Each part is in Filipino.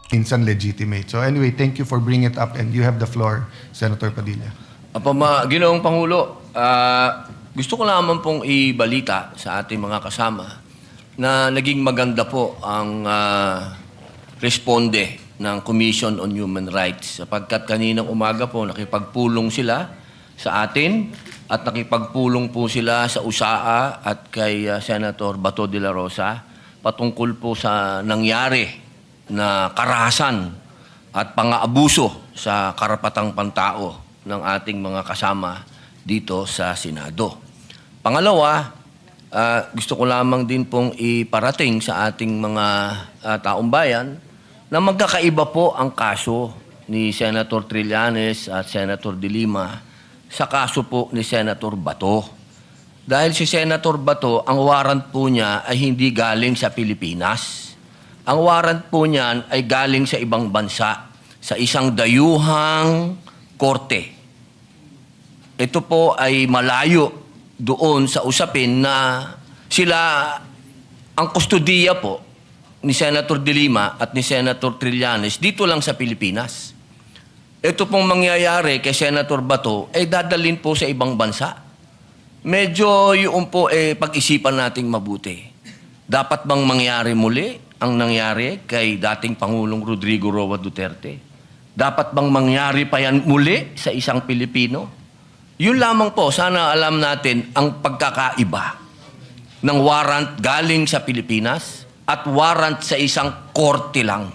Minsan legitimate. So anyway, thank you for bringing it up and you have the floor, Senator Padilla. Ginoong Pangulo, gusto ko lamang pong ibalita sa ating mga kasama na naging maganda po ang responde ng Commission on Human Rights sapagkat kaninang umaga po nakipagpulong sila sa atin at nakipagpulong po sila sa USAA at kay Senator Bato de la Rosa patungkol po sa nangyari na karahasan at pang-aabuso sa karapatang pantao ng ating mga kasama dito sa Senado. Pangalawa, gusto ko lamang din pong iparating sa ating mga taong bayan na magkakaiba po ang kaso ni Senator Trillanes at Senator De Lima sa kaso po ni Senator Bato. Dahil si Senator Bato, ang warrant po niya ay hindi galing sa Pilipinas. Ang warrant po niyan ay galing sa ibang bansa, sa isang dayuhang korte. Ito po ay malayo doon sa usapin na sila, ang kustodiya po ni Senator De Lima at ni Senator Trillanes dito lang sa Pilipinas. Ito pong mangyayari kay Senator Bato ay dadalhin po sa ibang bansa. Medyo yung po pag-isipan nating mabuti. Dapat bang mangyari muli ang nangyari kay dating Pangulong Rodrigo Roa Duterte? Dapat bang mangyari pa yan muli sa isang Pilipino? Yun lamang po, sana alam natin ang pagkakaiba ng warrant galing sa Pilipinas at warrant sa isang korte lang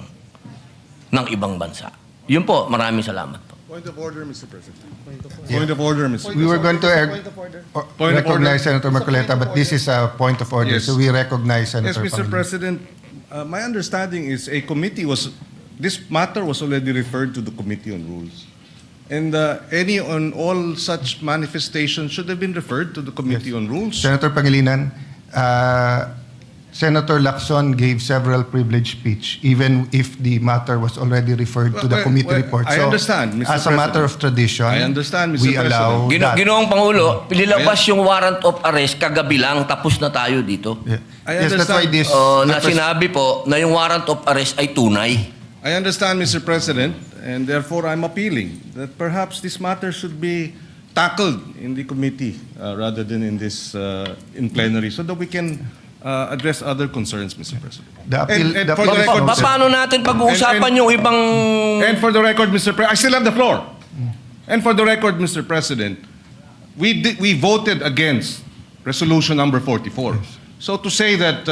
ng ibang bansa. Yun po, maraming salamat po. Point of order, Mr. President. Point of order, Mr. President. We were going to recognize Senator Marcoleta, but this is a point of order, Yes. so we recognize Yes, Senator Mr. Pangilinan. President. My understanding is this matter was already referred to the Committee on Rules. And any on all such manifestations should have been referred to the Committee on Rules. Senator Pangilinan, Senator Lacson gave several privileged speech, even if the matter was already referred to the committee report. I understand, Mr. As a matter of tradition, I understand, Mr. we allow that. Ginoong Pangulo, nilabas yung warrant of arrest kagabi lang, tapos na tayo dito. Yeah. I Yes, that's why understand. this. Na sinabi po na yung warrant of arrest ay tunay. I understand, Mr. President, and therefore I'm appealing that perhaps this matter should be tackled in the committee rather than in this in plenary, so that we can address other concerns, Mr. President. The appeal, And the for the appeal is record, noted. Paano natin pag-uusapan yung ibang... And for the record, Mr. President, I still have the floor. And for the record, Mr. President, we voted against resolution number 44. So to say that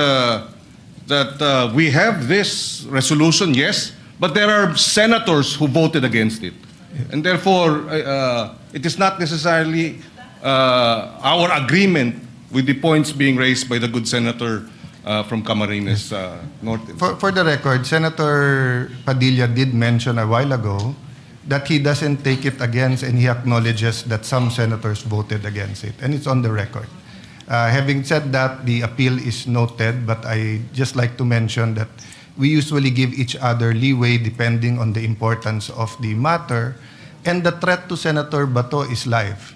we have this resolution, yes, but there are senators who voted against it, and therefore it is not necessarily our agreement with the points being raised by the good senator from Camarines Norte. For the record, Senator Padilla did mention a while ago that he doesn't take it against, and he acknowledges that some senators voted against it, and it's on the record. Having said that, the appeal is noted, but I just like to mention that we usually give each other leeway depending on the importance of the matter, and the threat to Senator Bato is live.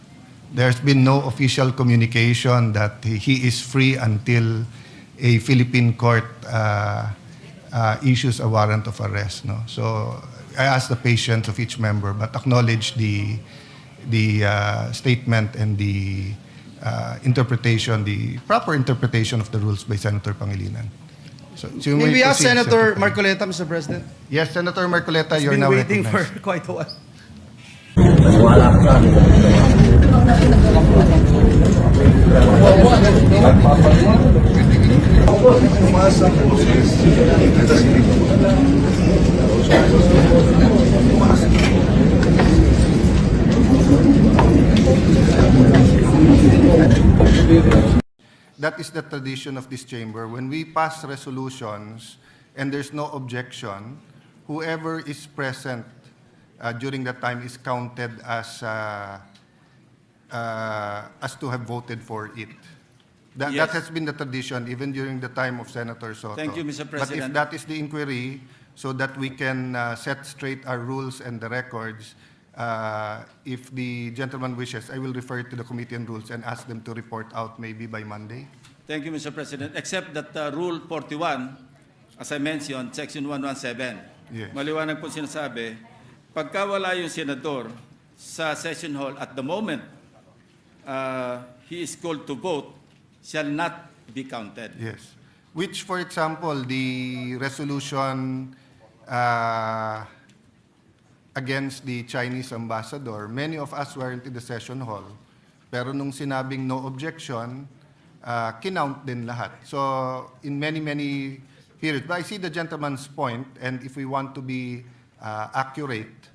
There's been no official communication that he is free until a Philippine court issues a warrant of arrest. No? So I ask the patience of each member, but acknowledge the statement and the interpretation, the proper interpretation of the rules by Senator Pangilinan. So you May we ask proceed, Senator Marcoleta, Mr. President? Yes, Senator Marcoleta, He's you're been now waiting recognized. for quite a while. That is the tradition of this chamber. When we pass resolutions and there's no objection, whoever is present during that time is counted as to have voted for it. That Yes. has been the tradition even during the time of Senator Soto. Thank you, Mr. But if President. that is the inquiry, so that we can set straight our rules and the records, if the gentleman wishes, I will refer it to the Committee on Rules and ask them to report out maybe by Monday. Thank you, Mr. President. Except that Rule 41, as I mentioned, Section 117, Yes. maliwanag po sinasabi, pagka wala yung senador sa session hall at the moment he is called to vote, shall not be counted. Yes. Which, for example, the resolution against the Chinese ambassador, many of us weren't in the session hall. Pero nung sinabing no objection, kinount din lahat. So, in many, many periods. But I see the gentleman's point, and if we want to be accurate,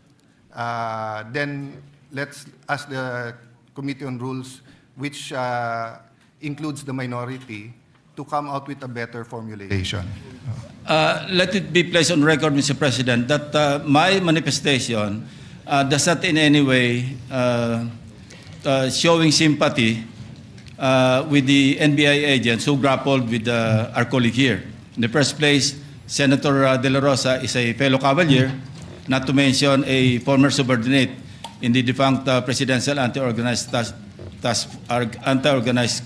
then let's ask the Committee on Rules, which includes the minority, to come out with a better formulation. Let it be placed on record, Mr. President, that my manifestation does not in any way showing sympathy with the NBI agents who grappled with our colleague here. In the first place, Senator De La Rosa is a fellow Cavalier, not to mention a former subordinate in the defunct Presidential Anti-Organized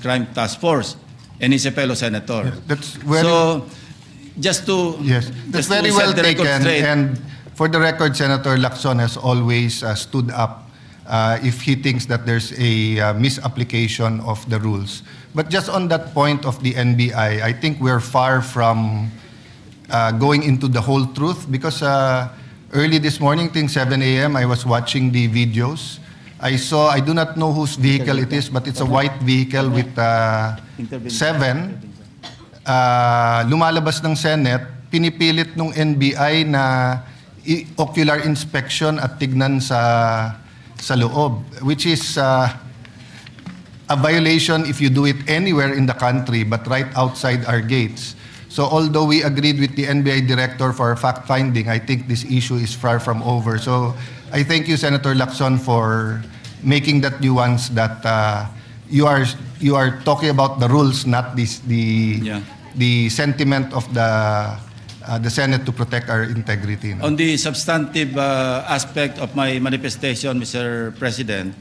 Crime Task Force, and he's a fellow senator. Yes, that's very, So, just to yes, that's just to very set well the record taken. straight. And for the record, Senator Lacson has always stood up if he thinks that there's a misapplication of the rules. But just on that point of the NBI, I think we're far from going into the whole truth, because early this morning, I think 7 a.m., I was watching the videos. I saw, I do not know whose vehicle it is, but it's a white vehicle with 7. Lumalabas ng Senate, pinipilit ng NBI na ocular inspection at tignan sa loob, which is a violation if you do it anywhere in the country, but right outside our gates. So although we agreed with the NBI director for fact-finding, I think this issue is far from over. So I thank you, Senator Lacson, for making that nuance that you are talking about the rules, not the sentiment of the Senate to protect our integrity. No? On the substantive aspect of my manifestation, Mr. President,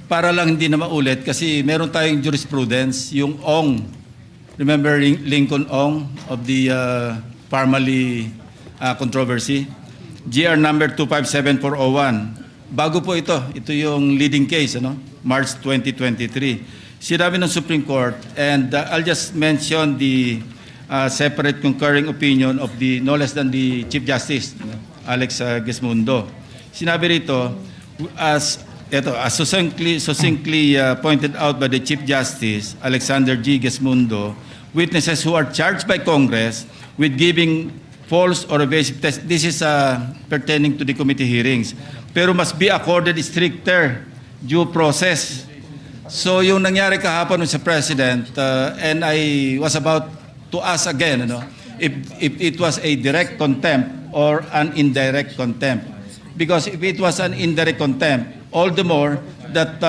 para lang hindi na maulit, kasi meron tayong jurisprudence, yung Ong, remember Lincoln Ong of the Parmali controversy, GR number 257401. Bago po ito yung leading case, March 2023. Sinabi ng Supreme Court, and I'll just mention the separate concurring opinion of the no less than the Chief Justice, Alex Gesmundo. Sinabi rito, as succinctly pointed out by the Chief Justice, Alexander G. Gesmundo, witnesses who are charged by Congress with giving false or evasive test, this is pertaining to the committee hearings, pero must be accorded stricter due process. So yung nangyari kahapon sa President, and I was about to ask again, if it was a direct contempt or an indirect contempt. Because if it was an indirect contempt, all the more that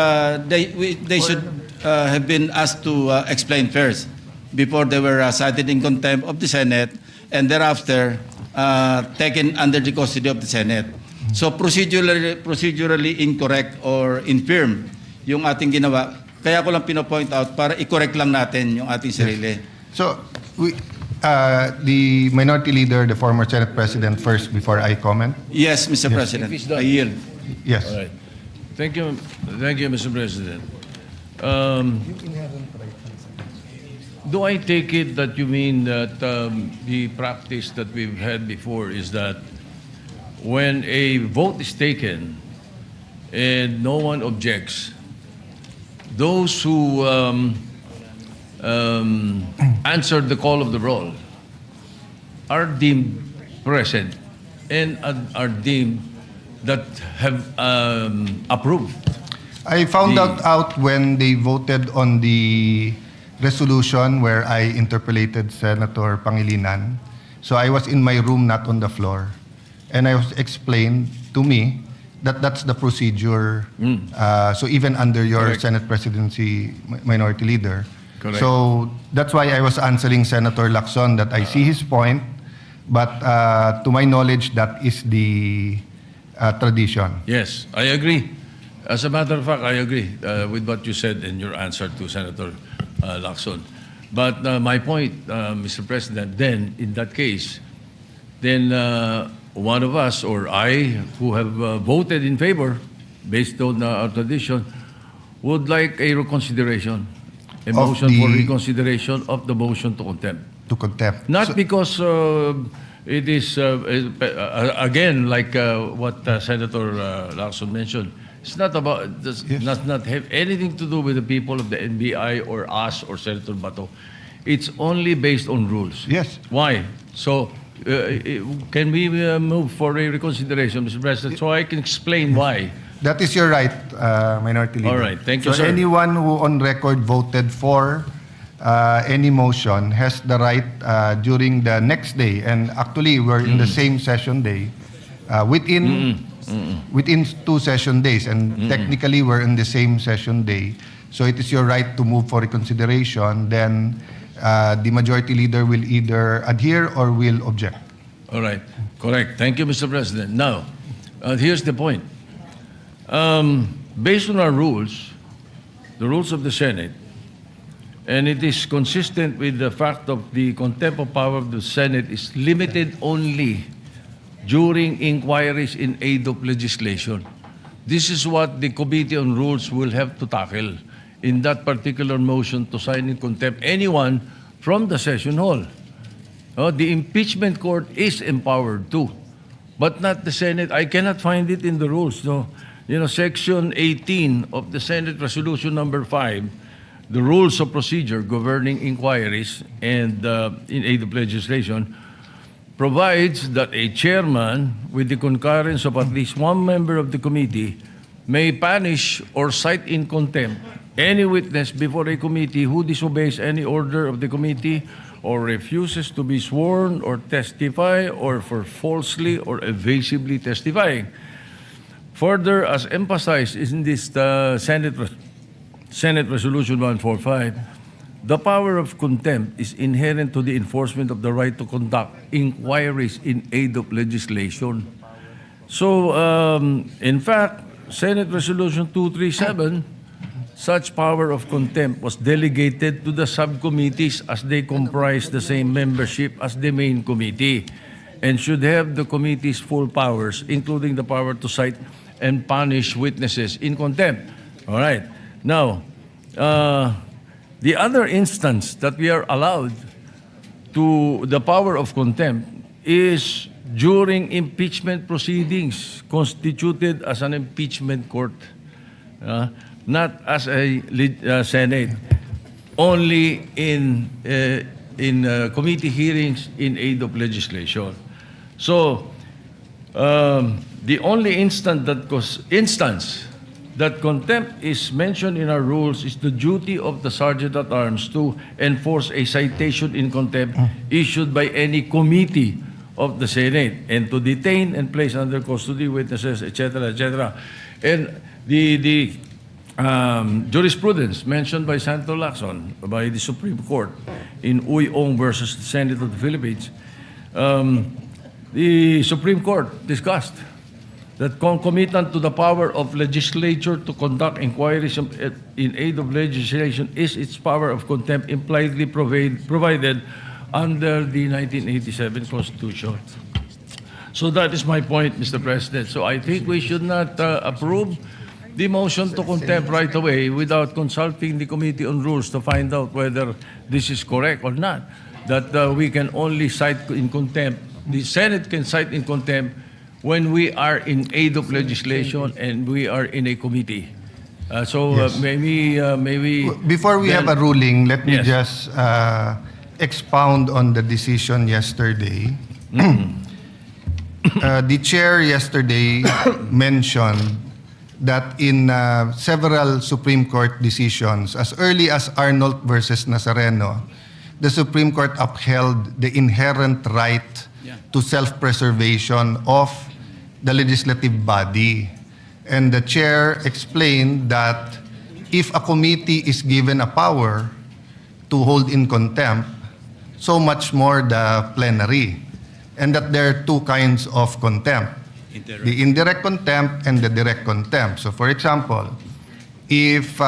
they should have been asked to explain first before they were cited in contempt of the Senate and thereafter taken under the custody of the Senate. So procedurally incorrect or infirm yung ating ginawa. Kaya ko lang pinopoint out para i-correct lang natin yung ating sarili. So, the Minority Leader, the former Senate President, first before I comment. Yes, Mr. President. I yield. Yes. All right. Thank you, Mr. President. Do I take it that you mean that the practice that we've had before is that when a vote is taken and no one objects, those who answered the call of the roll are deemed present and are deemed that have approved? I found out when they voted on the resolution where I interpolated Senator Pangilinan. So I was in my room, not on the floor. and I was explained to me that that's the procedure. So even under your Correct. Senate presidency minority leader. Correct. So that's why I was answering Senator Lacson that I see his point, but to my knowledge, that is the tradition. Yes, I agree. As a matter of fact, I agree with what you said in your answer to Senator Lacson. But my point, Mr. President, then in that case, then one of us or I who have voted in favor based on our tradition would like a reconsideration, a Of motion for the- reconsideration of the motion to contempt. To contempt. Not So- because it is, again, like what Senator Lacson mentioned, it's not about, does not have anything to do with the people of the NBI or us or Senator Bato. It's only based on rules. Yes. Why? So, can we move for a reconsideration, Mr. President, so I can explain why? That is your right, Minority Leader. All right. Thank you, so sir. anyone who on record voted for any motion has the right during the next day, and actually we're in the same session day, within 2 session days, and technically we're in the same session day. So it is your right to move for reconsideration. Then the Majority Leader will either adhere or will object. All right. Correct. Thank you, Mr. President. Now, here's the point. Based on our rules, the rules of the Senate, and it is consistent with the fact of the contempt of power of the Senate is limited only during inquiries in aid of legislation. This is what the Committee on Rules will have to tackle in that particular motion to sign in contempt anyone from the session hall. The impeachment court is empowered too, but not the Senate. I cannot find it in the rules. So, Section 18 of the Senate Resolution Number 5, the Rules of Procedure Governing Inquiries and in aid of legislation, provides that a chairman, with the concurrence of at least one member of the committee, may punish or cite in contempt any witness before a committee who disobeys any order of the committee or refuses to be sworn or testify or for falsely or evasively testifying. Further, as emphasized in this Senate Resolution 145, the power of contempt is inherent to the enforcement of the right to conduct inquiries in aid of legislation. So, in fact, Senate Resolution 237, such power of contempt was delegated to the subcommittees as they comprise the same membership as the main committee and should have the committee's full powers, including the power to cite and punish witnesses in contempt. All right. Now, the other instance that we are allowed to the power of contempt is during impeachment proceedings constituted as an impeachment court, not as a Senate, only in committee hearings in aid of legislation. So, the only instance that contempt is mentioned in our rules is the duty of the Sergeant at Arms to enforce a citation in contempt issued by any committee of the Senate and to detain and place under custody witnesses, etc., etc. And the jurisprudence mentioned by Senator Lacson by the Supreme Court in Uy Ong versus the Senate of the Philippines, the Supreme Court discussed that concomitant to the power of legislature to conduct inquiries in aid of legislation is its power of contempt impliedly provided under the 1987 Constitution. So that is my point, Mr. President. So I think we should not approve the motion to contempt right away without consulting the Committee on Rules to find out whether this is correct or not. That we can only cite in contempt, the Senate can cite in contempt when we are in aid of legislation and we are in a committee. Maybe Before we then- have a ruling, let me Yes. just expound on the decision yesterday. The chair yesterday mentioned that in several Supreme Court decisions, as early as Arnold versus Nazareno, the Supreme Court upheld the inherent right to self-preservation of the legislative body. And the chair explained that if a committee is given a power to hold in contempt, so much more the plenary. And that there are two kinds of contempt. The indirect contempt and the direct contempt. So for example, if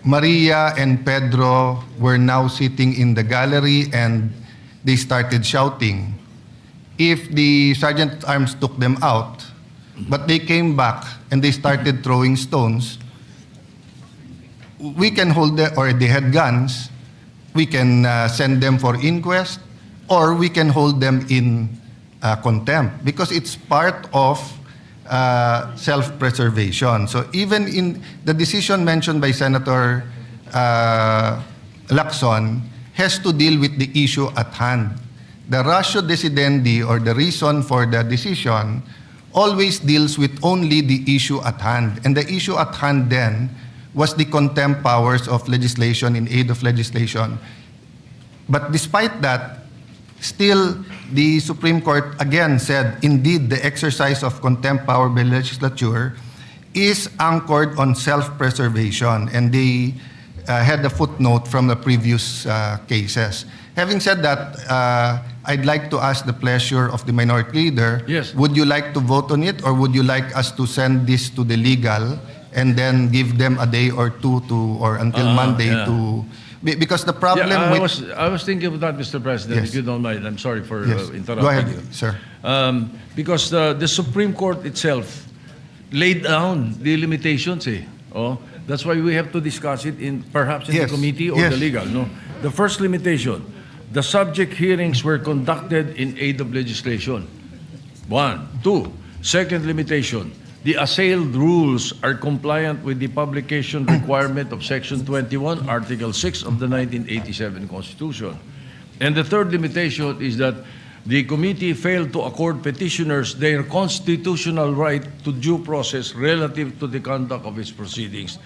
Maria and Pedro were now sitting in the gallery and they started shouting, if the sergeant at arms took them out, but they came back and they started throwing stones, we can hold them, or they had guns, we can send them for inquest, or we can hold them in contempt because it's part of self-preservation. So even in the decision mentioned by Senator Lacson has to deal with the issue at hand. The ratio decidendi, or the reason for the decision, always deals with only the issue at hand. And the issue at hand then was the contempt powers of legislation in aid of legislation. But despite that, still, the Supreme Court again said, indeed, the exercise of contempt power by legislature is anchored on self-preservation, and they had a footnote from the previous cases. Having said that, I'd like to ask the pleasure of the minority leader. Yes. Would you like to vote on it, or would you like us to send this to the legal and then give them a day or two to, or until Monday yeah. to... Because the problem I with... was thinking of that, Mr. President, Yes. if you don't mind. I'm sorry for Yes. interrupting Go ahead, you. sir. Because the Supreme Court itself laid down the limitations. Oh, that's why we have to discuss it perhaps in Yes. the committee or Yes. the legal. No, the first limitation: the subject hearings were conducted in aid of legislation. 1, 2. Second limitation: the assailed rules are compliant with the publication requirement of Section 21, Article 6 of the 1987 Constitution. And the third limitation is that the committee failed to accord petitioners their constitutional right to due process relative to the conduct of its proceedings.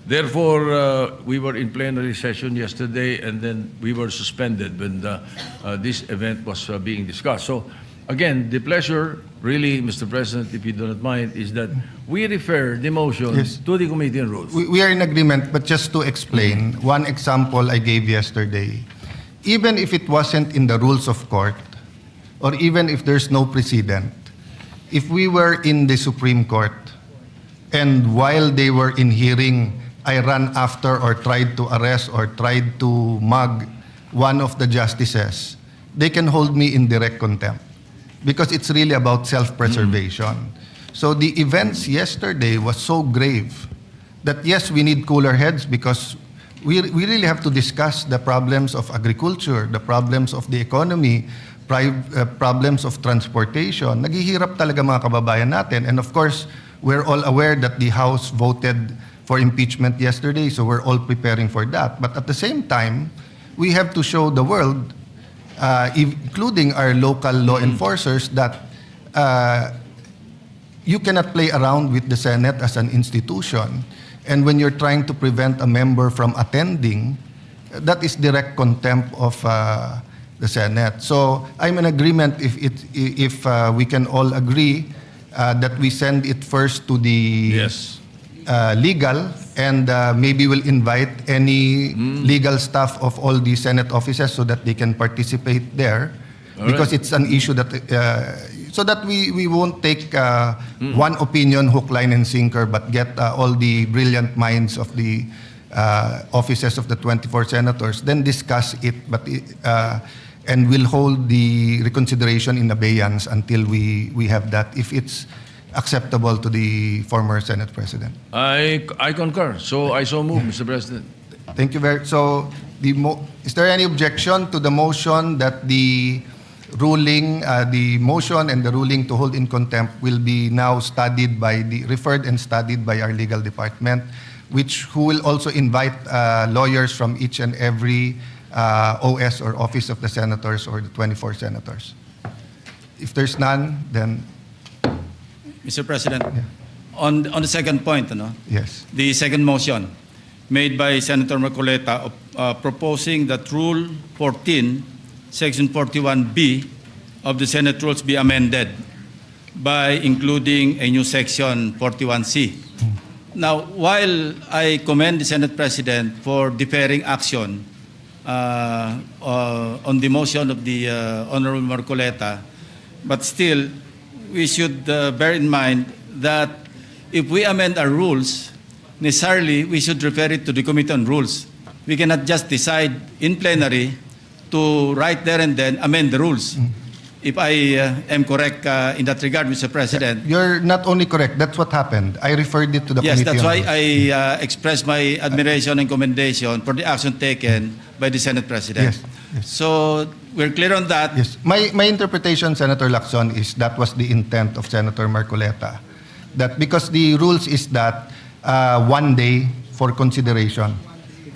Therefore, we were in plenary session yesterday, and then we were suspended when this event was being discussed. So, again, the pleasure, really, Mr. President, if you do not mind, is that we refer the motion Yes. to the Committee on Rules. We are in agreement, but just to explain, one example I gave yesterday, even if it wasn't in the rules of court, or even if there's no precedent, if we were in the Supreme Court, and while they were in hearing, I ran after or tried to arrest or tried to mug one of the justices, they can hold me in direct contempt because it's really about self-preservation. So the events yesterday was so grave that yes, we need cooler heads because we really have to discuss the problems of agriculture, the problems of the economy, problems of transportation. Naghihirap talaga mga kababayan natin. And of course, we're all aware that the House voted for impeachment yesterday, so we're all preparing for that. But at the same time, we have to show the world, including our local law enforcers, that you cannot play around with the Senate as an institution. And when you're trying to prevent a member from attending, that is direct contempt of the Senate. So I'm in agreement if we can all agree that we send it first to the Yes. legal, and maybe we'll invite any legal staff of all the Senate offices so that they can participate there, because it's an issue that so that we won't take one opinion hook, line, and sinker, but get all the brilliant minds of the offices of the 24 senators, then discuss it, but and we'll hold the reconsideration in abeyance until we have that, if it's acceptable to the former Senate President. I concur. So I so move, Mr. President. Thank you very. So, is there any objection to the motion that the ruling, the motion and the ruling to hold in contempt will be now studied by referred and studied by our legal department, who will also invite lawyers from each and every OS or Office of the Senators or the 24 senators? If there's none, then Mr. President, on the second point, yes. the second motion, made by Senator Marcoleta proposing that Rule 14, Section 41B of the Senate Rules be amended by including a new Section 41C. Now, while I commend the Senate President for deferring action on the motion of the Honorable Marcoleta, but still, we should bear in mind that if we amend our rules, necessarily we should refer it to the Committee on Rules. We cannot just decide in plenary to right there and then amend the rules. If I am correct in that regard, Mr. President. You're not only correct. That's what happened. I referred it to the Yes, committee. that's on why Rules. I express my admiration and commendation for the action taken by the Senate President. Yes, yes. So we're clear on that. Yes. My interpretation, Senator Lacson, is that was the intent of Senator Marcoleta. That because the rules is that 1 day for consideration.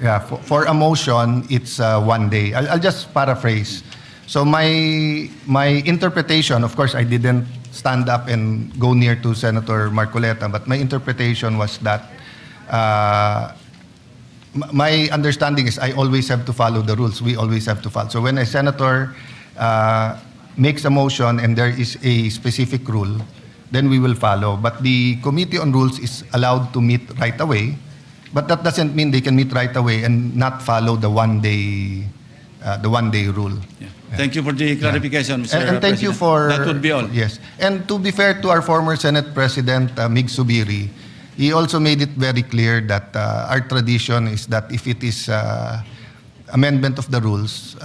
Yeah, for a motion, it's 1 day. I'll just paraphrase. So my interpretation, of course, I didn't stand up and go near to Senator Marcoleta, but my interpretation was that my understanding is I always have to follow the rules. We always have to follow. So when a senator makes a motion and there is a specific rule, then we will follow. But the Committee on Rules is allowed to meet right away, but that doesn't mean they can meet right away and not follow the 1 day rule. Yeah. Thank you for the clarification, Mr. And thank you President. for... That would be all. Yes. And to be fair to our former Senate President, Mig Subiri, he also made it very clear that our tradition is that if it is amendment of the rules,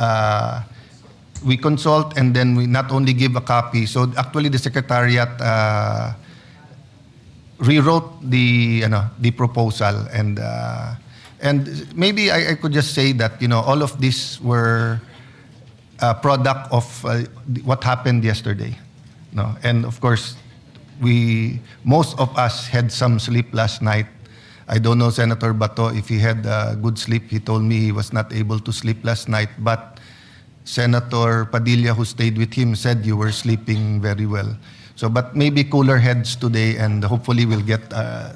we consult and then we not only give a copy. So actually the Secretariat rewrote the proposal and maybe I could just say that all of these were a product of what happened yesterday, no? And of course, most of us had some sleep last night. I don't know Senator Bato if he had good sleep. He told me he was not able to sleep last night, but Senator Padilla, who stayed with him, said you were sleeping very well. So, but maybe cooler heads today, and hopefully we'll get our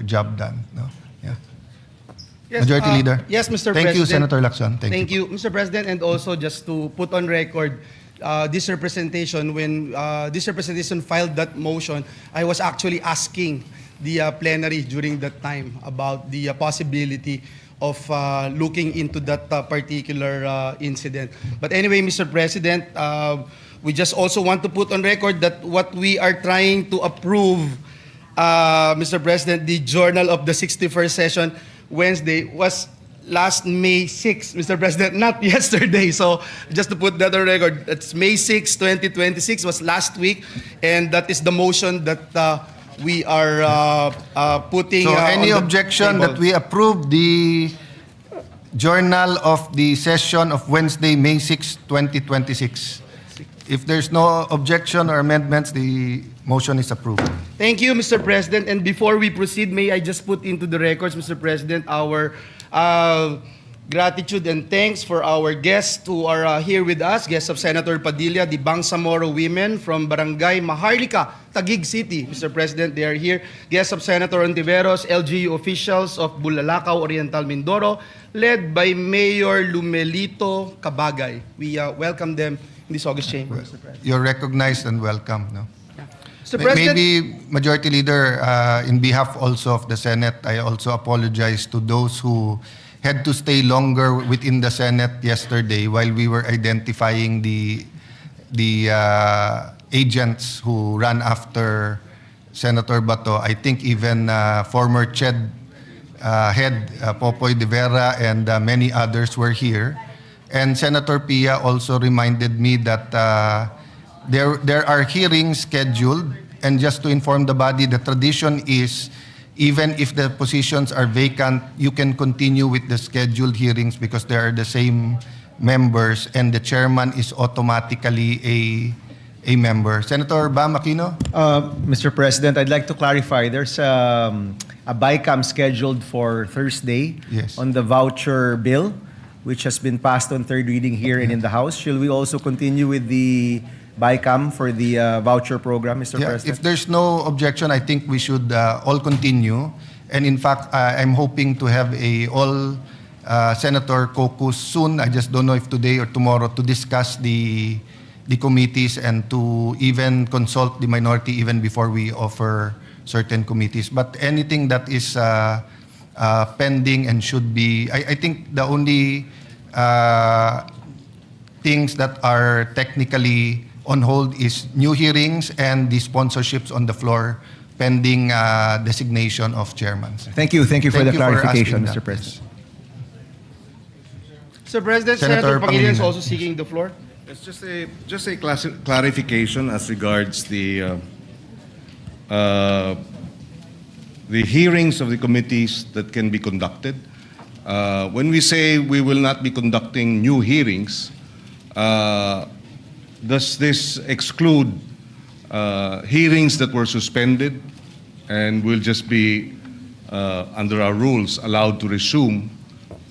job done. No? Yeah. Yes, Majority Leader. Yes, Mr. Thank President. you, Senator Lacson. Thank you. Mr. President. And also just to put on record, this representation, when this representation filed that motion, I was actually asking the plenary during that time about the possibility of looking into that particular incident. But anyway, Mr. President, we just also want to put on record that what we are trying to approve, Mr. President, the journal of the 61st session Wednesday was last May 6, Mr. President, not yesterday. So just to put that on record, it's May 6, 2026 was last week, and that is the motion that we are putting. So any on the objection table. that we approve the journal of the session of Wednesday, May 6, 2026? If there's no objection or amendments, the motion is approved. Thank you, Mr. President. And before we proceed, may I just put into the records, Mr. President, our gratitude and thanks for our guests who are here with us, guests of Senator Padilla, the Bangsamoro women from Barangay Maharlika, Taguig City. Mr. President, they are here. Guests of Senator Ontiveros, LGU officials of Bulalakaw, Oriental Mindoro, led by Mayor Lumelito Cabagay. We welcome them in this August chamber, Mr. President. You're recognized and welcome. No? Mr. President, Maybe, Majority Leader, in behalf also of the Senate, I also apologize to those who had to stay longer within the Senate yesterday while we were identifying the agents who ran after Senator Bato. I think even former CHED head Popoy De Vera and many others were here. And Senator Pia also reminded me that there are hearings scheduled, and just to inform the body, the tradition is even if the positions are vacant, you can continue with the scheduled hearings because they are the same members and the chairman is automatically a member. Senator Bam Aquino? Mr. President, I'd like to clarify. There's a BICAM scheduled for Thursday Yes. on the voucher bill, which has been passed on third reading here and in the House. Shall we also continue with the BICAM for the voucher program, Mr. Yeah, President? if there's no objection, I think we should all continue. And in fact, I'm hoping to have a all senator caucus soon. I just don't know if today or tomorrow to discuss the committees and to even consult the minority even before we offer certain committees. But anything that is pending and should be, I think the only things that are technically on hold is new hearings and the sponsorships on the floor pending designation of chairman. Thank you. Thank you for Thank the you for clarification, asking Mr. that. President. Mr. President, Senator Senator Pangilinan is Pangilinan. also seeking the floor. It's just a clarification as regards the hearings of the committees that can be conducted. When we say we will not be conducting new hearings, does this exclude hearings that were suspended and will just be, under our rules, allowed to resume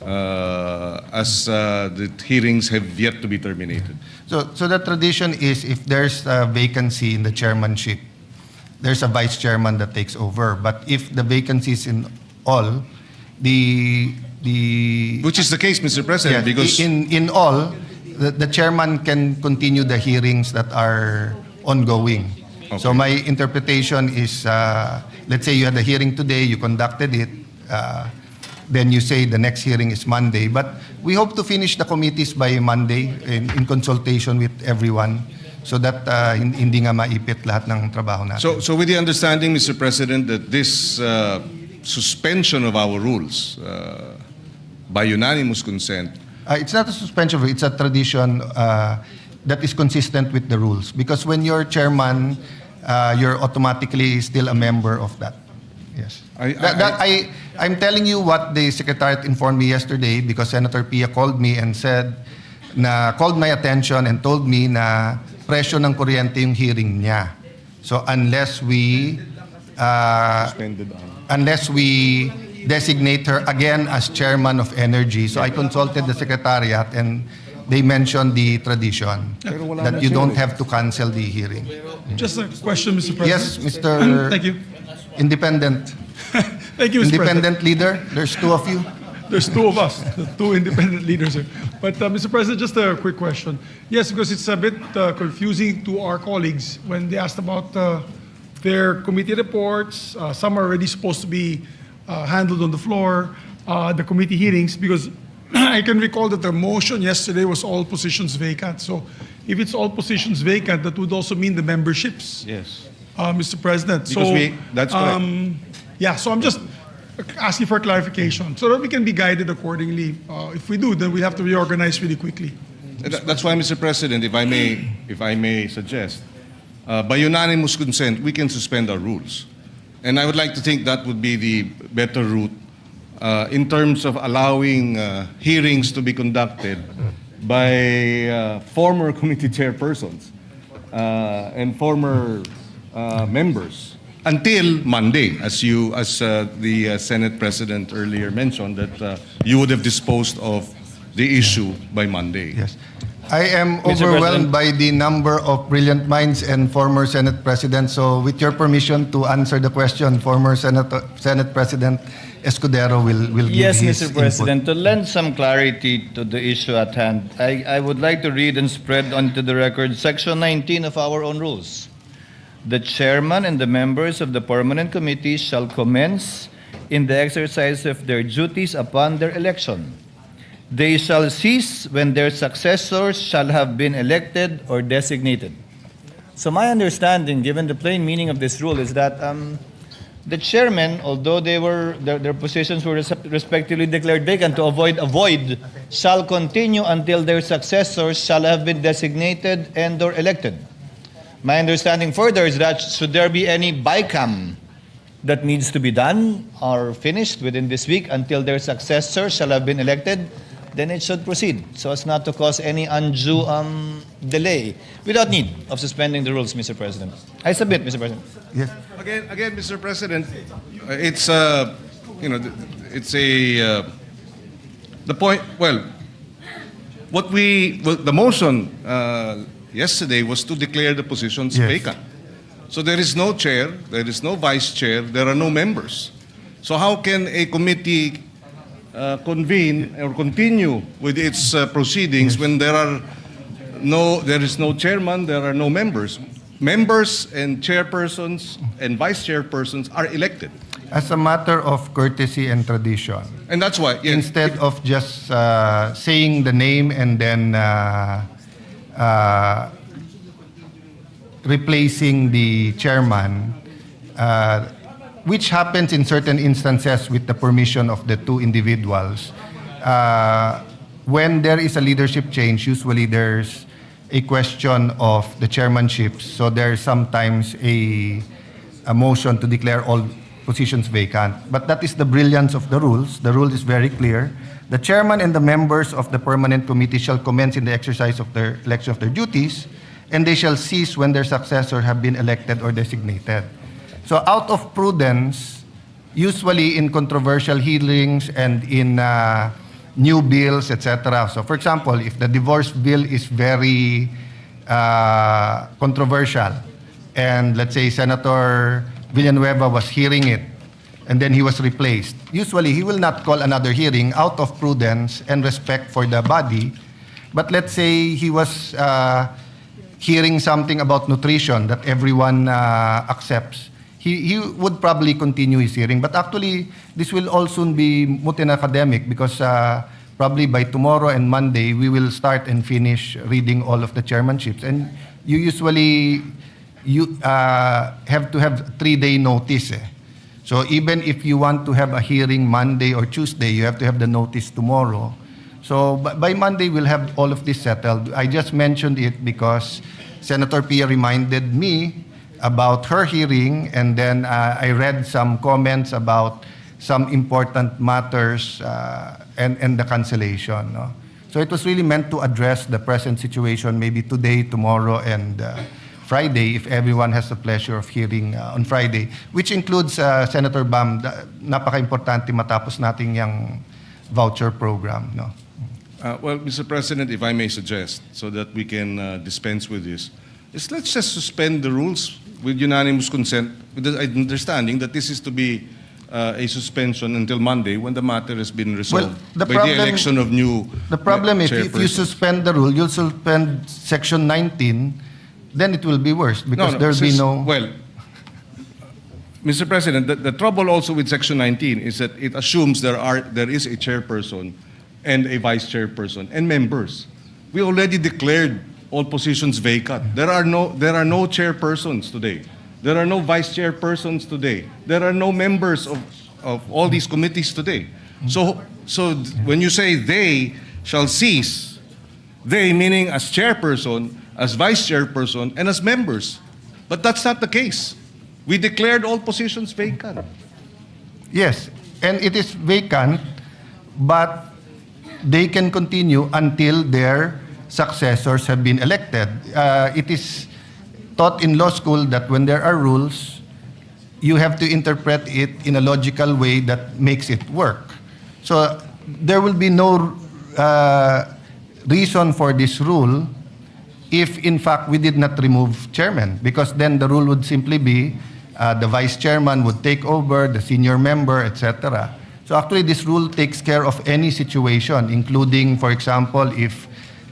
as the hearings have yet to be terminated? So the tradition is if there's a vacancy in the chairmanship, there's a vice chairman that takes over. But if the vacancy is in all, the Which is the case, Mr. President, yeah, because in all, the chairman can continue the hearings that are ongoing. So my interpretation is, let's say you had a hearing today, you conducted it, then you say the next hearing is Monday. But we hope to finish the committees by Monday in consultation with everyone so that hindi nga maipit lahat ng trabaho natin. so with the understanding, Mr. President, that this suspension of our rules by unanimous consent, It's not a suspension, it's a tradition that is consistent with the rules. Because when you're chairman, you're automatically still a member of that. Yes. I'm telling you what the Secretariat informed me yesterday because Senator Pia called me and said, called my attention and told me na presyo ng kuryente yung hearing niya. So unless we designate her again as chairman of energy. So I consulted the Secretariat and they mentioned the tradition that you don't have to cancel the hearing. Just a question, Mr. President. Yes, Mr. Thank you. Independent. Thank you, Mr. President. Independent leader, there's two of you. There's two of us, the two independent leaders here. But Mr. President, just a quick question. Yes, because it's a bit confusing to our colleagues when they asked about their committee reports. Some are already supposed to be handled on the floor, the committee hearings, because I can recall that the motion yesterday was all positions vacant. So if it's all positions vacant, that would also mean the memberships. yes. Mr. President. Because that's correct. Yeah, so I'm just asking for clarification so that we can be guided accordingly. If we do, then we have to reorganize really quickly. That's why, Mr. President, if I may suggest, by unanimous consent, we can suspend our rules. And I would like to think that would be the better route in terms of allowing hearings to be conducted by former committee chairpersons and former members until Monday, as the Senate President earlier mentioned, that you would have disposed of the issue by Monday. Yes. I am Mr. overwhelmed President. by the number of brilliant minds and former Senate Presidents. So with your permission to answer the question, former Senate President Escudero will give Yes, his Mr. President. To lend some clarity to the issue at hand, I would like to read and spread onto the record Section 19 of our own rules. The chairman and the members of the permanent committees shall commence in the exercise of their duties upon their election. They shall cease when their successors shall have been elected or designated. So my understanding, given the plain meaning of this rule, is that the chairman, although their positions were respectively declared vacant to avoid a void, shall continue until their successors shall have been designated and or elected. My understanding further is that should there be any BICAM that needs to be done or finished within this week until their successors shall have been elected, then it should proceed so as not to cause any undue delay without need of suspending the rules, Mr. President. I submit, Mr. President. Yes. Again, Mr. President, it's the point. Well, the motion yesterday was to declare the positions Yes. vacant. So there is no chair, there is no vice chair, there are no members. So how can a committee convene or continue with its proceedings when there is no chairman, there are no members? Members and chairpersons and vice chairpersons are elected. As a matter of courtesy and tradition, And that's why, yes, instead of just saying the name and then replacing the chairman, which happens in certain instances with the permission of the two individuals. When there is a leadership change, usually there's a question of the chairmanship. So there's sometimes a motion to declare all positions vacant. But that is the brilliance of the rules. The rule is very clear. The chairman and the members of the permanent committee shall commence in the exercise of their election of their duties, and they shall cease when their successor have been elected or designated. So out of prudence, usually in controversial hearings and in new bills, etc. So for example, if the divorce bill is very controversial, and let's say Senator Villanueva was hearing it, and then he was replaced, usually he will not call another hearing out of prudence and respect for the body. But let's say he was hearing something about nutrition that everyone accepts. He would probably continue his hearing. But actually, this will all soon be moot and academic because probably by tomorrow and Monday, we will start and finish reading all of the chairmanships. And you usually have to have 3-day notice. So even if you want to have a hearing Monday or Tuesday, you have to have the notice tomorrow. So by Monday, we'll have all of this settled. I just mentioned it because Senator Pia reminded me about her hearing, and then I read some comments about some important matters and the cancellation. No? So it was really meant to address the present situation, maybe today, tomorrow, and Friday, if everyone has the pleasure of hearing on Friday, which includes, Senator Bam, napaka-importante matapos natin yung voucher program. No? well, Mr. President, if I may suggest, so that we can dispense with this, is let's just suspend the rules with unanimous consent, with the understanding that this is to be a suspension until Monday when the matter has been resolved by the election of new The problem is, if you chairpersons. suspend the rule, you'll suspend Section 19, then it will be worse because there'll be no... Well, Mr. President, the trouble also with Section 19 is that it assumes there is a chairperson and a vice chairperson and members. We already declared all positions vacant. There are no chairpersons today. There are no vice chairpersons today. There are no members of all these committees today. So when you say they shall cease, they meaning as chairperson, as vice chairperson, and as members. But that's not the case. We declared all positions vacant. Yes, and it is vacant, but they can continue until their successors have been elected. It is taught in law school that when there are rules, you have to interpret it in a logical way that makes it work. So there will be no reason for this rule if in fact we did not remove chairman, because then the rule would simply be the vice chairman would take over, the senior member, etc. So actually this rule takes care of any situation, including, for example, if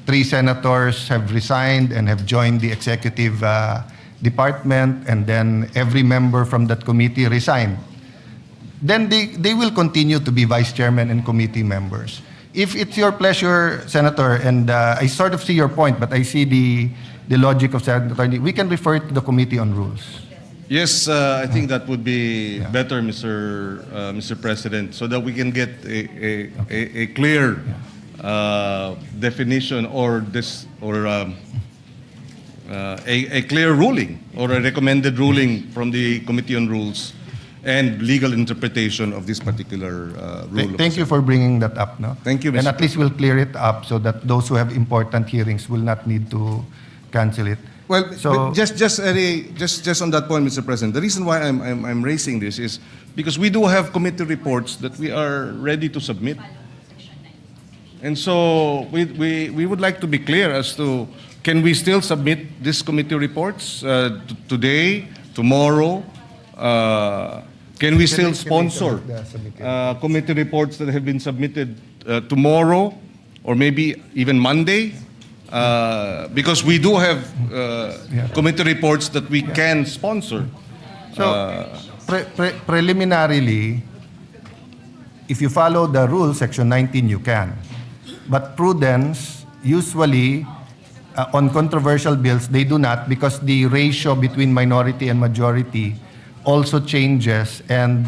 3 senators have resigned and have joined the executive department, and then every member from that committee resigned. Then they will continue to be vice chairman and committee members. If it's your pleasure, Senator, and I sort of see your point, but I see the logic of Senator, we can refer to the Committee on Rules. Yes, I think that would be better, Mr. President, so that we can get a clear definition or a clear ruling or a recommended ruling from the Committee on Rules and legal interpretation of this particular rule. Thank you for bringing that up. No? Thank you, Mr. And at least we'll clear it up so that those who have important hearings will not need to cancel it. Well, So- but just on that point, Mr. President, the reason why I'm raising this is because we do have committee reports that we are ready to submit. And so we would like to be clear as to, can we still submit these committee reports today, tomorrow, Can we still sponsor committee reports that have been submitted tomorrow or maybe even Monday? Because we do have committee reports that we can sponsor. So, preliminarily, if you follow the rule, Section 19, you can. But prudence, usually, on controversial bills, they do not because the ratio between minority and majority also changes, and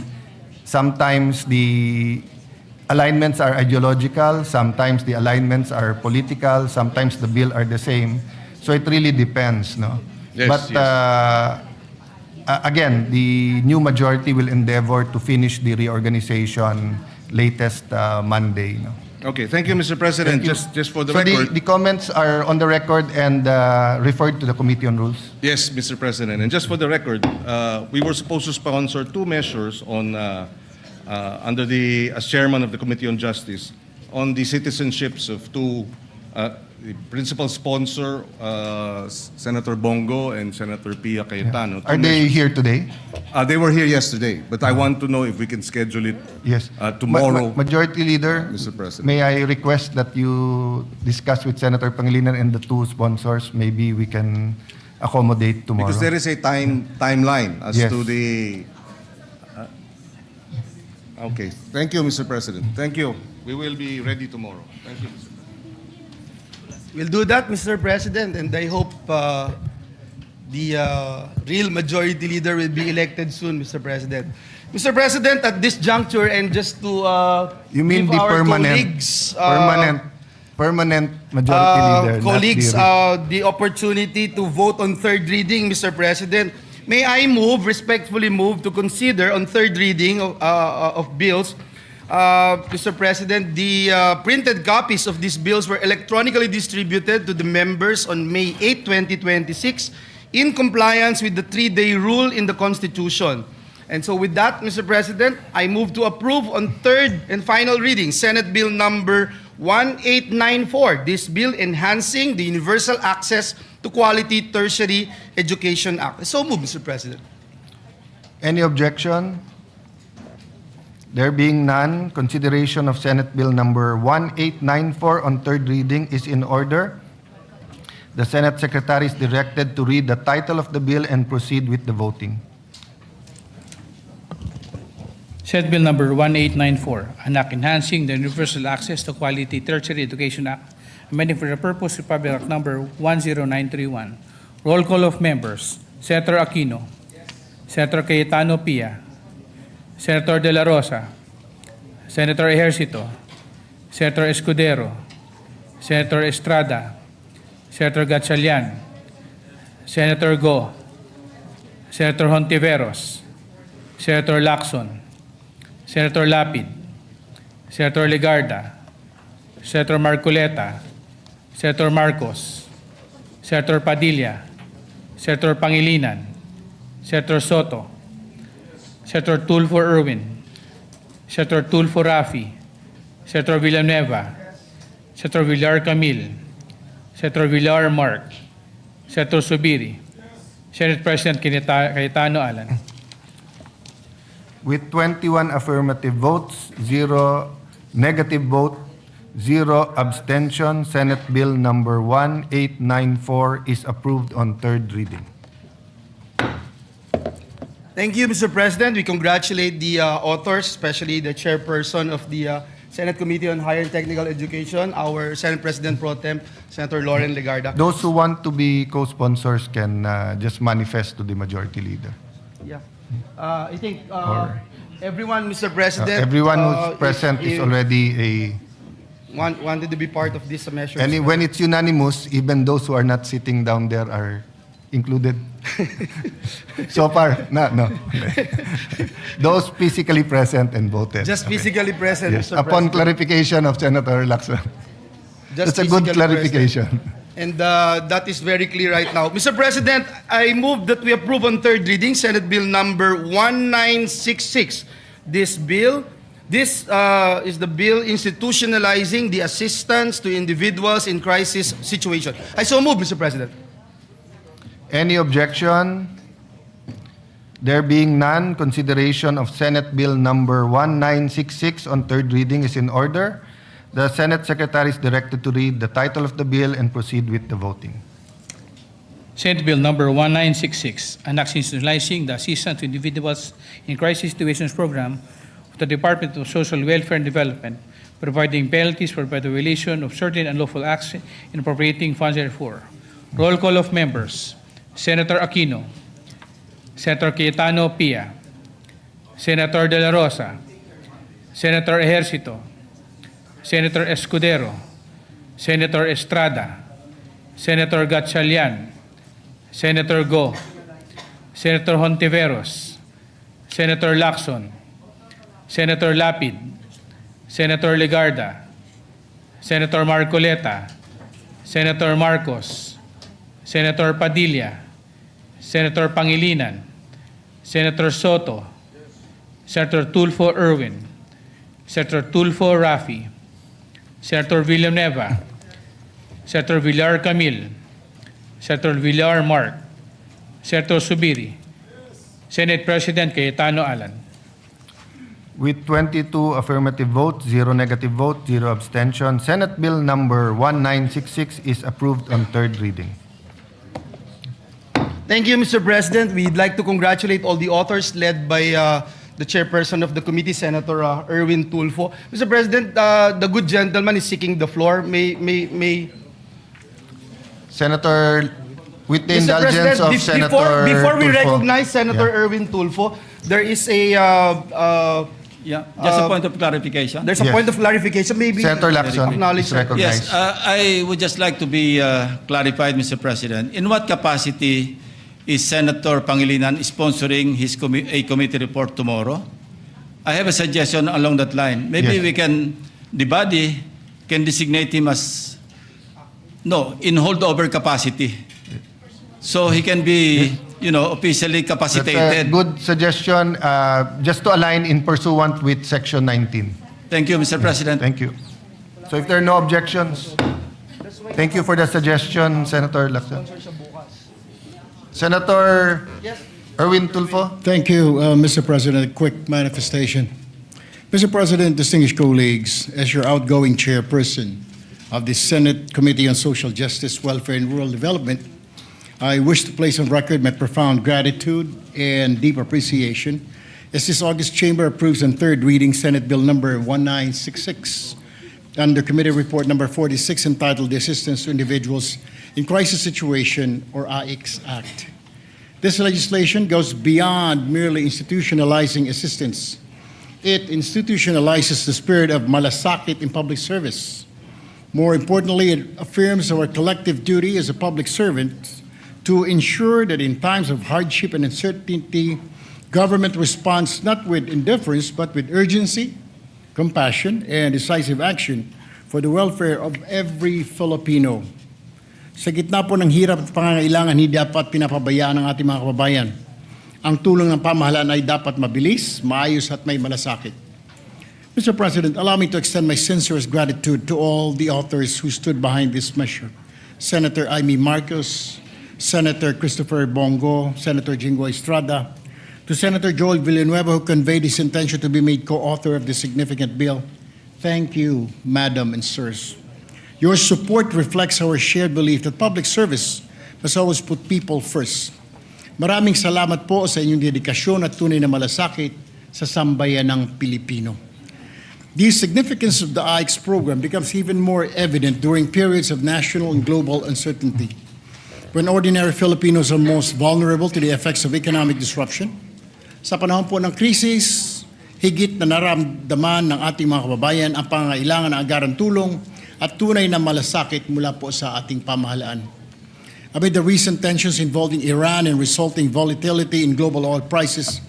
sometimes the alignments are ideological, sometimes the alignments are political, sometimes the bill are the same. So it really depends, no? Yes, But again, the new majority will endeavor to finish the reorganization latest Monday, no? Okay, thank you, Mr. President. Thank you. Just for the So record. the comments are on the record and referred to the Committee on Rules. Yes, Mr. President. And just for the record, we were supposed to sponsor two measures on under the as chairman of the Committee on Justice on the citizenships of two the principal sponsor, Senator Bongo and Senator Pia Cayetano. Are they here today? They were here yesterday, but I want to know if we can schedule it Yes. tomorrow. Majority Leader, Mr. President. may I request that you discuss with Senator Pangilinan and the two sponsors? Maybe we can accommodate tomorrow. Because there is a timeline as Yes. to the. Okay, thank you, Mr. President. Thank you. We will be ready tomorrow. Thank you, Mr. President. We'll do that, Mr. President, and I hope the real majority leader will be elected soon, Mr. President. Mr. President, at this juncture, and just to You mean give the our permanent, colleagues, permanent majority leader, colleagues, not the opportunity to vote on third reading, Mr. President. May I respectfully move to consider on third reading of bills. Mr. President, the printed copies of these bills were electronically distributed to the members on May 8, 2026 in compliance with the 3-day rule in the Constitution. And so with that, Mr. President, I move to approve on third and final reading Senate Bill number 1894, this bill enhancing the Universal Access to Quality Tertiary Education Act. So move, Mr. President. Any objection? There being none, consideration of Senate Bill number 1894 on third reading is in order. The Senate Secretary is directed to read the title of the bill and proceed with the voting. Senate Bill number 1894, an act enhancing the Universal Access to Quality Tertiary Education Act, amending for the purpose of Public Act number 10931. Roll call of members. Senator Aquino. Senator Cayetano Pia. Senator De La Rosa. Senator Ejercito. Senator Escudero. Senator Estrada. Senator Gatchalian. Senator Go. Senator Hontiveros. Senator Lacson. Senator Lapid. Senator Legarda. Senator Marcoleta. Senator Marcos. Senator Padilla. Senator Pangilinan. Senator Soto. Senator Tulfo Erwin. Senator Tulfo Rafi. Senator Villanueva. Senator Villar Camil. Senator Villar Mark. Senator Subiri. Senate President Cayetano Alan. With 21 affirmative votes, 0 negative vote, 0 abstention, Senate Bill number 1894 is approved on third reading. Thank you, Mr. President. We congratulate the authors, especially the chairperson of the Senate Committee on Higher and Technical Education, our Senate President Pro Tem, Senator Lauren Legarda. Those who want to be co-sponsors can just manifest to the majority leader. Yeah. I think everyone, Mr. President, Everyone who's present is already wanted to be part of this measure. and when it's unanimous, even those who are not sitting down there are included. So far, no. Those physically present and voted. Just physically present, Yes. Mr. Upon President. clarification of Senator Lacson. Just That's a good physically clarification. present. And that is very clear right now. Mr. President, I move that we approve on third reading Senate Bill number 1966. This is the bill institutionalizing the assistance to individuals in crisis situation. I so move, Mr. President. Any objection? There being none, consideration of Senate Bill number 1966 on third reading is in order. The Senate Secretary is directed to read the title of the bill and proceed with the voting. Senate Bill number 1966, an act institutionalizing the Assistance to Individuals in Crisis Situations Program of the Department of Social Welfare and Development, providing penalties for the violation of certain unlawful acts and appropriating funds therefore. Roll call of members. Senator Aquino, Senator Cayetano Pia, Senator De La Rosa, Senator Ejercito, Senator Escudero, Senator Estrada, Senator Gatchalian, Senator Go, Senator Hontiveros, Senator Lacson, Senator Lapid, Senator Legarda, Senator Marcoleta, Senator Marcos, Senator Padilla, Senator Pangilinan, Senator Soto, Senator Tulfo Erwin, Senator Tulfo Rafi, Senator Villanueva, Senator Villar Camil, Senator Villar Mark, Senator Subiri, Senate President Cayetano Alan. With 22 affirmative votes, 0 negative vote, 0 abstention, Senate Bill number 1966 is approved on third reading. Thank you, Mr. President. We'd like to congratulate all the authors led by the chairperson of the committee, Senator Erwin Tulfo. Mr. President, the good gentleman is seeking the floor. May Senator, with the Mr. indulgence of President, Senator before we Tulfo. recognize Senator Yeah. Erwin Tulfo, there is a Yeah, just a point of clarification. there's a Yes. point of clarification. Maybe Senator Lacson acknowledge is that. recognized. Yes, I would just like to be clarified, Mr. President. In what capacity is Senator Pangilinan sponsoring his a committee report tomorrow? I have a suggestion along that line. Maybe Yes. we can, the body can designate him as, no, in holdover capacity. So he can be, officially That's a capacitated. good suggestion, just to align in pursuant with Section 19. Thank you, Mr. President. Thank you. So if there are no objections, thank you for the suggestion, Senator Lacson. Senator Erwin Tulfo. Thank you, Mr. President. A quick manifestation. Mr. President, distinguished colleagues, as your outgoing chairperson of the Senate Committee on Social Justice, Welfare, and Rural Development, I wish to place on record my profound gratitude and deep appreciation as this August chamber approves on third reading Senate Bill number 1966 under Committee Report number 46 entitled The Assistance to Individuals in Crisis Situation, or AICS Act. This legislation goes beyond merely institutionalizing assistance. It institutionalizes the spirit of malasakit in public service. More importantly, it affirms our collective duty as a public servant to ensure that in times of hardship and uncertainty, government responds not with indifference but with urgency, compassion, and decisive action for the welfare of every Filipino. Sa gitna po ng hirap at pangangailangan, hindi dapat pinapabayaan ng ating mga kababayan. Ang tulong ng pamahalaan ay dapat mabilis, maayos at may malasakit. Mr. President, allow me to extend my sincerest gratitude to all the authors who stood behind this measure. Senator Amy Marcos, Senator Christopher Bongo, Senator Jingo Estrada, to Senator Joel Villanueva, who conveyed his intention to be made co-author of this significant bill. Thank you, Madam and Sirs. Your support reflects our shared belief that public service must always put people first. Maraming salamat po sa inyong dedikasyon at tunay na malasakit sa sambayan ng Pilipino. The significance of the AICS program becomes even more evident during periods of national and global uncertainty, when ordinary Filipinos are most vulnerable to the effects of economic disruption. Sa panahon po ng krisis, higit na naramdaman ng ating mga kababayan ang pangangailangan ng agarang tulong at tunay na malasakit mula po sa ating pamahalaan. Amid the recent tensions involving Iran and resulting volatility in global oil prices,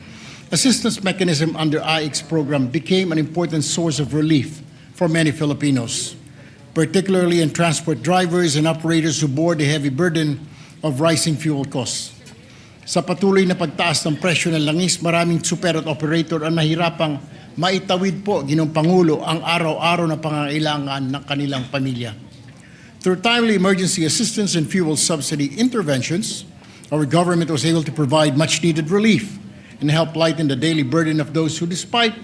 assistance mechanism under AICS program became an important source of relief for many Filipinos, particularly in transport drivers and operators who bore the heavy burden of rising fuel costs. Sa patuloy na pagtaas ng presyo ng langis, maraming super at operator ang nahirapang maitawid po, Ginoong Pangulo, ang araw-araw na pangangailangan ng kanilang pamilya. Through timely emergency assistance and fuel subsidy interventions, our government was able to provide much-needed relief and help lighten the daily burden of those who, despite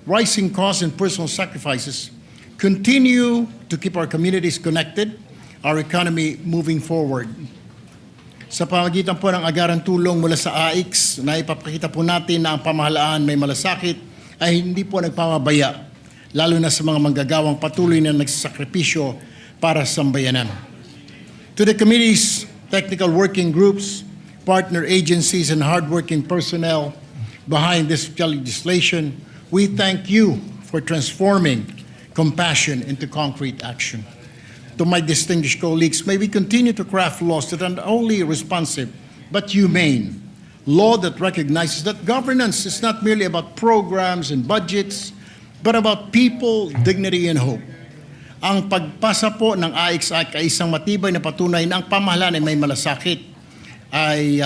rising costs and personal sacrifices, continue to keep our communities connected, our economy moving forward. Sa pamagitan po ng agarang tulong mula sa AIX, na ipapakita po natin na ang pamahalaan may malasakit ay hindi po nagpamabaya, lalo na sa mga manggagawang patuloy na nagsasakripisyo para sa sambayanan. To the committee's technical working groups, partner agencies, and hardworking personnel behind this legislation, we thank you for transforming compassion into concrete action. To my distinguished colleagues, may we continue to craft laws that are not only responsive but humane. Law that recognizes that governance is not merely about programs and budgets, but about people, dignity, and hope. Ang pagpasa po ng AIX Act ay isang matibay na patunay na ang pamahalaan ay may malasakit, ay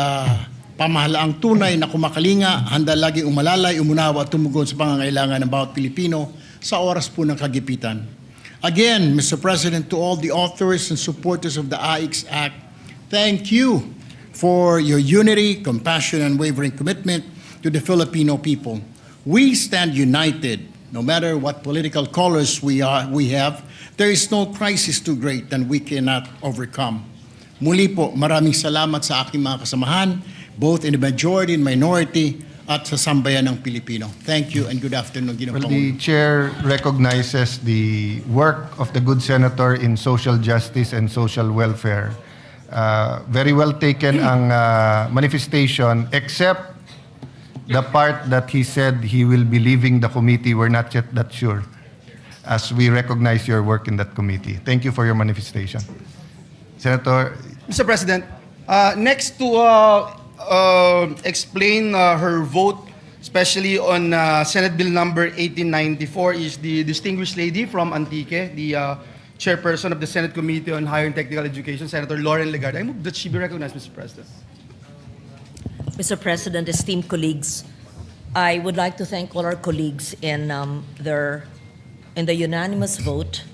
pamahalaang tunay na kumakalinga, handa laging umalalay, umunawa at tumugon sa pangangailangan ng bawat Pilipino sa oras po ng kagipitan. Again, Mr. President, to all the authors and supporters of the AIX Act, thank you for your unity, compassion, and unwavering commitment to the Filipino people. We stand united, no matter what political colors we have. There is no crisis too great that we cannot overcome. Muli po, maraming salamat sa aking mga kasamahan, both in the majority and minority, at sa sambayan ng Pilipino. Thank you and good afternoon, Well, the chair recognizes the work of the good senator in social justice and social welfare. Very well taken ang manifestation, except the part that he said he will be leaving the committee. We're not yet that sure, as we recognize your work in that committee. Thank you for your manifestation. Senator, Mr. President, next to explain her vote, especially on Senate Bill number 1894, is the distinguished lady from Antique, the chairperson of the Senate Committee on Higher and Technical Education, Senator Lauren Legarda. I move that she be recognized, Mr. President. Mr. President, esteemed colleagues, I would like to thank all our colleagues in the unanimous vote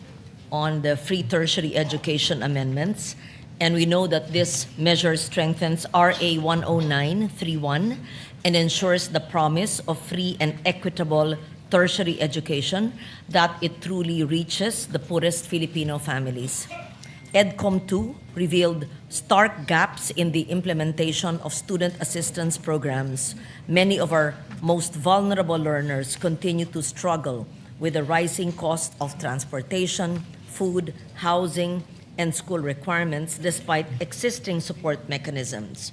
on the free tertiary education amendments. And we know that this measure strengthens RA 10931 and ensures the promise of free and equitable tertiary education, that it truly reaches the poorest Filipino families. EDCOM 2 revealed stark gaps in the implementation of student assistance programs. Many of our most vulnerable learners continue to struggle with the rising cost of transportation, food, housing, and school requirements despite existing support mechanisms.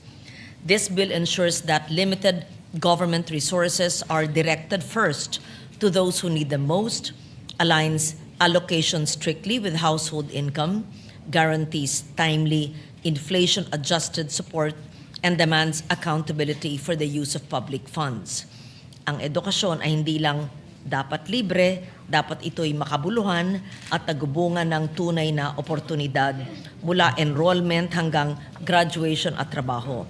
This bill ensures that limited government resources are directed first to those who need them most, aligns allocation strictly with household income, guarantees timely inflation-adjusted support, and demands accountability for the use of public funds. Ang edukasyon ay hindi lang dapat libre, dapat ito'y makabuluhan at nagubungan ng tunay na oportunidad mula enrollment hanggang graduation at trabaho.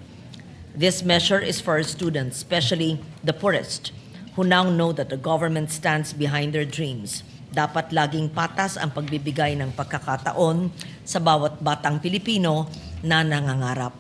This measure is for our students, especially the poorest, who now know that the government stands behind their dreams. Dapat laging patas ang pagbibigay ng pagkakataon sa bawat batang Pilipino na nangangarap.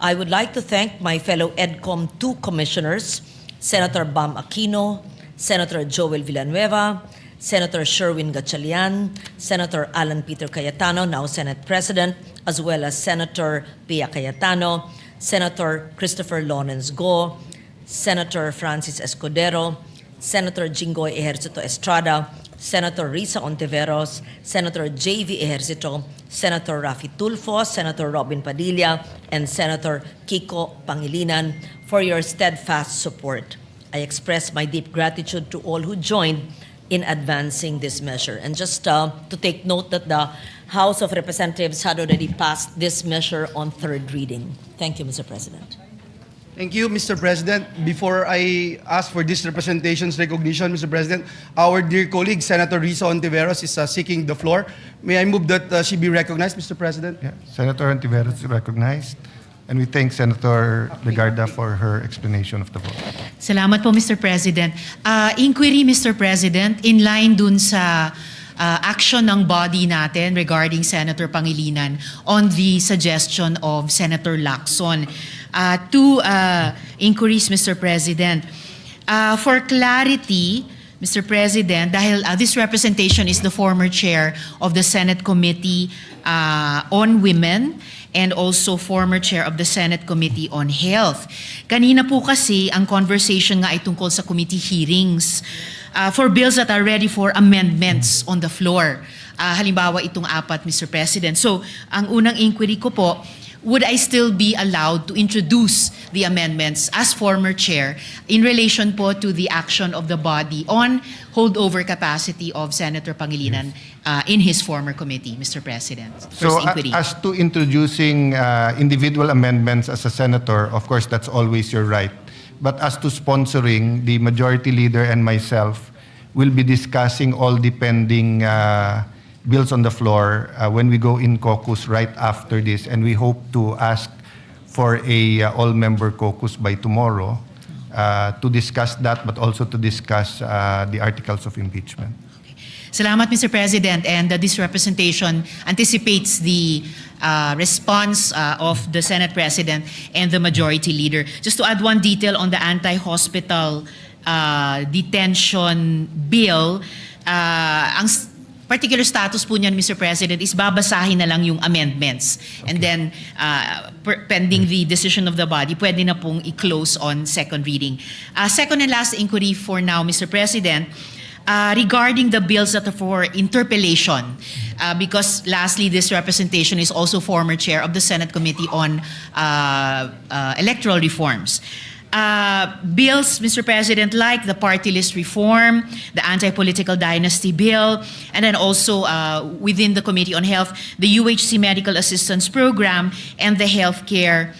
I would like to thank my fellow EDCOM 2 commissioners, Senator Bam Aquino, Senator Joel Villanueva, Senator Sherwin Gatchalian, Senator Alan Peter Cayetano, now Senate President, as well as Senator Pia Cayetano, Senator Christopher Lawrence Go, Senator Francis Escudero, Senator Jinggoy Ejercito Estrada, Senator Risa Ontiveros, Senator J.V. Ejercito, Senator Rafi Tulfo, Senator Robin Padilla, and Senator Kiko Pangilinan for your steadfast support. I express my deep gratitude to all who joined in advancing this measure. And just to take note that the House of Representatives had already passed this measure on third reading. Thank you, Mr. President. Thank you, Mr. President. Before I ask for this representation's recognition, Mr. President, our dear colleague, Senator Risa Ontiveros, is seeking the floor. May I move that she be recognized, Mr. President? yeah, Senator Ontiveros is recognized. And we thank Senator Legarda for her explanation of the vote. Salamat po, Mr. President. Inquiry, Mr. President, in line dun sa action ng body natin regarding Senator Pangilinan on the suggestion of Senator Lacson. Two inquiries, Mr. President. For clarity, Mr. President, dahil this representation is the former chair of the Senate Committee on Women and also former chair of the Senate Committee on Health. Kanina po kasi ang conversation nga ay tungkol sa committee hearings for bills that are ready for amendments on the floor. Halimbawa itong apat, Mr. President. So, ang unang inquiry ko po, would I still be allowed to introduce the amendments as former chair in relation po to the action of the body on holdover capacity of Senator Pangilinan in his former committee, Mr. President? So, First inquiry. as to introducing individual amendments as a senator, of course, that's always your right. But as to sponsoring, the majority leader and myself will be discussing all the pending bills on the floor when we go in caucus right after this, and we hope to ask for a all-member caucus by tomorrow to discuss that, but also to discuss the articles of impeachment. Salamat, Mr. President. And this representation anticipates the response of the Senate President and the Majority Leader. Just to add one detail on the anti-hospital detention bill, ang particular status po niyan, Mr. President, is babasahin na lang yung amendments. And then, pending the decision of the body, pwede na pong i-close on second reading. Second and last inquiry for now, Mr. President, regarding the bills that are for interpellation, because lastly, this representation is also former chair of the Senate Committee on Electoral Reforms. Bills, Mr. President, like the party list reform, the anti-political dynasty bill, and then also within the Committee on Health, the UHC Medical Assistance Program, and the Healthcare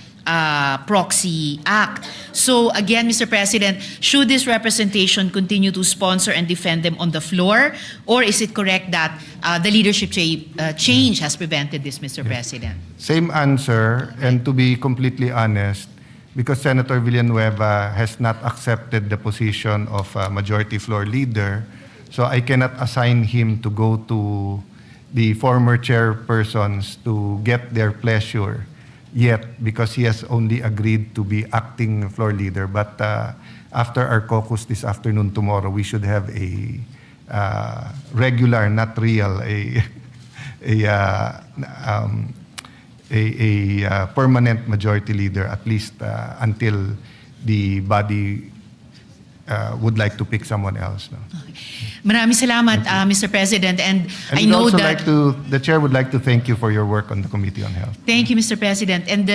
Proxy Act. So again, Mr. President, should this representation continue to sponsor and defend them on the floor, or is it correct that the leadership change has prevented this, Mr. President? Same answer, and to be completely honest, because Senator Villanueva has not accepted the position of majority floor leader, so I cannot assign him to go to the former chairpersons to get their pleasure yet, because he has only agreed to be acting floor leader. But after our caucus this afternoon, tomorrow, we should have a regular, not real, a permanent majority leader, at least until the body would like to pick someone else. No? Maraming salamat, Mr. President, and I we'd know also that... the chair would like to thank you for your work on the Committee on Health. Thank you, Mr. President. And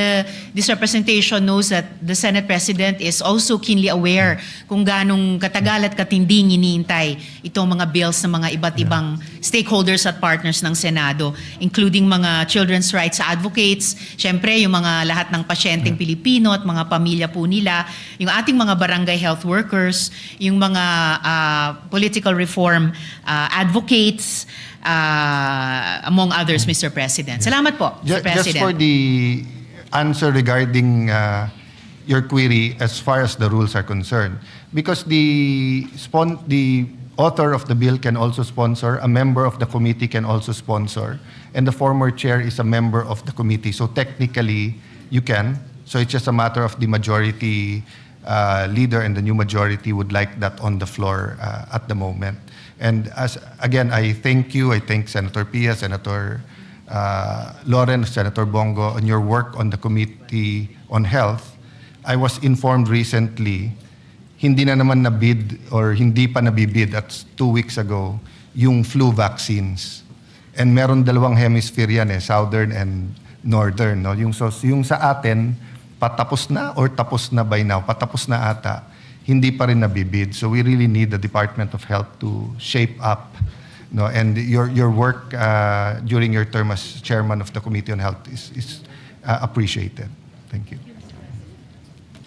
this representation knows that the Senate President is also keenly aware kung ganong katagal at katinding iniintay itong mga bills ng mga iba't ibang stakeholders at partners ng Senado, including mga children's rights advocates, syempre yung mga lahat ng pasyenteng Pilipino at mga pamilya po nila, yung ating mga barangay health workers, yung mga political reform advocates, among others, Mr. President. Salamat po, Mr. President. Just for the answer regarding your query as far as the rules are concerned, because the author of the bill can also sponsor, a member of the committee can also sponsor, and the former chair is a member of the committee. So technically, you can. So it's just a matter of the majority leader and the new majority would like that on the floor at the moment. And again, I thank you. I thank Senator Pia, Senator Loren, Senator Bongo on your work on the Committee on Health. I was informed recently, hindi na naman nabid or hindi pa nabibid, that's 2 weeks ago, yung flu vaccines. And meron dalawang hemisphere yan southern and northern. No? Yung sa atin, patapos na or tapos na by now, patapos na ata, hindi pa rin nabibid. So we really need the Department of Health to shape up. No? And your work during your term as chairman of the Committee on Health is appreciated. Thank you.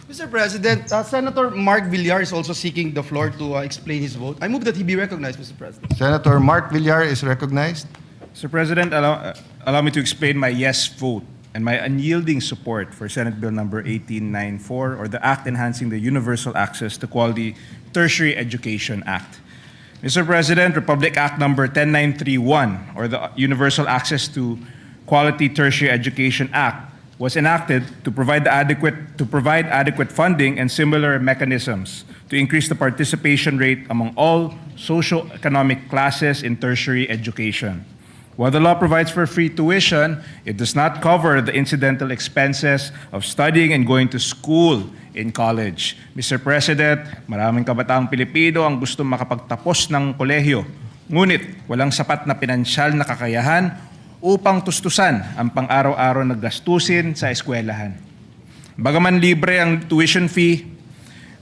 Mr. President, Senator Mark Villar is also seeking the floor to explain his vote. I move that he be recognized, Mr. President. Senator Mark Villar is recognized. Mr. President, allow me to explain my yes vote and my unyielding support for Senate Bill number 1894, or the Act Enhancing the Universal Access to Quality Tertiary Education Act. Mr. President, Republic Act number 10931, or the Universal Access to Quality Tertiary Education Act, was enacted to provide adequate funding and similar mechanisms to increase the participation rate among all socio-economic classes in tertiary education. While the law provides for free tuition, it does not cover the incidental expenses of studying and going to school in college. Mr. President, maraming kabataang Pilipino ang gusto makapagtapos ng kolehiyo, ngunit walang sapat na pinansyal na kakayahan upang tustusan ang pang-araw-araw na gastusin sa eskwelahan. Bagaman libre ang tuition fee,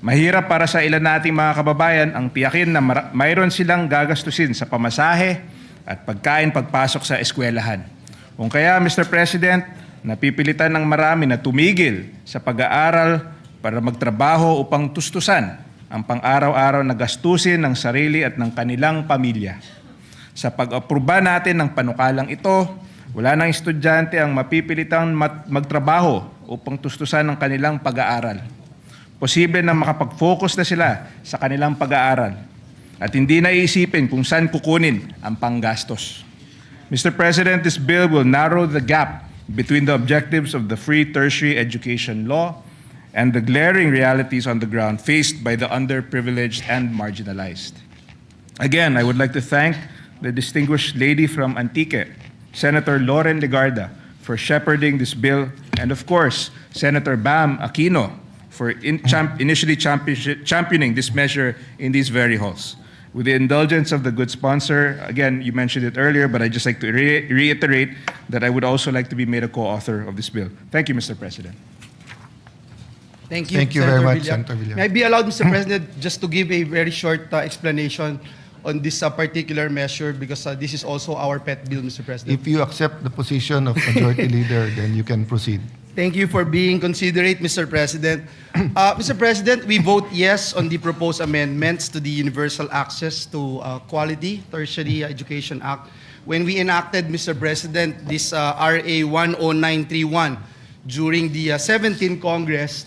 mahirap para sa ilan nating mga kababayan ang tiyakin na mayroon silang gagastusin sa pamasahe at pagkain pagpasok sa eskwelahan. Kung kaya, Mr. President, napipilitan ng marami na tumigil sa pag-aaral para magtrabaho upang tustusan ang pang-araw-araw na gastusin ng sarili at ng kanilang pamilya. Sa pag-aproba natin ng panukalang ito, wala nang estudyante ang mapipilitang magtrabaho upang tustusan ang kanilang pag-aaral. Posible na makapag-focus na sila sa kanilang pag-aaral at hindi na iisipin kung saan kukunin ang panggastos. Mr. President, this bill will narrow the gap between the objectives of the free tertiary education law and the glaring realities on the ground faced by the underprivileged and marginalized. Again, I would like to thank the distinguished lady from Antique, Senator Loren Legarda, for shepherding this bill, and of course, Senator Bam Aquino for initially championing this measure in these very halls. With the indulgence of the good sponsor, again, you mentioned it earlier, but I'd just like to reiterate that I would also like to be made a co-author of this bill. Thank you, Mr. President. Thank you, Thank you Senator very much, Villar. Senator Villar. May I be allowed, Mr. President, just to give a very short explanation on this particular measure, because this is also our pet bill, Mr. President. If you accept the position of Majority Leader, then you can proceed. Thank you for being considerate, Mr. President. Mr. President, we vote yes on the proposed amendments to the Universal Access to Quality Tertiary Education Act. When we enacted, Mr. President, this RA 10931 during the 17th Congress,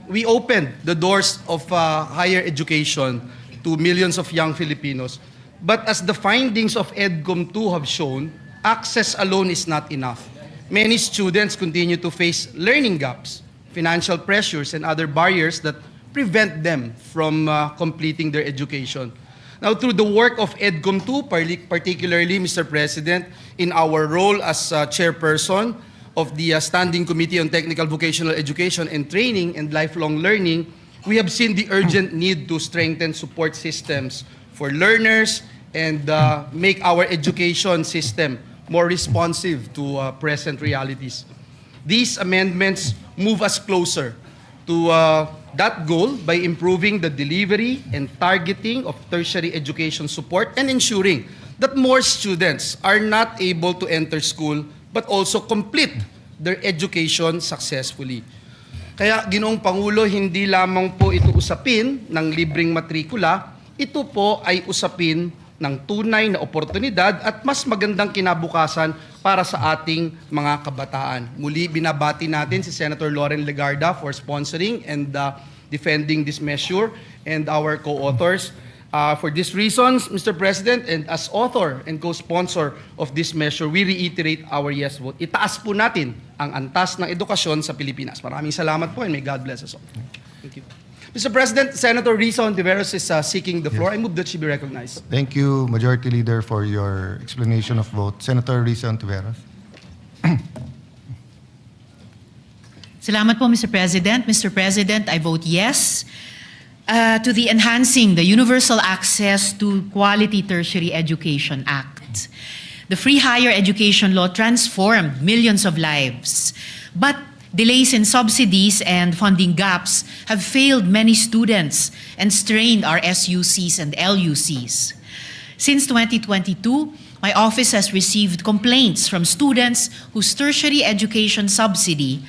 we opened the doors of higher education to millions of young Filipinos. But as the findings of EDCOM 2 have shown, access alone is not enough. Many students continue to face learning gaps, financial pressures, and other barriers that prevent them from completing their education. Now, through the work of EDCOM 2, particularly, Mr. President, in our role as chairperson of the Standing Committee on Technical Vocational Education and Training and Lifelong Learning, we have seen the urgent need to strengthen support systems for learners and make our education system more responsive to present realities. These amendments move us closer to that goal by improving the delivery and targeting of tertiary education support and ensuring that more students are not able to enter school but also complete their education successfully. Kaya, Ginoong Pangulo, hindi lamang po ito usapin ng libreng matrikula, ito po ay usapin ng tunay na oportunidad at mas magandang kinabukasan para sa ating mga kabataan. Muli, binabati natin si Senator Loren Legarda for sponsoring and defending this measure and our co-authors. For these reasons, Mr. President, and as author and co-sponsor of this measure, we reiterate our yes vote. Itaas po natin ang antas ng edukasyon sa Pilipinas. Maraming salamat po and may God bless us all. Thank you. Mr. President, Senator Risa Ontiveros is seeking the floor. I move that she be recognized. Thank you, Majority Leader, for your explanation of vote. Senator Risa Ontiveros. Salamat po, Mr. President. Mr. President, I vote yes to the Enhancing the Universal Access to Quality Tertiary Education Act. The Free Higher Education Law transformed millions of lives, but delays in subsidies and funding gaps have failed many students and strained our SUCs and LUCs. Since 2022, my office has received complaints from students whose tertiary education subsidy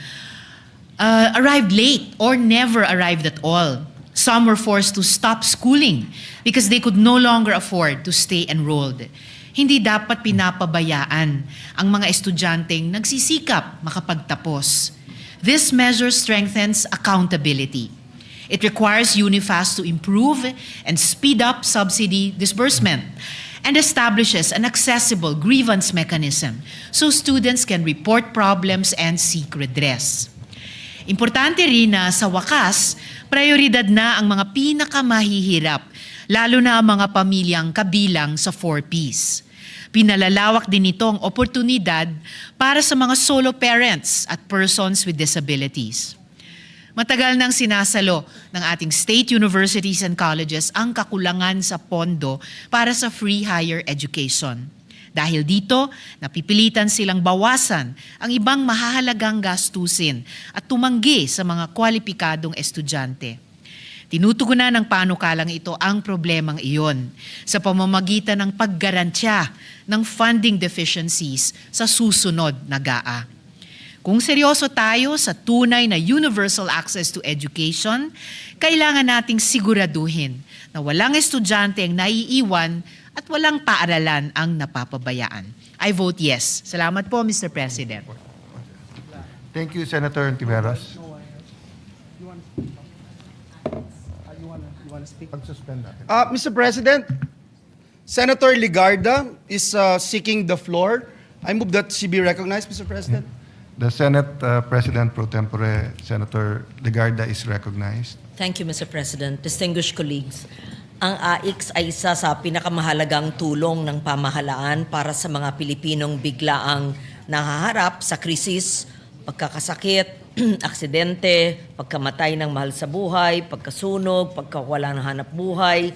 arrived late or never arrived at all. Some were forced to stop schooling because they could no longer afford to stay enrolled. Hindi dapat pinapabayaan ang mga estudyanteng nagsisikap makapagtapos. This measure strengthens accountability. It requires UNIFAS to improve and speed up subsidy disbursement and establishes an accessible grievance mechanism so students can report problems and seek redress. Importante rin na sa wakas, prioridad na ang mga pinakamahihirap, lalo na ang mga pamilyang kabilang sa 4Ps. Pinalalawak din ito ang oportunidad para sa mga solo parents at persons with disabilities. Matagal nang sinasalo ng ating state universities and colleges ang kakulangan sa pondo para sa free higher education. Dahil dito, napipilitan silang bawasan ang ibang mahahalagang gastusin at tumanggi sa mga kwalipikadong estudyante. Tinutugunan ng panukalang ito ang problemang iyon sa pamamagitan ng paggarantya ng funding deficiencies sa susunod na GAA. Kung seryoso tayo sa tunay na universal access to education, kailangan nating siguraduhin na walang estudyante ang naiiwan at walang paaralan ang napapabayaan. I vote yes. Salamat po, Mr. President. Thank you, Senator Antiveros. Mr. President, Senator Ligarda is seeking the floor. I move that she be recognized, Mr. President. The Senate President Pro Tempore, Senator Legarda, is recognized. Thank you, Mr. President. Distinguished colleagues, ang AIX ay isa sa pinakamahalagang tulong ng pamahalaan para sa mga Pilipinong biglaang nahaharap sa krisis, pagkakasakit, aksidente, pagkamatay ng mahal sa buhay, pagkasunog, pagkawala ng hanap buhay,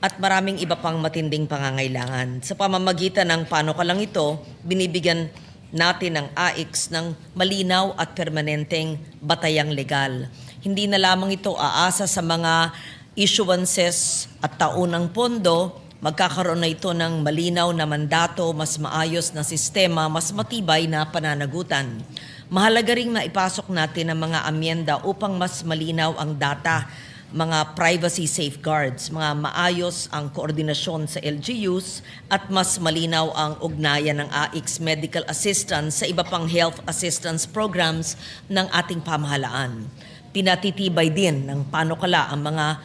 at maraming iba pang matinding pangangailangan. Sa pamamagitan ng panukalang ito, binibigyan natin ang AIX ng malinaw at permanenteng batayang legal. Hindi na lamang ito aasa sa mga issuances at taunang pondo, magkakaroon na ito ng malinaw na mandato, mas maayos na sistema, mas matibay na pananagutan. Mahalaga ring maipasok natin ang mga amyenda upang mas malinaw ang data, mga privacy safeguards, mga maayos ang koordinasyon sa LGUs at mas malinaw ang ugnayan ng AIX medical assistance sa iba pang health assistance programs ng ating pamahalaan. Pinatitibay din ng panukala ang mga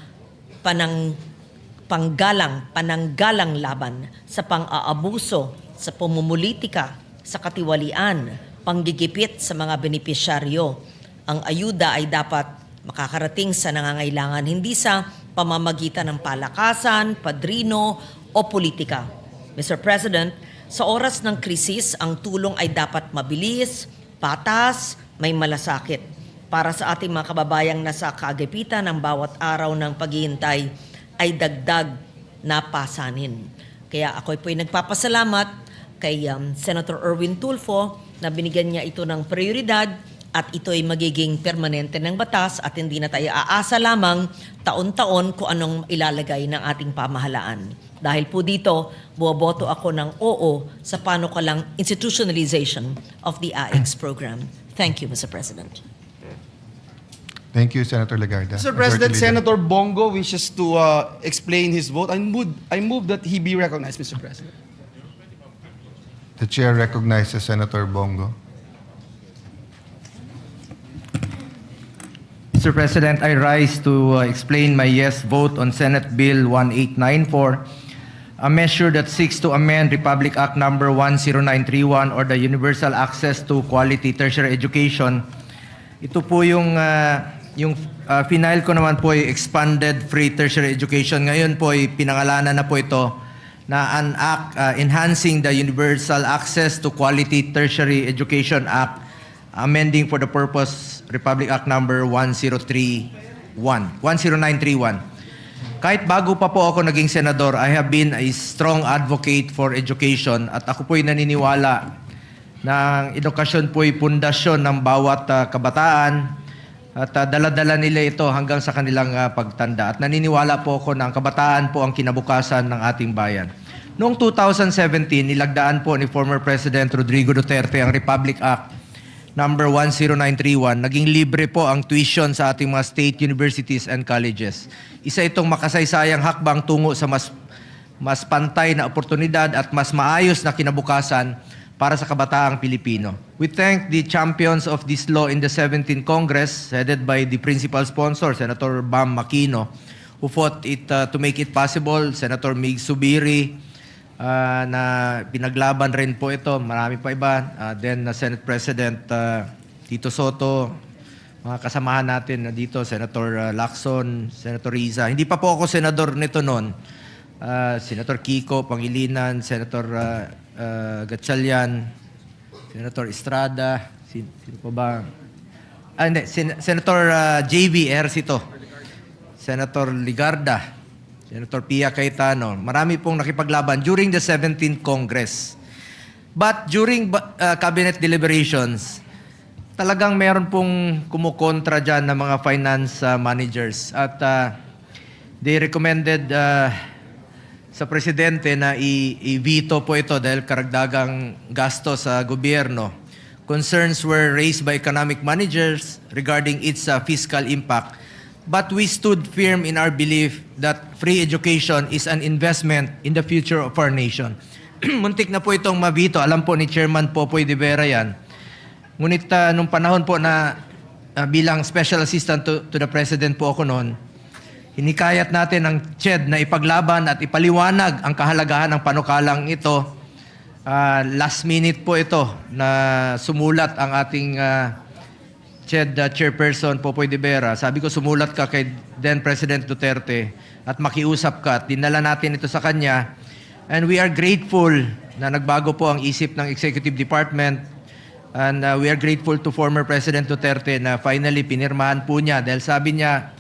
pananggalang laban sa pang-aabuso, sa pamumulitika, sa katiwalian, panggigipit sa mga benepisyaryo. Ang ayuda ay dapat makakarating sa nangangailangan, hindi sa pamamagitan ng palakasan, padrino o politika. Mr. President, sa oras ng krisis, ang tulong ay dapat mabilis, patas, may malasakit. Para sa ating mga kababayang nasa kaagipitan ng bawat araw ng paghihintay ay dagdag na pasanin. Kaya ako po ay nagpapasalamat kay Senator Erwin Tulfo na binigyan niya ito ng prioridad at ito ay magiging permanente ng batas at hindi na tayo aasa lamang taon-taon kung anong ilalagay ng ating pamahalaan. Dahil po dito, buwaboto ako ng oo sa panukalang institutionalization of the AIX program. Thank you, Mr. President. Thank you, Senator Legarda. Mr. President, Majority Leader. Senator Bongo wishes to explain his vote. I move that he be recognized, Mr. President. The Chair recognizes Senator Bongo. Mr. President, I rise to explain my yes vote on Senate Bill 1894, a measure that seeks to amend Republic Act Number 10931 or the Universal Access to Quality Tertiary Education. Ito po yung final ko naman po ay Expanded Free Tertiary Education. Ngayon po ay pinangalanan na po ito na an act enhancing the Universal Access to Quality Tertiary Education Act, amending for the purpose Republic Act Number 10931. Kahit bago pa po ako naging senador, I have been a strong advocate for education at ako po ay naniniwala na ang edukasyon po ay pundasyon ng bawat kabataan at dala-dala nila ito hanggang sa kanilang pagtanda. At naniniwala po ako na ang kabataan po ang kinabukasan ng ating bayan. Noong 2017, nilagdaan po ni former President Rodrigo Duterte ang Republic Act Number 10931. Naging libre po ang tuition sa ating mga state universities and colleges. Isa itong makasaysayang hakbang tungo sa mas pantay na oportunidad at mas maayos na kinabukasan para sa kabataang Pilipino. We thank the champions of this law in the 17th Congress, headed by the principal sponsor, Senator Bam Aquino, who fought it to make it possible, Senator Mig Subiri, na pinaglaban rin po ito. Marami pa iba. Then Senate President Tito Soto, mga kasamahan natin na dito, Senator Lacson, Senator Riza. Hindi pa po ako senador nito noon. Senator Kiko, Pangilinan, Senator Gatchalian, Senator Estrada, sino pa ba? Hindi, Senator JB Ejercito, Senator Ligarda, Senator Pia Cayetano. Marami pong nakipaglaban during the 17th Congress. But during cabinet deliberations, talagang meron pong kumukontra dyan ng mga finance managers. At they recommended sa presidente na i-veto po ito dahil karagdagang gasto sa gobyerno. Concerns were raised by economic managers regarding its fiscal impact. But we stood firm in our belief that free education is an investment in the future of our nation. Muntik na po itong mabito. Alam po ni Chairman Popoy de Vera yan. Ngunit nung panahon po na bilang Special Assistant to the President po ako noon, hinikayat natin ang CHED na ipaglaban at ipaliwanag ang kahalagahan ng panukalang ito. Last minute po ito na sumulat ang ating CHED Chairperson Popoy de Vera. Sabi ko, sumulat ka kay then President Duterte at makiusap ka. At dinala natin ito sa kanya. And we are grateful na nagbago po ang isip ng Executive Department. And we are grateful to former President Duterte na finally pinirmahan po niya dahil sabi niya,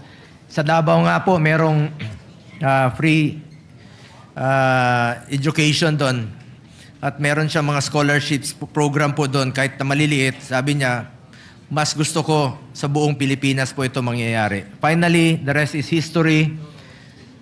sa Davao nga po merong free education doon at meron siya mga scholarships program po doon kahit na maliliit. Sabi niya, mas gusto ko sa buong Pilipinas po ito mangyayari. Finally, the rest is history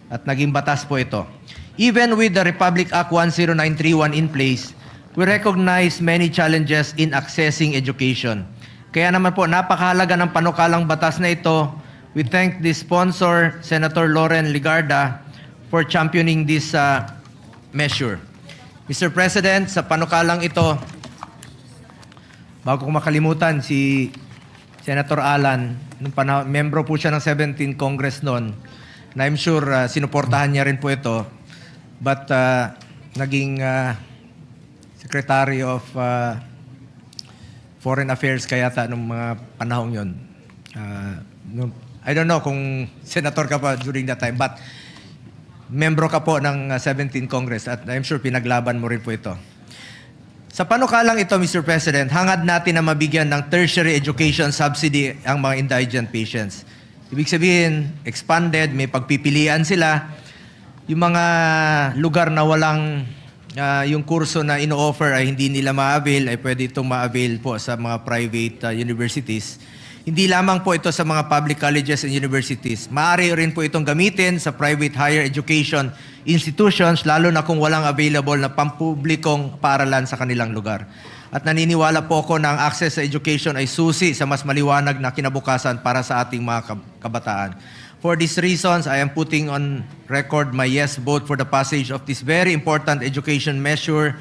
at naging batas po ito. Even with the Republic Act 10931 in place, we recognize many challenges in accessing education. Kaya naman po, napakahalaga ng panukalang batas na ito. We thank the sponsor, Senator Loren Ligarda, for championing this measure. Mr. President, sa panukalang ito, bago ko makalimutan, si Senator Alan, nung membro po siya ng 17th Congress noon, na I'm sure sinuportahan niya rin po ito, but naging Secretary of Foreign Affairs kayata nung mga panahong yon. I don't know kung senator ka pa during that time, but membro ka po ng 17th Congress at I'm sure pinaglaban mo rin po ito. Sa panukalang ito, Mr. President, hangad natin na mabigyan ng tertiary education subsidy ang mga indigent patients. Ibig sabihin, expanded, may pagpipilian sila. Yung mga lugar na walang yung kurso na ino-offer ay hindi nila ma-avail, ay pwede itong ma-avail po sa mga private universities. Hindi lamang po ito sa mga public colleges and universities. Maaari rin po itong gamitin sa private higher education institutions, lalo na kung walang available na pampublikong paaralan sa kanilang lugar. At naniniwala po ako na ang access sa education ay susi sa mas maliwanag na kinabukasan para sa ating mga kabataan. For these reasons, I am putting on record my yes vote for the passage of this very important education measure.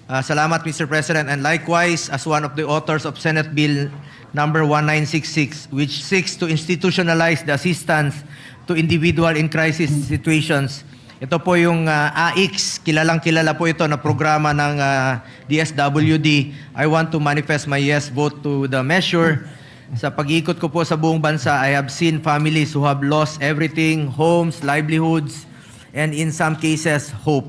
Salamat, Mr. President. And likewise, as one of the authors of Senate Bill number 1966, which seeks to institutionalize the assistance to individual in crisis situations. Ito po yung AIX, kilalang-kilala po ito na programa ng DSWD. I want to manifest my yes vote to the measure. Sa pag-ikot ko po sa buong bansa, I have seen families who have lost everything, homes, livelihoods, and in some cases, hope.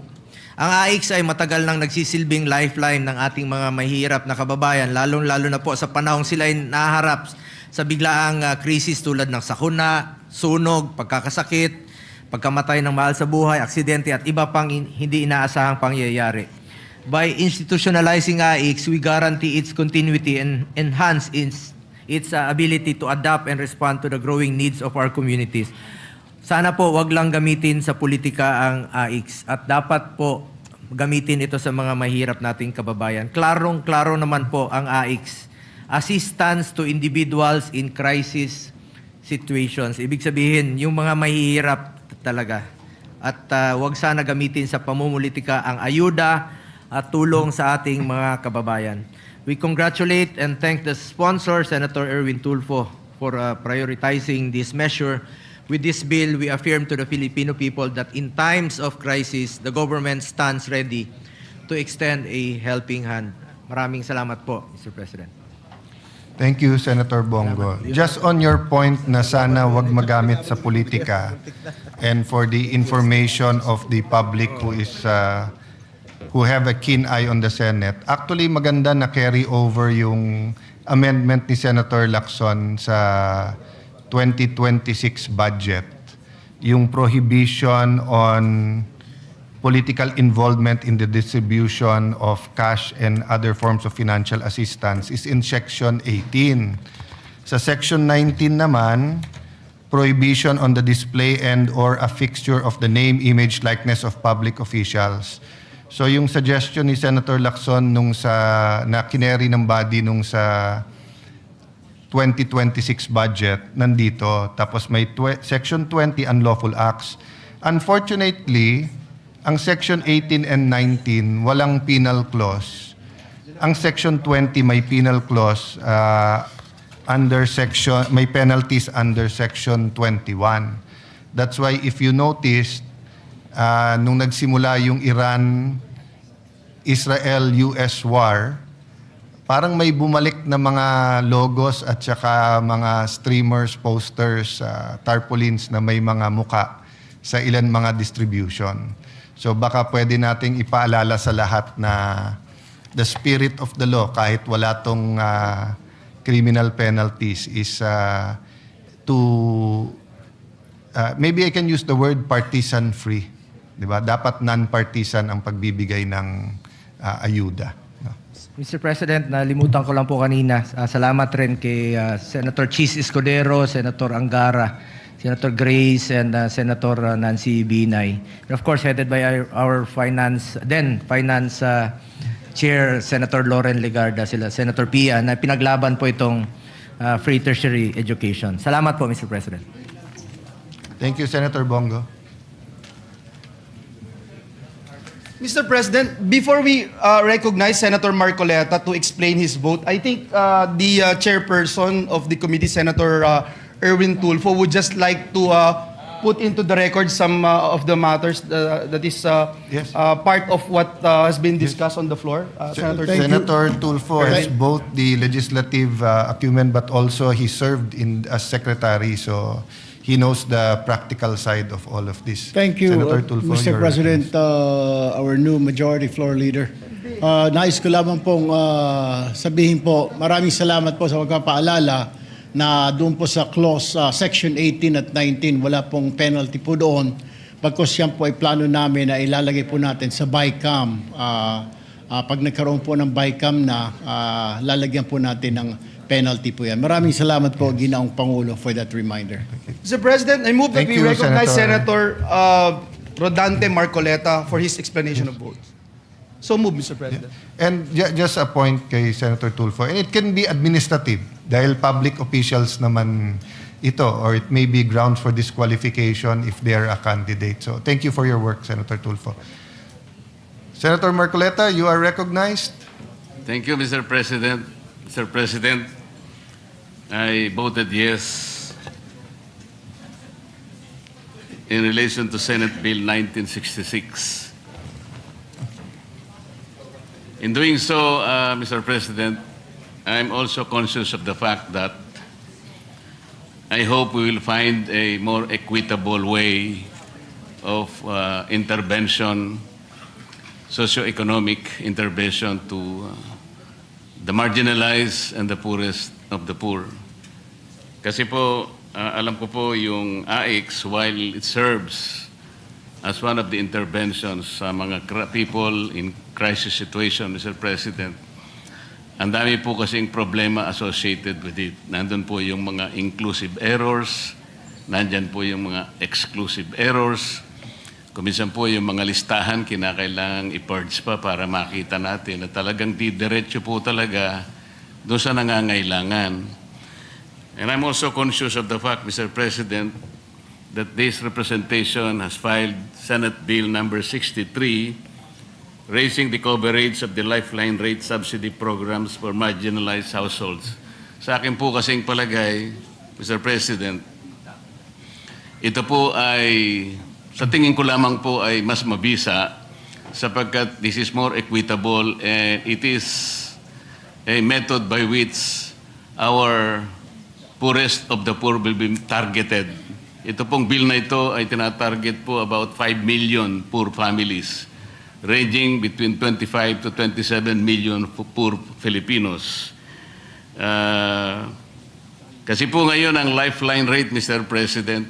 Ang AIX ay matagal nang nagsisilbing lifeline ng ating mga mahihirap na kababayan, lalong-lalo na po sa panahong sila ay naharap sa biglaang krisis tulad ng sakuna, sunog, pagkakasakit, pagkamatay ng mahal sa buhay, aksidente at iba pang hindi inaasahang pangyayari. By institutionalizing AIX, we guarantee its continuity and enhance its ability to adapt and respond to the growing needs of our communities. Sana po wag lang gamitin sa politika ang AIX at dapat po gamitin ito sa mga mahirap nating kababayan. Klarong-klaro naman po ang AIX. Assistance to individuals in crisis situations. Ibig sabihin, yung mga mahihirap talaga. At wag sana gamitin sa pamumulitika ang ayuda at tulong sa ating mga kababayan. We congratulate and thank the sponsor, Senator Erwin Tulfo, for prioritizing this measure. With this bill, we affirm to the Filipino people that in times of crisis, the government stands ready to extend a helping hand. Maraming salamat po, Mr. President. Thank you, Senator Bongo. Just on your point na sana wag magamit sa politika and for the information of the public who have a keen eye on the Senate, actually maganda na carry over yung amendment ni Senator Lacson sa 2026 budget, yung prohibition on political involvement in the distribution of cash and other forms of financial assistance is in Section 18. Sa Section 19 naman, prohibition on the display and or a fixture of the name, image, likeness of public officials. So yung suggestion ni Senator Lacson na kineri ng body nung sa 2026 budget, nandito. Tapos may Section 20, unlawful acts. Unfortunately, ang Section 18 and 19, walang penal clause. Ang Section 20 may penal clause may penalties under Section 21. That's why if you noticed, nung nagsimula yung Iran-Israel-US war, parang may bumalik na mga logos at saka mga streamers, posters, tarpaulins na may mga muka sa ilan mga distribution. So baka pwede nating ipaalala sa lahat na the spirit of the law, kahit wala tong criminal penalties, is maybe I can use the word partisan-free. Diba? Dapat non-partisan ang pagbibigay ng ayuda. Mr. President, nalimutan ko lang po kanina. Salamat rin kay Senator Chis Escudero, Senator Angara, Senator Grace, and Senator Nancy Binay. And of course, headed by our finance chair, Senator Loren Legarda, Senator Pia, na pinaglaban po itong free tertiary education. Salamat po, Mr. President. Thank you, Senator Bongo. Mr. President, before we recognize Senator Marcoleta to explain his vote, I think the chairperson of the committee, Senator Erwin Tulfo, would just like to put into the record some of the matters that is part of what has been discussed on the floor. Senator Tulfo has both the legislative acumen, but also he served as secretary, so he knows the practical side of all of this. Thank you, Senator Tulfo, Mr. President, our new majority floor leader. Nais ko lamang pong sabihin po, maraming salamat po sa pagpapaalala na doon po sa clause section 18 at 19, wala pong penalty po doon. Pagkos yan po ay plano namin na ilalagay po natin sa BICAM. Pag nagkaroon po ng BICAM na, lalagyan po natin ng penalty po yan. Maraming salamat po, Ginoong Pangulo, for that reminder. Mr. President, I move that we recognize Senator Rodante Marcoleta for his explanation of votes. So move, Mr. President. And just a point kay Senator Tulfo, and it can be administrative dahil public officials naman ito, or it may be grounds for disqualification if they are a candidate. So thank you for your work, Senator Tulfo. Senator Marcoleta, you are recognized. Thank you, Mr. President. Mr. President, I voted yes in relation to Senate Bill 1966. In doing so, Mr. President, I'm also conscious of the fact that I hope we will find a more equitable way of intervention, socio-economic intervention to the marginalized and the poorest of the poor. Kasi po, alam ko po yung AIX, while it serves as one of the interventions sa mga people in crisis situation, Mr. President, ang dami po kasing problema associated with it. Nandun po yung mga inclusive errors, nandyan po yung mga exclusive errors. Kuminsan po yung mga listahan, kinakailangan i-purge pa para makita natin na talagang didiretso po talaga doon sa nangangailangan. And I'm also conscious of the fact, Mr. President, that this representation has filed Senate Bill number 63, raising the coverage of the lifeline rate subsidy programs for marginalized households. Sa akin po kasing palagay, Mr. President, ito po ay, sa tingin ko lamang po ay mas mabisa sapagkat this is more equitable and it is a method by which our poorest of the poor will be targeted. Ito pong bill na ito ay tinatarget po about 5 million poor families, ranging between 25 to 27 million poor Filipinos. Kasi po ngayon ang lifeline rate, Mr. President,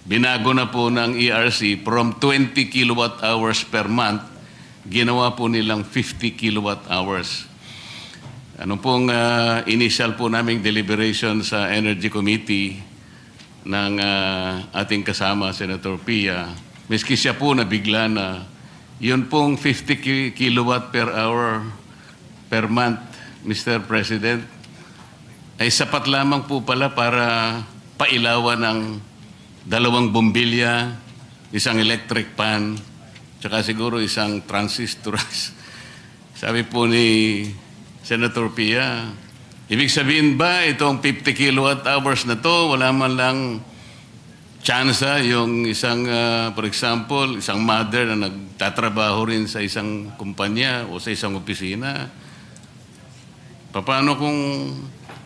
binago na po ng ERC from 20 kilowatt hours per month, ginawa po nilang 50 kilowatt hours. Ano pong initial po naming deliberation sa Energy Committee ng ating kasama, Senator Pia, miski siya po nabigla na yun pong 50 kilowatt per hour per month, Mr. President, ay sapat lamang po pala para pailawan ng 2 bombilya, isang electric pan, tsaka siguro isang transistor. Sabi po ni Senator Pia, ibig sabihin ba itong 50 kilowatt hours na to, wala man lang chance yung isang, for example, isang mother na nagtatrabaho rin sa isang kumpanya o sa isang opisina? Paano kung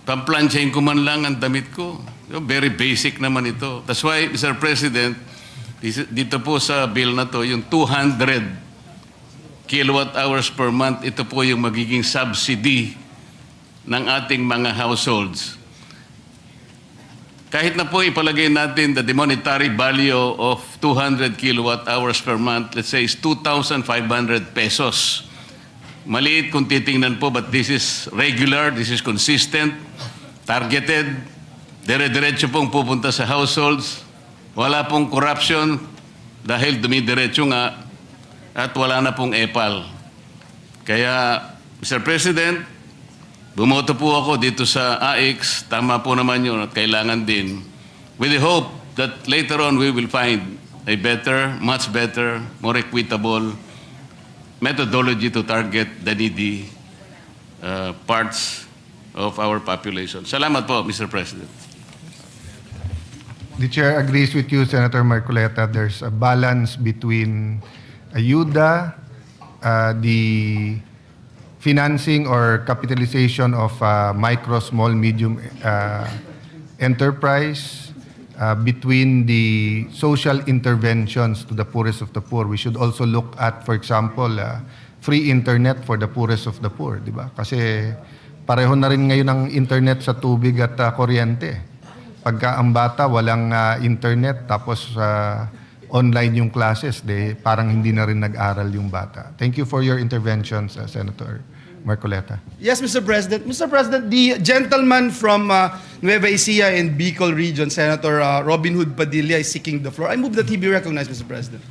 pamplansyahin ko man lang ang damit ko? Very basic naman ito. That's why, Mr. President, dito po sa bill na to, yung 200 kilowatt hours per month, ito po yung magiging subsidy ng ating mga households. Kahit na po ipalagay natin the monetary value of 200 kilowatt hours per month, let's say is 2,500 pesos. Maliit kung titingnan po, but this is regular, this is consistent, targeted, dire-diretso pong pupunta sa households, wala pong corruption dahil dumidiretso nga at wala na pong epal. Kaya, Mr. President, bumoto po ako dito sa AIX, tama po naman yun at kailangan din, with the hope that later on we will find a better, much better, more equitable methodology to target the needy parts of our population. Salamat po, Mr. President. The Chair agrees with you, Senator Marcoleta. There's a balance between ayuda, the financing or capitalization of micro, small, medium enterprise, between the social interventions to the poorest of the poor. We should also look at, for example, free internet for the poorest of the poor, di ba? Kasi pareho na rin ngayon ang internet sa tubig at kuryente. Pagka ang bata walang internet tapos online yung classes, parang hindi na rin nag-aral yung bata. Thank you for your interventions, Senator Marcoleta. Yes, Mr. President. Mr. President, the gentleman from Nueva Ecija and Bicol region, Senator Robin Hood Padilla, is seeking the floor. I move that he be recognized, Mr. President.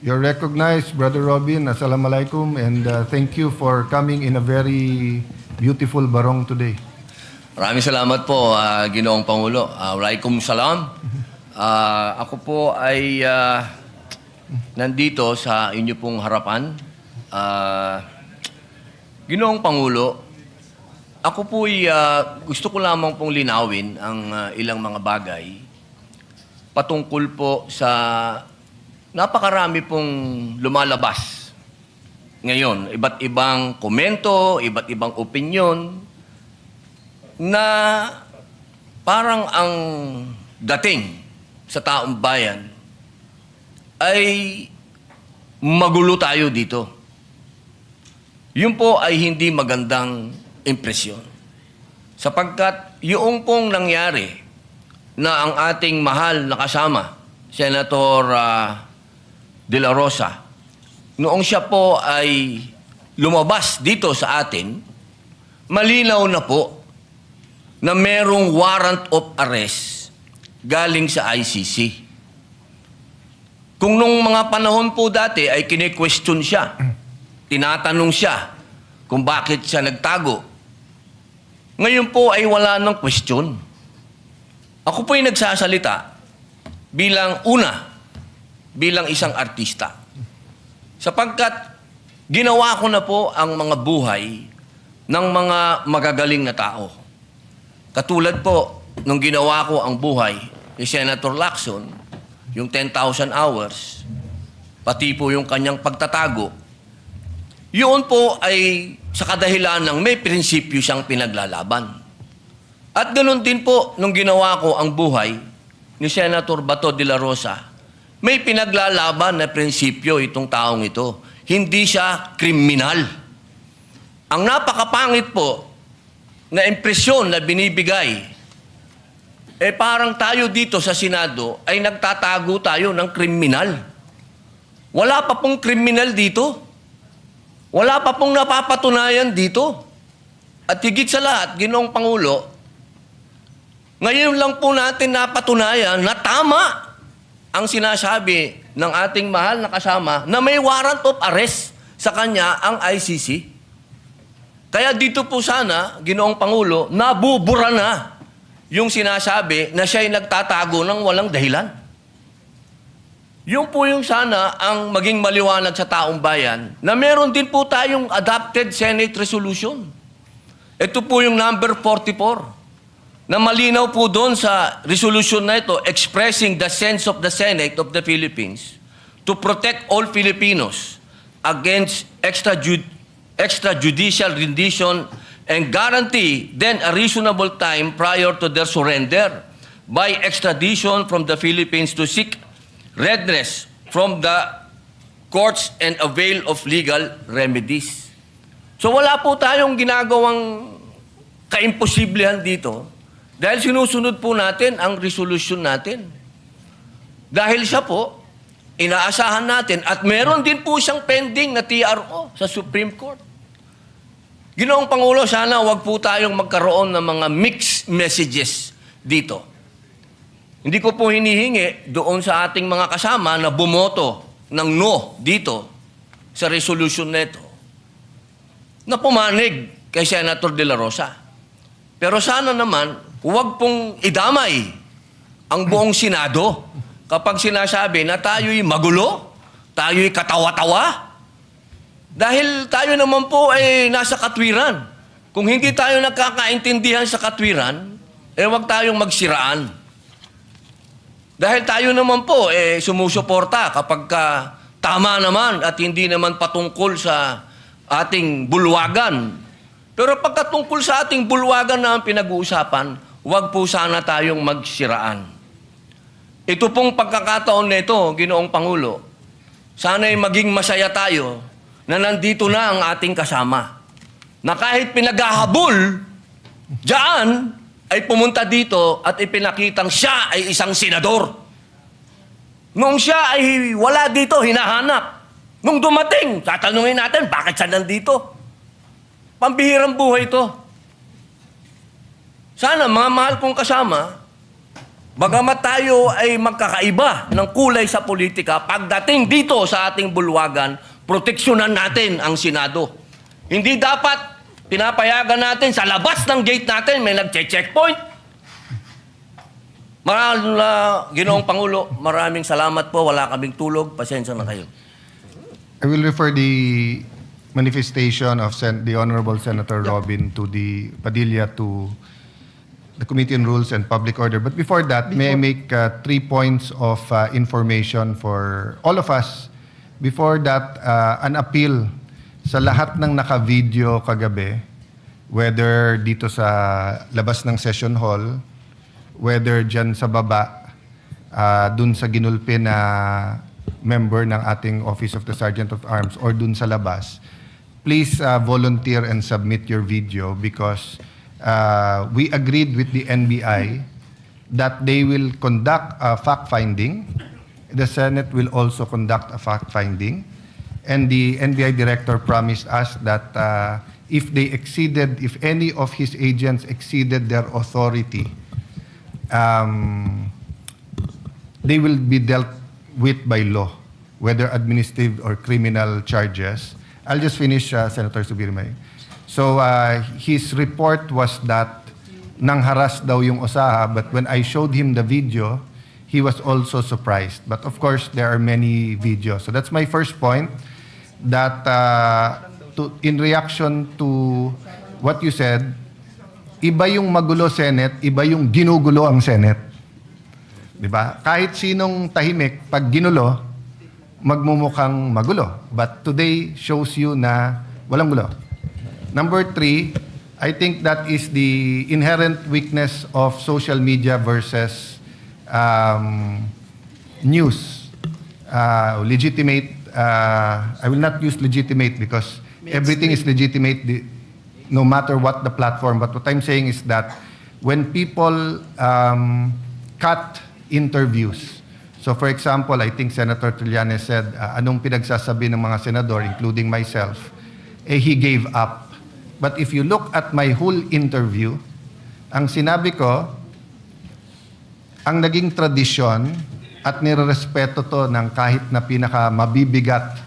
You're recognized, Brother Robin. Assalamualaikum, and thank you for coming in a very beautiful barong today. Maraming salamat po, Ginoong Pangulo. Walaikum salam. Ako po ay nandito sa inyo pong harapan. Ginoong Pangulo, ako po ay gusto ko lamang pong linawin ang ilang mga bagay patungkol po sa napakarami pong lumalabas ngayon. Iba't ibang komento, iba't ibang opinyon na parang ang dating sa taong bayan ay magulo tayo dito. Yun po ay hindi magandang impresyon. Sapagkat yung pong nangyari na ang ating mahal na kasama, Senator De La Rosa, noong siya po ay lumabas dito sa atin, malinaw na po na merong warrant of arrest galing sa ICC. Kung nung mga panahon po dati ay kine-question siya, tinatanong siya kung bakit siya nagtago. Ngayon po ay wala ng question. Ako po ay nagsasalita bilang isang artista. Sapagkat ginawa ko na po ang mga buhay ng mga magagaling na tao. Katulad po nung ginawa ko ang buhay ni Senator Lacson yung 10,000 hours, pati po yung kanyang pagtatago, yun po ay sa kadahilan ng may prinsipyo siyang pinaglalaban. At ganoon din po, nung ginawa ko ang buhay ni Senator Bato de la Rosa, may pinaglalaban na prinsipyo itong taong ito. Hindi siya kriminal. Ang napakapangit po na impresyon na binibigay, parang tayo dito sa Senado ay nagtatago tayo ng kriminal. Wala pa pong kriminal dito. Wala pa pong napapatunayan dito. At higit sa lahat, Ginoong Pangulo, ngayon lang po natin napatunayan na tama ang sinasabi ng ating mahal na kasama na may warrant of arrest sa kanya ang ICC. Kaya dito po sana, Ginoong Pangulo, nabubura na yung sinasabi na siya'y nagtatago ng walang dahilan. Yun po yung sana ang maging maliwanag sa taong bayan na meron din po tayong adopted Senate resolution. Ito po yung number 44 na malinaw po doon sa resolution na ito expressing the sense of the Senate of the Philippines to protect all Filipinos against extrajudicial rendition and guarantee then a reasonable time prior to their surrender by extradition from the Philippines to seek redress from the courts and avail of legal remedies. So wala po tayong ginagawang kaimposiblihan dito dahil sinusunod po natin ang resolution natin. Dahil siya po, inaasahan natin at meron din po siyang pending na TRO sa Supreme Court. Ginoong Pangulo, sana wag po tayong magkaroon ng mga mixed messages dito. Hindi ko po hinihingi doon sa ating mga kasama na bumoto ng no dito sa resolution nito na pumanig kay Senator De La Rosa. Pero sana naman, huwag pong idamay ang buong Senado kapag sinasabi na tayo'y magulo, tayo'y katawa-tawa. Dahil tayo naman po ay nasa katwiran. Kung hindi tayo nagkakaintindihan sa katwiran, huwag tayong magsiraan. Dahil tayo naman po sumusuporta kapag tama naman at hindi naman patungkol sa ating bulwagan. Pero pagkatungkol sa ating bulwagan na ang pinag-uusapan, huwag po sana tayong magsiraan. Ito pong pagkakataon nito, Ginoong Pangulo, sana'y maging masaya tayo na nandito na ang ating kasama. Na kahit pinaghahabol, diyan ay pumunta dito at ipinakitang siya ay isang senador. Nung siya ay wala dito, hinahanap. Nung dumating, tatanungin natin, bakit siya nandito? Pambihirang buhay ito. Sana, mga mahal kong kasama, bagamat tayo ay magkakaiba ng kulay sa politika, pagdating dito sa ating bulwagan, proteksyonan natin ang Senado. Hindi dapat pinapayagan natin sa labas ng gate natin may nagche-checkpoint. Ginoong Pangulo, maraming salamat po. Wala kaming tulog. Pasensya na kayo. I will refer the manifestation of the Honorable Senator Robin to the Padilla to the Committee on Rules and Public Order. But before that, may I make 3 points of information for all of us. Before that, an appeal sa lahat ng naka-video kagabi, whether dito sa labas ng session hall, whether dyan sa baba, dun sa ginulpi na member ng ating Office of the Sergeant of Arms, or dun sa labas, please volunteer and submit your video because we agreed with the NBI that they will conduct a fact-finding. The Senate will also conduct a fact-finding. And the NBI director promised us that if any of his agents exceeded their authority, they will be dealt with by law, whether administrative or criminal charges. I'll just finish, Senator Subirmay. So his report was that nangharas daw yung Osaha, but when I showed him the video, he was also surprised. But of course, there are many videos. So that's my first point, that in reaction to what you said, iba yung magulo Senate, iba yung ginugulo ang Senate. Di ba? Kahit sinong tahimik, pag ginulo, magmumukhang magulo. But today shows you na walang gulo. Number 3, I think that is the inherent weakness of social media versus news. Legitimate, I will not use legitimate because everything is legitimate no matter what the platform. But what I'm saying is that when people cut interviews, so for example, I think Senator Trillanes said, anong pinagsasabi ng mga senador, including myself, he gave up. But if you look at my whole interview, ang sinabi ko, ang naging tradisyon at nirerespeto to ng kahit na pinaka mabibigat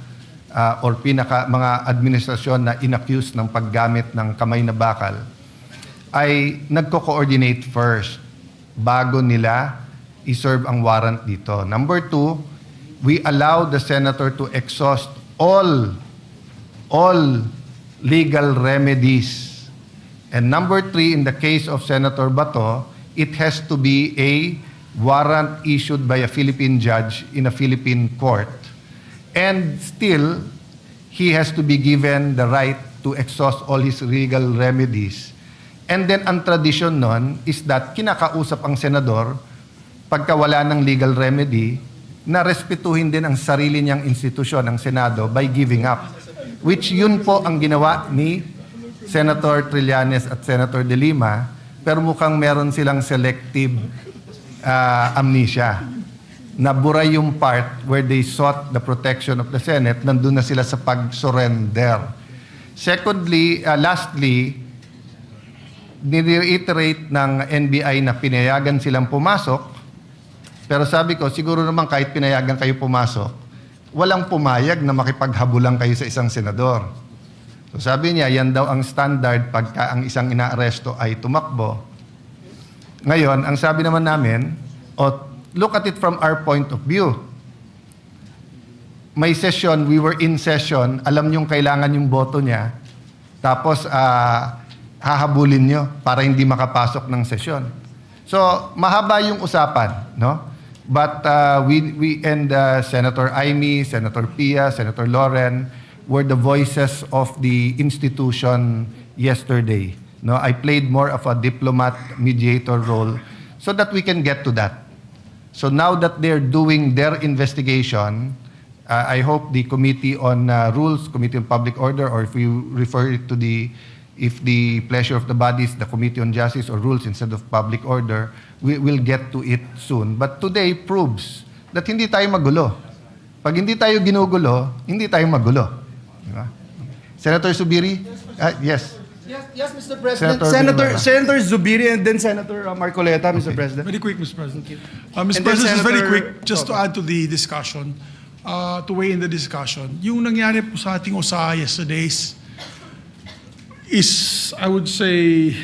or pinaka mga administrasyon na inaccuse ng paggamit ng kamay na bakal, ay nagko-coordinate first bago nila i-serve ang warrant dito. Number 2, we allow the senator to exhaust all legal remedies. And number 3, in the case of Senator Bato, it has to be a warrant issued by a Philippine judge in a Philippine court. And still, he has to be given the right to exhaust all his legal remedies. And then, ang tradisyon nun is that kinakausap ang senador pagka wala ng legal remedy na respetuhin din ang sarili niyang institusyon, ang Senado, by giving up. Which yun po ang ginawa ni Senator Trillanes at Senator De Lima, pero mukhang meron silang selective amnesia. Nabura yung part where they sought the protection of the Senate, nandun na sila sa pag-surrender. Secondly, lastly, nire-iterate ng NBI na pinayagan silang pumasok, pero sabi ko, siguro naman kahit pinayagan kayo pumasok, walang pumayag na makipaghabulan kayo sa isang senador. So sabi niya, yan daw ang standard pagka ang isang inaaresto ay tumakbo. Ngayon, ang sabi naman namin, look at it from our point of view. May session, we were in session, alam niyong kailangan yung boto niya, tapos hahabulin niyo para hindi makapasok ng session. So, mahaba yung usapan, no? But we and Senator Aimee, Senator Pia, Senator Loren were the voices of the institution yesterday. No, I played more of a diplomat mediator role so that we can get to that. So now that they're doing their investigation, I hope the Committee on Rules, Committee on Public Order, or if you refer it to if the pleasure of the body is the Committee on Justice or Rules instead of Public Order, we will get to it soon. But today proves that hindi tayo magulo. Pag hindi tayo ginugulo, hindi tayo magulo. Diba? Senator Zubiri? Yes. Yes, Mr. President. Senator Senator Zubiri and then Senator Marcoleta, Mr. President. Very quick, Mr. President. Mr. And then President, just very Senator quick, just to add to the discussion, to weigh in the discussion. Yung nangyari po sa ating OSA yesterday's is, I would say,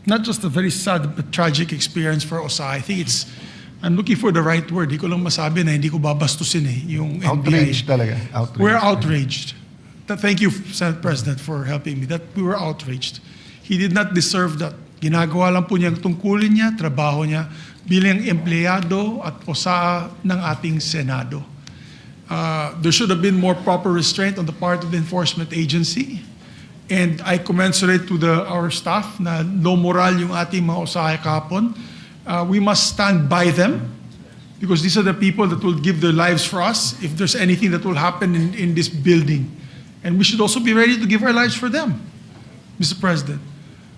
not just a very sad but tragic experience for OSA. I think I'm looking for the right word. Hindi ko lang masabi na hindi ko babastusin yung NBI. Outraged talaga. Outraged. We're outraged. Thank you, Senate President, for helping me. That we were outraged. He did not deserve that. Ginagawa lang po niya ang tungkulin niya, trabaho niya bilang empleyado at OSA ng ating Senado. There should have been more proper restraint on the part of the enforcement agency. And I commensurate to our staff na low moral yung ating mga OSA kahapon. We must stand by them because these are the people that will give their lives for us if there's anything that will happen in this building. And we should also be ready to give our lives for them, Mr. President.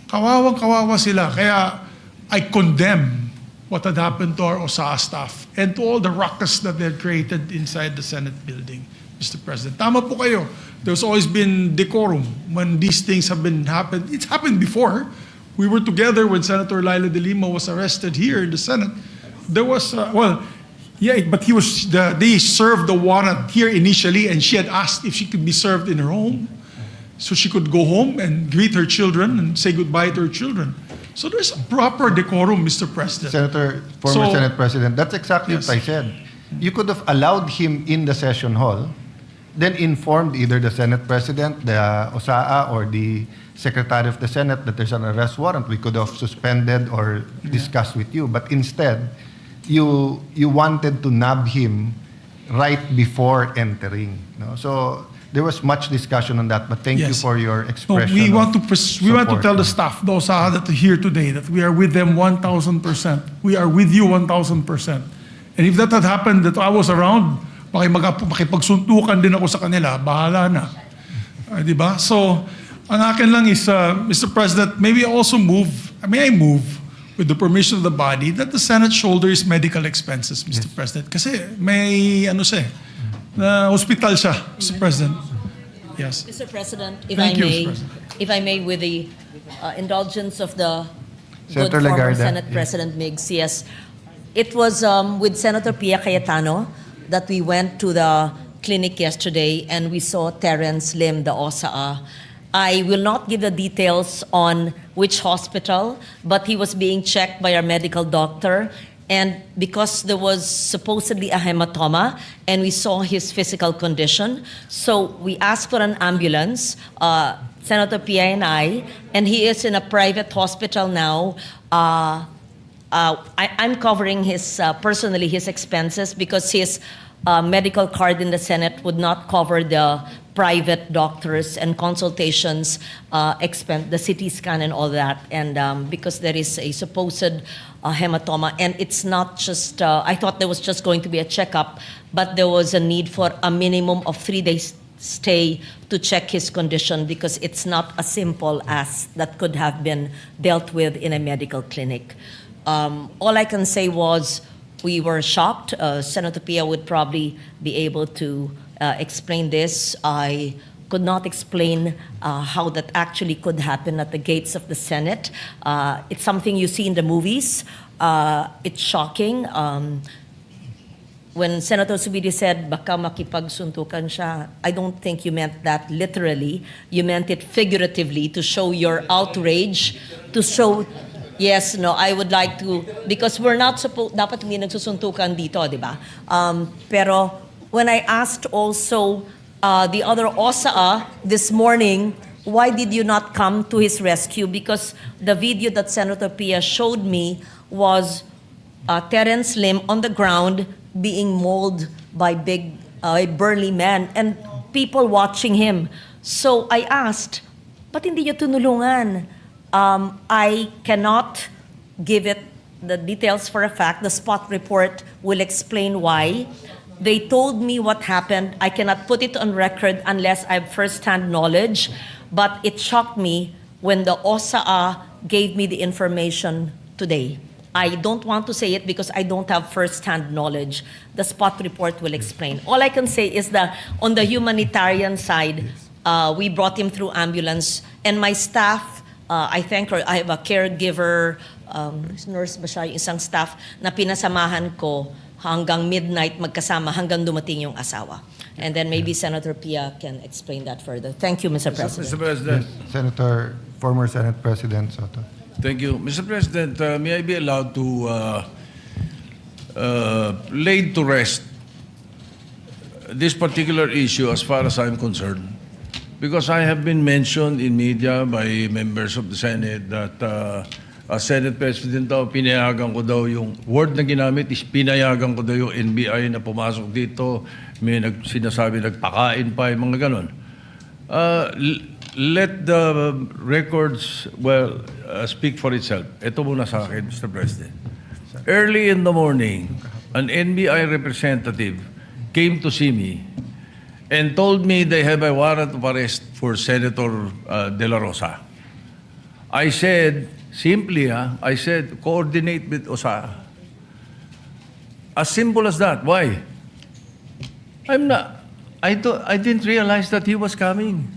Kawawang-kawawa sila. Kaya I condemn what had happened to our OSA staff and to all the ruckus that they had created inside the Senate building, Mr. President. Tama po kayo. There's always been decorum when these things have happened. It's happened before. We were together when Senator Laila de Lima was arrested here in the Senate. There was, but they served the warrant here initially, and she had asked if she could be served in her home, so she could go home and greet her children and say goodbye to her children. So there's a proper decorum, Mr. President. Former Senate President, that's exactly what I said. You could have allowed him in the session hall, then informed either the Senate President, the OSAA, or the Secretary of the Senate that there's an arrest warrant. We could have suspended or discussed with you. But instead, you wanted to nab him right before entering. No? So there was much discussion on that, but thank you Yes. for your No, expression. we want of to support. tell the staff, those that are here today, that we are with them 1,000%. We are with you 1,000%. And if that had happened, that I was around, makipagsuntukan din ako sa kanila, bahala na. Di ba? So, ang akin lang is, Mr. President, maybe also may I move, with the permission of the body, that the Senate shoulders medical expenses, Mr. President. Kasi may, na hospital siya, Mr. President. Yes. Mr. President, if Thank I you, may, Mr. President. if I may, with the indulgence of the Senator good former Legarda, Senate yeah. President Miggs, yes. It was with Senator Pia Cayetano that we went to the clinic yesterday and we saw Terence Lim, the OSA. I will not give the details on which hospital, but he was being checked by our medical doctor. And because there was supposedly a hematoma and we saw his physical condition, so we asked for an ambulance, Senator Pia and I, and he is in a private hospital now. I'm covering personally his expenses because his medical card in the Senate would not cover the private doctors and consultations expense, the CT scan and all that. And because there is a supposed hematoma, and it's not just, I thought there was just going to be a checkup, but there was a need for a minimum of 3 days stay to check his condition because it's not as simple as that could have been dealt with in a medical clinic. All I can say was we were shocked. Senator Pia would probably be able to explain this. I could not explain how that actually could happen at the gates of the Senate. It's something you see in the movies. It's shocking. When Senator Subidi said, baka makipagsuntukan siya, I don't think you meant that literally. You meant it figuratively to show your outrage, to show, yes, no, I would like to, because we're not supposed, dapat hindi nagsusuntukan dito, di ba? Pero when I asked also the other OSA this morning, why did you not come to his rescue? Because the video that Senator Pia showed me was Terence Lim on the ground being mauled by big burly men and people watching him. So I asked, ba't hindi niyo tunulungan? I cannot give it the details for a fact. The spot report will explain why. They told me what happened. I cannot put it on record unless I have first-hand knowledge. But it shocked me when the OSA gave me the information today. I don't want to say it because I don't have first-hand knowledge. The spot report will explain. All I can say is that on the humanitarian side, we brought him through ambulance. And my staff, I thank her, I have a caregiver, nurse ba siya, yung isang staff na pinasamahan ko hanggang midnight magkasama hanggang dumating yung asawa. And then maybe Senator Pia can explain that further. Thank you, Mr. President. Mr. President. Senator, former Senate President Soto. Thank you. Mr. President, may I be allowed to lay to rest this particular issue as far as I'm concerned? Because I have been mentioned in media by members of the Senate that as Senate President daw, pinayagan ko daw yung word na ginamit is pinayagan ko daw yung NBI na pumasok dito. May sinasabi nagpakain pa, yung mga ganon. Let the records, speak for itself. Ito muna sa akin, Mr. President. Early in the morning, an NBI representative came to see me and told me they have a warrant of arrest for Senator De La Rosa. I said, simply, I said, coordinate with OSA. As simple as that. Why? I didn't realize that he was coming.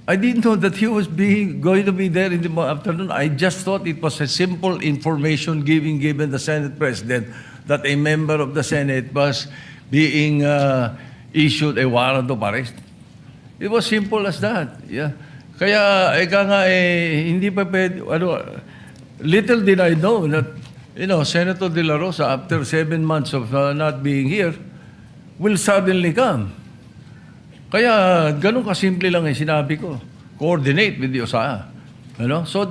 I didn't know that he was going to be there in the afternoon. I just thought it was a simple information given the Senate President that a member of the Senate was being issued a warrant of arrest. It was simple as that. Yeah. Kaya, hindi pa pwede, little did I know that, Senator De La Rosa, after 7 months of not being here, will suddenly come. Kaya, ganun kasimple lang yung sinabi ko. Coordinate with the OSA. So,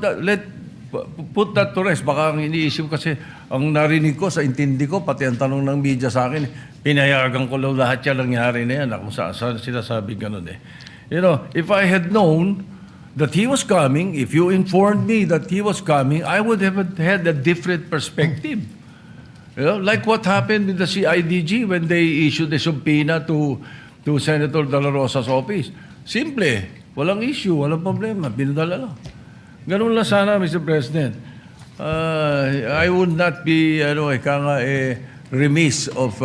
put that to rest. Baka ang iniisip kasi, ang narinig ko, sa intindi ko, pati ang tanong ng media sa akin, pinayagan ko lang lahat yan nangyari na yan. Kung saan sinasabi ganun eh. You know, if I had known that he was coming, if you informed me that he was coming, I would have had a different perspective. You know, like what happened with the CIDG when they issued the subpoena to Senator De La Rosa's office. Simple. Walang issue, walang problema. Pinadala lang. Ganun lang sana, Mr. President. I would not be remiss of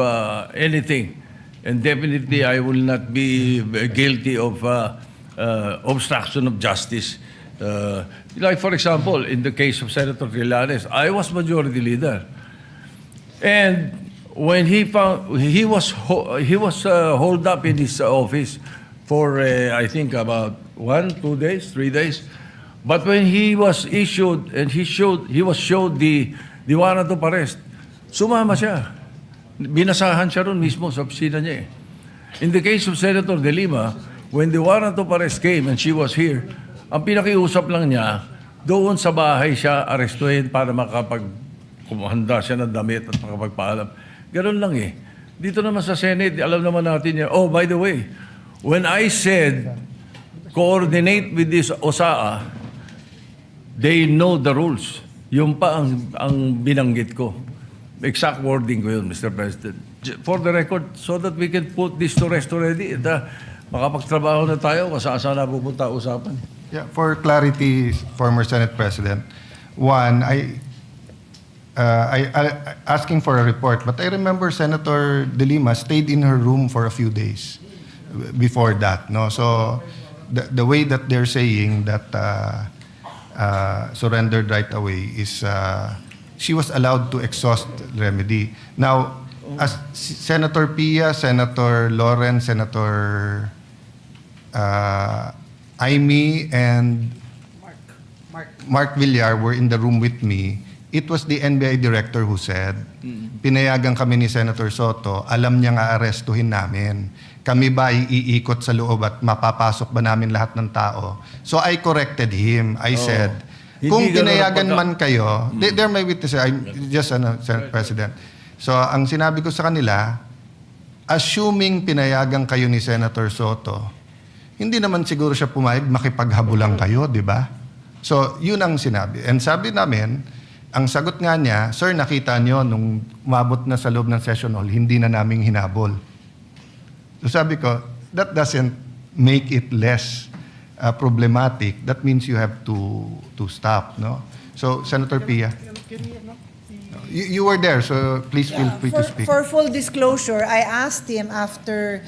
anything. And definitely, I will not be guilty of obstruction of justice. Like, for example, in the case of Senator Trillanes, I was majority leader. And when he was holed up in his office for, I think, about 1, 2 days, 3 days. But when he was issued and he was showed the warrant of arrest, sumama siya. Binasahan siya ron mismo sa opisina niya eh. In the case of Senator De Lima, when the warrant of arrest came and she was here, ang pinakiusap lang niya, doon sa bahay siya arestuhin para kumahanda siya ng damit at makapagpaalam. Ganun lang eh. Dito naman sa Senate, alam naman natin yan. Oh, by the way, when I said, coordinate with this OSAA, they know the rules. Yung pa ang binanggit ko. Exact wording ko yun, Mr. President. For the record, so that we can put this to rest already. Makapagtrabaho na tayo, masaan na pupunta usapan. Yeah, for clarity, former Senate President, one, I asking for a report, but I remember Senator De Lima stayed in her room for a few days before that. No, so the way that they're saying that surrendered right away is she was allowed to exhaust remedy. Now, as Senator Pia, Senator Lawrence, Senator Aimee, and Mark Villar were in the room with me, it was the NBI director who said, pinayagan kami ni Senator Soto, alam niya nga arestuhin namin. Kami ba iikot sa loob at mapapasok ba namin lahat ng tao? So I corrected him. I said, kung pinayagan man kayo, they're my witnesses. I'm just Senate President. So ang sinabi ko sa kanila, assuming pinayagan kayo ni Senator Soto, hindi naman siguro siya pumayag makipaghabulan kayo, di ba? So yun ang sinabi. And sabi namin, ang sagot nga niya, sir, nakita niyo nung umabot na sa loob ng session hall, hindi na naming hinabol. So sabi ko, that doesn't make it less problematic. That means you have to stop, no? So, Senator Pia, you were there, so please feel free to speak. For full disclosure, I asked him after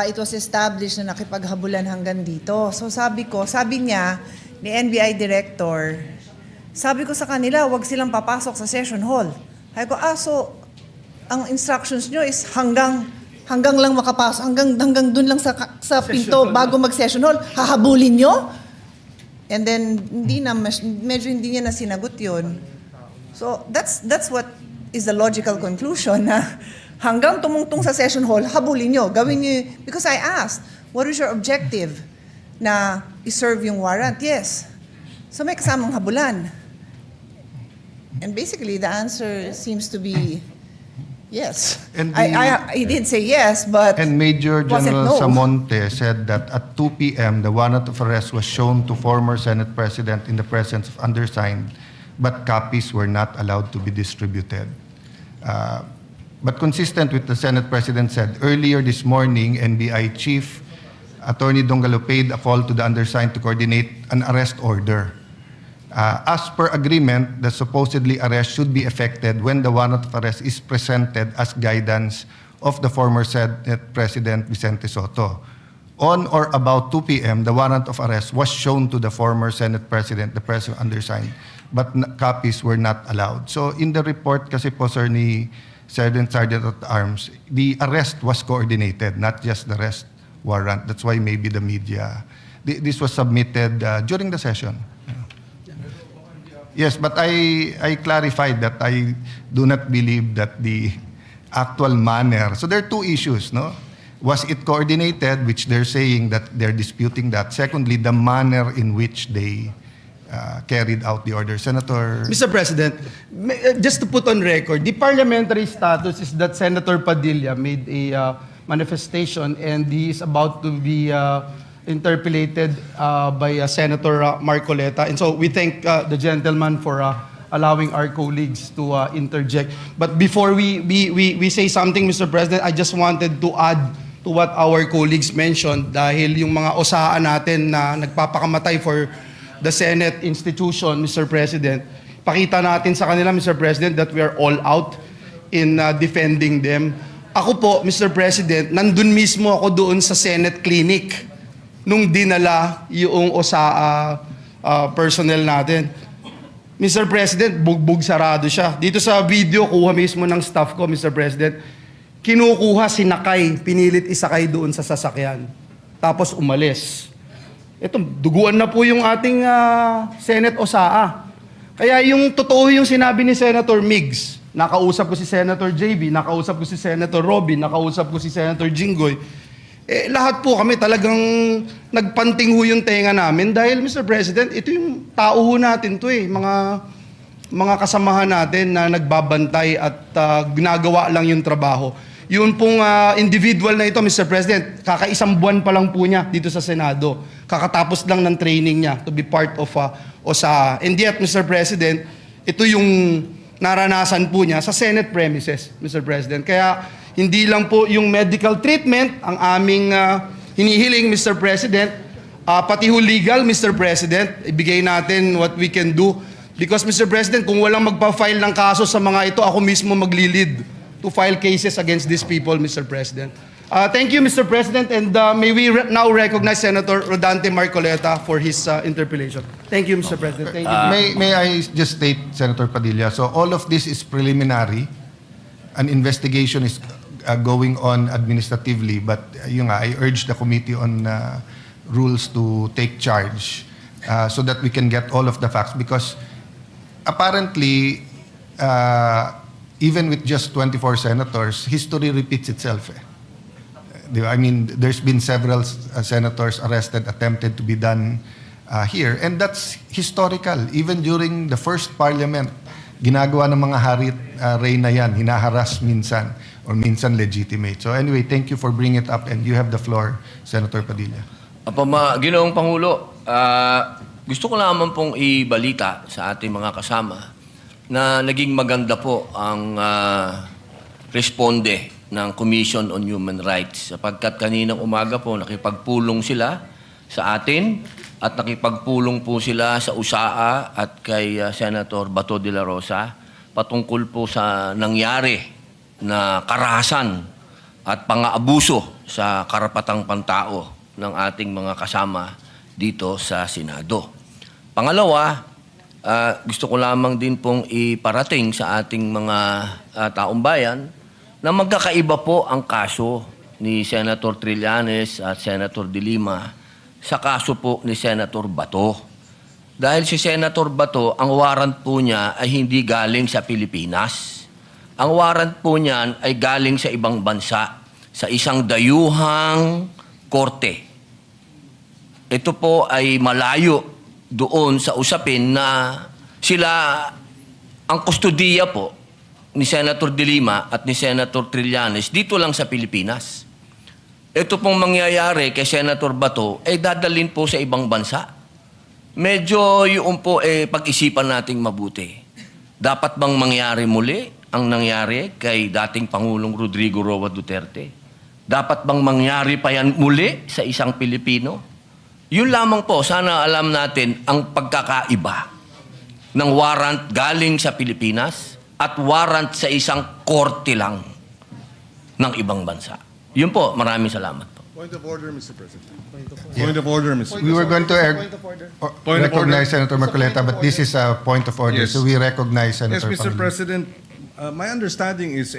it was established na nakipaghabulan hanggang dito. So sabi niya, ni NBI Director, sabi ko sa kanila, wag silang papasok sa session hall. Sabi ko, so ang instructions nyo is hanggang lang makapasok, hanggang dun lang sa pinto bago mag-session hall, hahabulin nyo? And then, medyo hindi niya na sinagot yun. So, that's what is the logical conclusion na hanggang tumungtong sa session hall, habulin nyo, gawin nyo, because I asked, what is your objective na i-serve yung warrant? Yes. So, may kasamang habulan. And basically, the answer seems to be yes. And he did say yes, but and Major General no. Samonte said that at 2 p.m., the warrant of arrest was shown to former Senate President in the presence of undersigned, but copies were not allowed to be distributed. But consistent with the Senate President said, earlier this morning, NBI Chief Attorney Dongalo paid a call to the undersigned to coordinate an arrest order. As per agreement, the supposedly arrest should be effected when the warrant of arrest is presented as guidance of the former Senate President Vicente Soto. On or about 2 p.m., the warrant of arrest was shown to the former Senate President, the President undersigned, but copies were not allowed. So in the report kasi po, sir, ni Sergeant at Arms, the arrest was coordinated, not just the arrest warrant. That's why maybe the media, this was submitted during the session. Yes, but I clarified that I do not believe that the actual manner. So there are two issues, no? Was it coordinated, which they're saying that they're disputing that. Secondly, the manner in which they carried out the order. Senator... Mr. President, just to put on record, the parliamentary status is that Senator Padilla made a manifestation and he is about to be interpellated by Senator Marcoleta. And so we thank the gentleman for allowing our colleagues to interject. But before we say something, Mr. President, I just wanted to add to what our colleagues mentioned dahil yung mga osaan natin na nagpapakamatay for the Senate institution, Mr. President, pakita natin sa kanila, Mr. President, that we are all out in defending them. Ako po, Mr. President, nandun mismo ako doon sa Senate clinic nung dinala yung OSAA personnel natin. Mr. President, bugbog sarado siya. Dito sa video, kuha mismo ng staff ko, Mr. President, kinukuha, sinakay, pinilit isakay doon sa sasakyan. Tapos umalis. Ito, duguan na po yung ating Senate OSAA. Kaya yung totoo yung sinabi ni Senator Migs, nakausap ko si Senator JB, nakausap ko si Senator Robin, nakausap ko si Senator Jinggoy, lahat po kami talagang nagpanting ho yung tenga namin dahil, Mr. President, ito yung tao ho natin to mga kasamahan natin na nagbabantay at ginagawa lang yung trabaho. Yun pong individual na ito, Mr. President, kakaisang buwan pa lang po niya dito sa Senado. Kakatapos lang ng training niya to be part of OSAA. And yet, Mr. President, ito yung naranasan po niya sa Senate premises, Mr. President. Kaya hindi lang po yung medical treatment ang aming hinihiling, Mr. President, pati ho legal, Mr. President, ibigay natin what we can do. Because, Mr. President, kung walang magpa-file ng kaso sa mga ito, ako mismo maglilid to file cases against these people, Mr. President. Thank you, Mr. President, and may we now recognize Senator Rodante Marcoleta for his interpellation. Thank you, Mr. President. Thank you. May I just state, Senator Padilla, so all of this is preliminary. An investigation is going on administratively, but I urge the Committee on Rules to take charge so that we can get all of the facts, because apparently, even with just 24 senators, history repeats itself. I mean, there's been several senators arrested, attempted to be done here, and that's historical. Even during the first parliament, ginagawa ng mga hari reyna yan, hinaharas minsan, or minsan legitimate. So anyway, thank you for bringing it up, and you have the floor, Senator Padilla. Ginoong Pangulo, gusto ko lamang pong ibalita sa ating mga kasama na naging maganda po ang responde ng Commission on Human Rights, sapagkat kaninang umaga po nakipagpulong sila sa atin at nakipagpulong po sila sa USAA at kay Senator Bato de la Rosa patungkol po sa nangyari na karahasan at pang-aabuso sa karapatang pantao ng ating mga kasama dito sa Senado. Pangalawa, gusto ko lamang din pong iparating sa ating mga taong bayan na magkakaiba po ang kaso ni Senator Trillanes at Senator De Lima sa kaso po ni Senator Bato. Dahil si Senator Bato, ang warrant po niya ay hindi galing sa Pilipinas. Ang warrant po niyan ay galing sa ibang bansa, sa isang dayuhang korte. Ito po ay malayo doon sa usapin na sila ang kustodiya po ni Senator De Lima at ni Senator Trillanes dito lang sa Pilipinas. Ito pong mangyayari kay Senator Bato ay dadalhin po sa ibang bansa. Medyo yung po pag-isipan nating mabuti. Dapat bang mangyari muli ang nangyari kay dating Pangulong Rodrigo Roa Duterte? Dapat bang mangyari pa yan muli sa isang Pilipino? Yun lamang po, sana alam natin ang pagkakaiba ng warrant galing sa Pilipinas at warrant sa isang korte lang ng ibang bansa. Yun po, maraming salamat po. Point of order, Mr. President. Point of order, Mr. President. We were going to recognize Senator Marcoleta, but this is a point of order, Yes. so we recognize Senator Yes, Mr. Pangilinan. President, my understanding is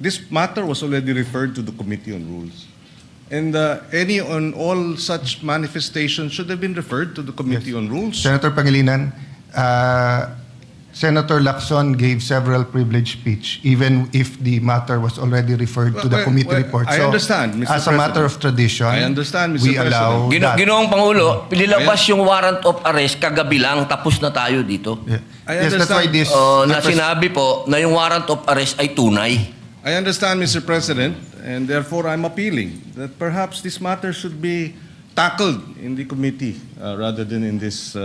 this matter was already referred to the Committee on Rules. And any on all such manifestations should have been referred to the Committee on Rules. Senator Pangilinan, Senator Lacson gave several privileged speech, even if the matter was already referred to the committee report. I understand, Mr. As a matter of tradition, I understand, Mr. we allow that. Ginoong Pangulo, nilabas yung warrant of arrest kagabi lang, tapos na tayo dito. Yeah. I Yes, that's why understand. this. Na sinabi po na yung warrant of arrest ay tunay. I understand, Mr. President, and therefore I'm appealing that perhaps this matter should be tackled in the committee rather than in this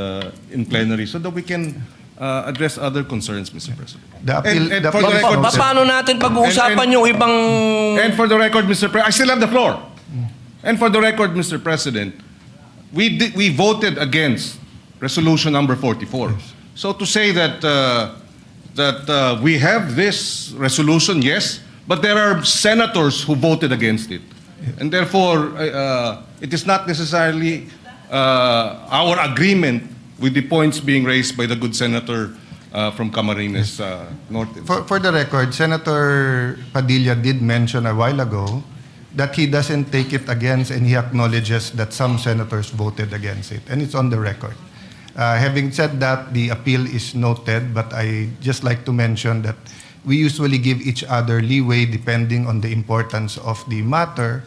in plenary, so that we can address other concerns, Mr. President. The appeal, And the for the appeal is record, noted. Paano natin pag-uusapan yung ibang... And for the record, Mr. President, I still have the floor. And for the record, Mr. President, we voted against resolution number 44. So to say that we have this resolution, yes, but there are senators who voted against it, and therefore it is not necessarily our agreement with the points being raised by the good senator from Camarines Norte. For the record, Senator Padilla did mention a while ago that he doesn't take it against, and he acknowledges that some senators voted against it, and it's on the record. Having said that, the appeal is noted, but I just like to mention that we usually give each other leeway depending on the importance of the matter,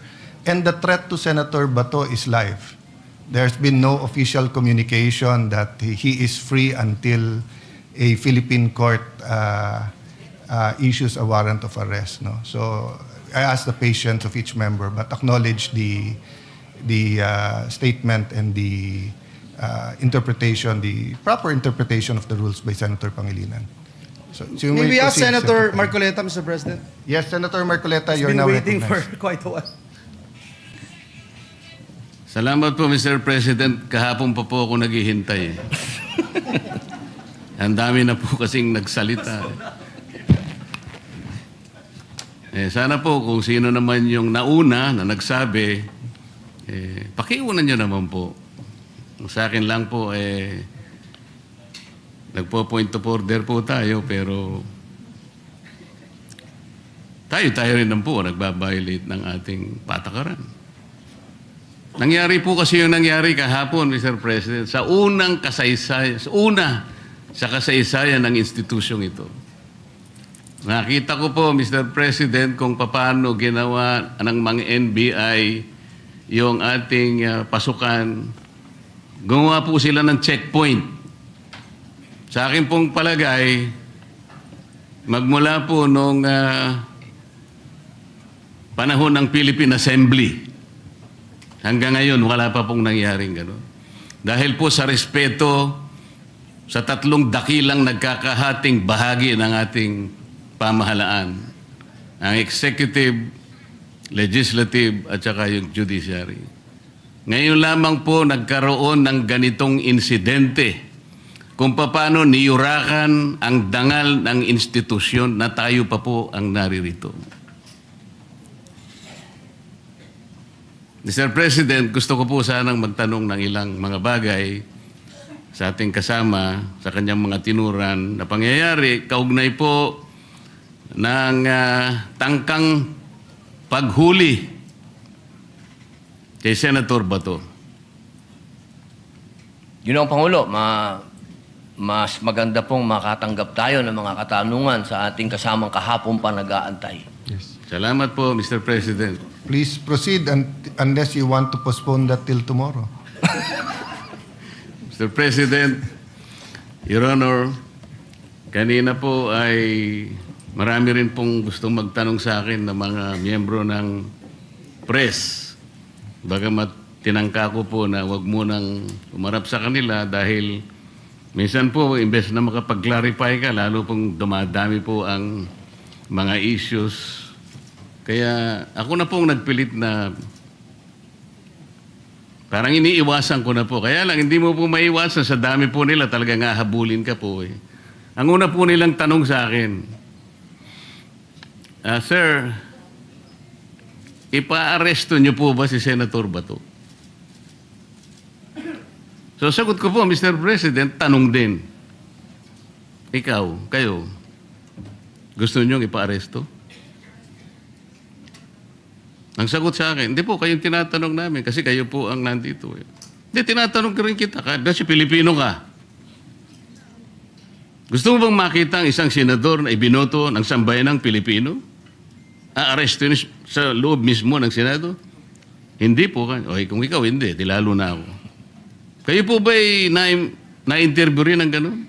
and the threat to Senator Bato is live. There's been no official communication that he is free until a Philippine court issues a warrant of arrest. No? So I ask the patience of each member, but acknowledge the statement and the interpretation, the proper interpretation of the rules by Senator Pangilinan. So you May may we ask proceed, Senator Marcoleta, Mr. President? Yes, Senator Marcoleta, He's you're been now waiting recognized. for quite a while. Salamat po, Mr. President. Kahapon pa po ako naghihintay. Ang dami na po kasing nagsalita. Sana po kung sino naman yung nauna na nagsabi, pakiunan nyo naman po. Sa akin lang po, nagpo-point of order po tayo, pero tayo rin naman po nagbabiolate ng ating patakaran. Nangyari po kasi yung nangyari kahapon, Mr. President, sa unang kasaysayan, sa kasaysayan ng institusyong ito. Nakita ko po, Mr. President, kung paano ginawa ng mga NBI yung ating pasukan. Gumawa po sila ng checkpoint. Sa akin pong palagay, magmula po nung panahon ng Philippine Assembly, hanggang ngayon, wala pa pong nangyaring gano'n. Dahil po sa respeto sa tatlong dakilang nagkakahating bahagi ng ating pamahalaan, ang executive, legislative, at saka yung judiciary. Ngayon lamang po nagkaroon ng ganitong insidente kung paano niyurakan ang dangal ng institusyon na tayo pa po ang naririto. Mr. President, gusto ko po sanang magtanong ng ilang mga bagay sa ating kasama sa kanyang mga tinuran na pangyayari kaugnay po ng tangkang paghuli kay Senator Bato. Yun ang Pangulo, mas maganda pong makatanggap tayo ng mga katanungan sa ating kasamang kahapon pa nag-aantay. Yes. Salamat po, Mr. President. Please proceed unless you want to postpone that till tomorrow. Mr. President, Your Honor, kanina po ay marami rin pong gustong magtanong sa akin ng mga miyembro ng press. Bagamat tinangka ko po na wag munang umarap sa kanila dahil minsan po, imbes na makapag-clarify ka, lalo pong dumadami po ang mga issues. Kaya ako na pong nagpilit na parang iniiwasan ko na po. Kaya lang, hindi mo po maiwasan. Sa dami po nila, talagang hahabulin ka po eh. Ang una po nilang tanong sa akin, Sir, ipa-aresto niyo po ba si Senator Bato? So sagot ko po, Mr. President, tanong din. Ikaw, kayo, gusto niyo ipa-aresto? Ang sagot sa akin, hindi po, kayong tinatanong namin kasi kayo po ang nandito. Hindi, tinatanong ka rin kita kasi Pilipino ka. Gusto mo bang makita ang isang senador na ibinoto ng sambayanang Pilipino? Aarestuin sa loob mismo ng Senado? Hindi po. Okay, kung ikaw hindi, di lalo na ako. Kayo po ba'y na-interview rin ng ganun?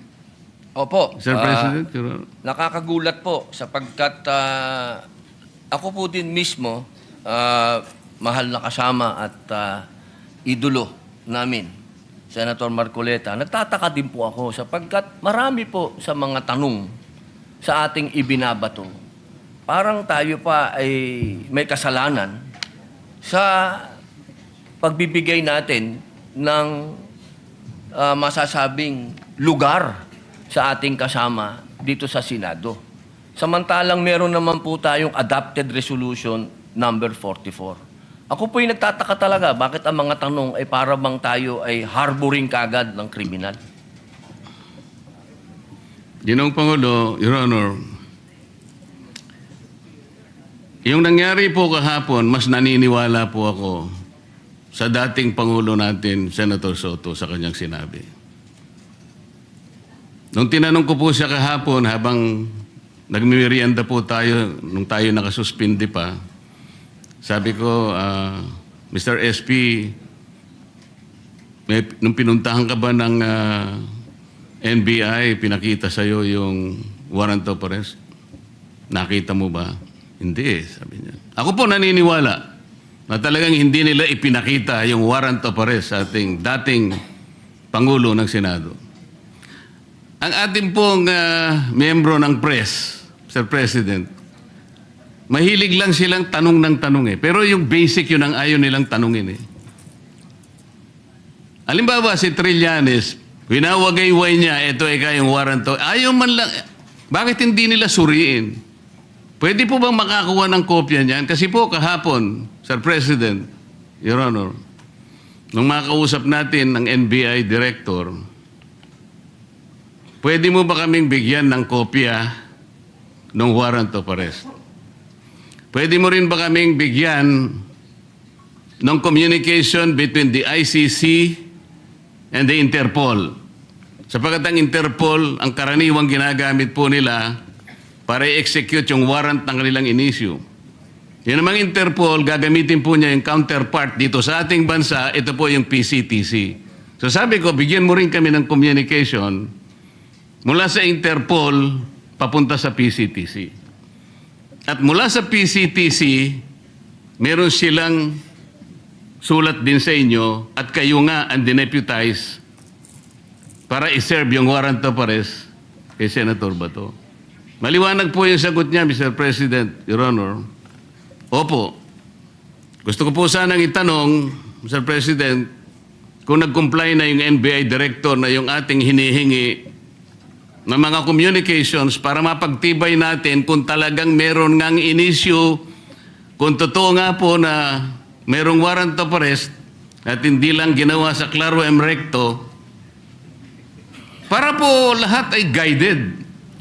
Opo. Sir President? Nakakagulat po sapagkat ako po din mismo, mahal na kasama at idolo namin, Senator Marcoleta. Nagtataka din po ako sapagkat marami po sa mga tanong sa ating ibinabato. Parang tayo pa ay may kasalanan sa pagbibigay natin ng masasabing lugar sa ating kasama dito sa Senado. Samantalang meron naman po tayong adopted resolution number 44. Ako po'y nagtataka talaga bakit ang mga tanong ay para bang tayo ay harboring kagad ng kriminal. Ginoong Pangulo, Your Honor, yung nangyari po kahapon, mas naniniwala po ako sa dating Pangulo natin, Senator Soto, sa kanyang sinabi. Nung tinanong ko po siya kahapon, habang nagmimerienda po tayo, nung tayo nakasuspindi pa, sabi ko, Mr. SP, nung pinuntahan ka ba ng NBI, pinakita sa'yo yung warrant of arrest? Nakita mo ba? Hindi, sabi niya. Ako po naniniwala na talagang hindi nila ipinakita yung warrant of arrest sa ating dating Pangulo ng Senado. Ang ating pong miyembro ng press, Sir President, mahilig lang silang tanong ng tanong eh. Pero yung basic yun ang ayaw nilang tanungin eh. Halimbawa si Trillanes, winawagayway niya, ito yung warrant of, ayaw man lang, bakit hindi nila suriin? Pwede po bang makakuha ng kopya niyan? Kasi po kahapon, Sir President, Your Honor, nung makausap natin ng NBI Director, pwede mo ba kaming bigyan ng kopya ng warrant of arrest? Pwede mo rin ba kaming bigyan ng communication between the ICC and the Interpol? Sapagkat ang Interpol, ang karaniwang ginagamit po nila para i-execute yung warrant ng kanilang inisyu. Yan namang Interpol, gagamitin po niya yung counterpart dito sa ating bansa, ito po yung PCTC. So sabi ko, bigyan mo rin kami ng communication mula sa Interpol papunta sa PCTC. At mula sa PCTC, meron silang sulat din sa inyo at kayo nga ang dineputize para i-serve yung warrant of arrest kay Senator Bato. Maliwanag po yung sagot niya, Mr. President, Your Honor. Opo. Gusto ko po sanang itanong, Mr. President, kung nag-comply na yung NBI Director na yung ating hinihingi ng mga communications para mapagtibay natin kung talagang meron ngang inisyu, kung totoo nga po na merong warrant of arrest at hindi lang ginawa sa claro em recto, para po lahat ay guided.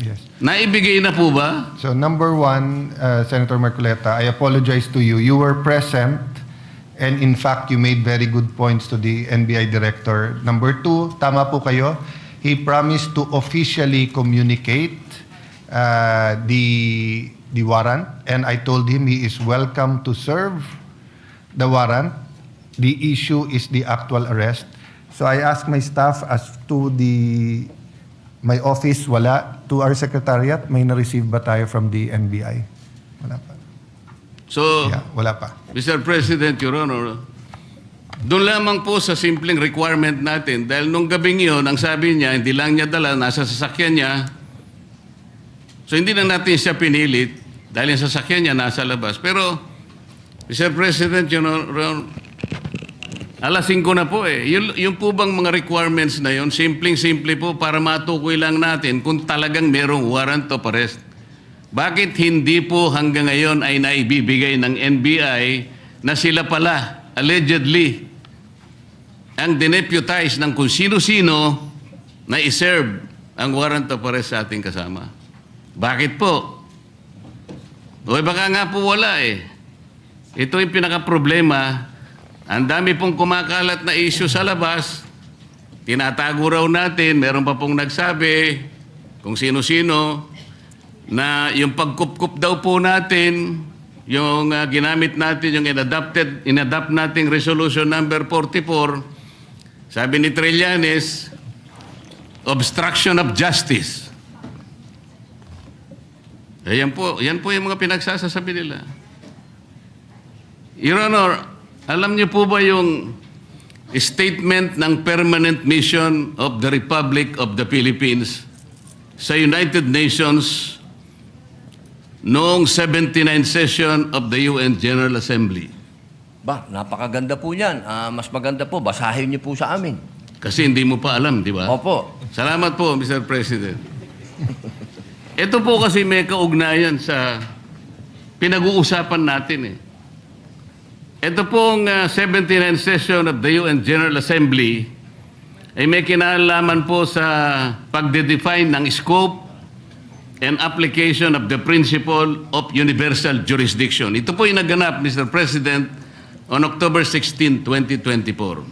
Yes. Naibigay na po ba? So number one, Senator Marcoleta, I apologize to you. You were present and in fact, you made very good points to the NBI Director. Number two, tama po kayo. He promised to officially communicate the warrant and I told him he is welcome to serve the warrant. The issue is the actual arrest. So I asked my staff as to my office, wala. To our secretariat, may na-receive ba tayo from the NBI? Wala pa. So, Yeah, wala pa. Mr. President, Your Honor, doon lamang po sa simpleng requirement natin dahil nung gabing yun, ang sabi niya, hindi lang niya dala, nasa sasakyan niya. So, hindi lang natin siya pinilit dahil yung sasakyan niya nasa labas. Pero, Mr. President, Your Honor, alas 5 na po eh. Yung po bang mga requirements na yun, simpleng-simple po para matukoy lang natin kung talagang merong warrant of arrest. Bakit hindi po hanggang ngayon ay naibibigay ng NBI na sila pala, allegedly, ang dineputize ng kung sino-sino na iserve ang warrant of arrest sa ating kasama? Bakit po? O baka nga po wala eh. Ito yung pinaka-problema. Ang dami pong kumakalat na issue sa labas, tinatago raw natin, meron pa pong nagsabi, kung sino-sino na yung pagkup-kup daw po natin, yung ginamit natin, yung inadapt nating resolution number 44, sabi ni Trillanes, obstruction of justice. Yan po yung mga pinagsasasabi nila. Your Honor, alam niyo po ba yung statement ng Permanent Mission of the Republic of the Philippines sa United Nations noong 79 session of the UN General Assembly? Ba, napakaganda po niyan. Mas maganda po, basahin niyo po sa amin. Kasi hindi mo pa alam, di ba? Opo. Salamat po, Mr. President. Ito po kasi may kaugnayan sa pinag-uusapan natin eh. Ito pong 79 session of the UN General Assembly ay may kinalaman po sa pagde-define ng scope and application of the principle of universal jurisdiction. Ito po yung naganap, Mr. President, on October 16, 2024.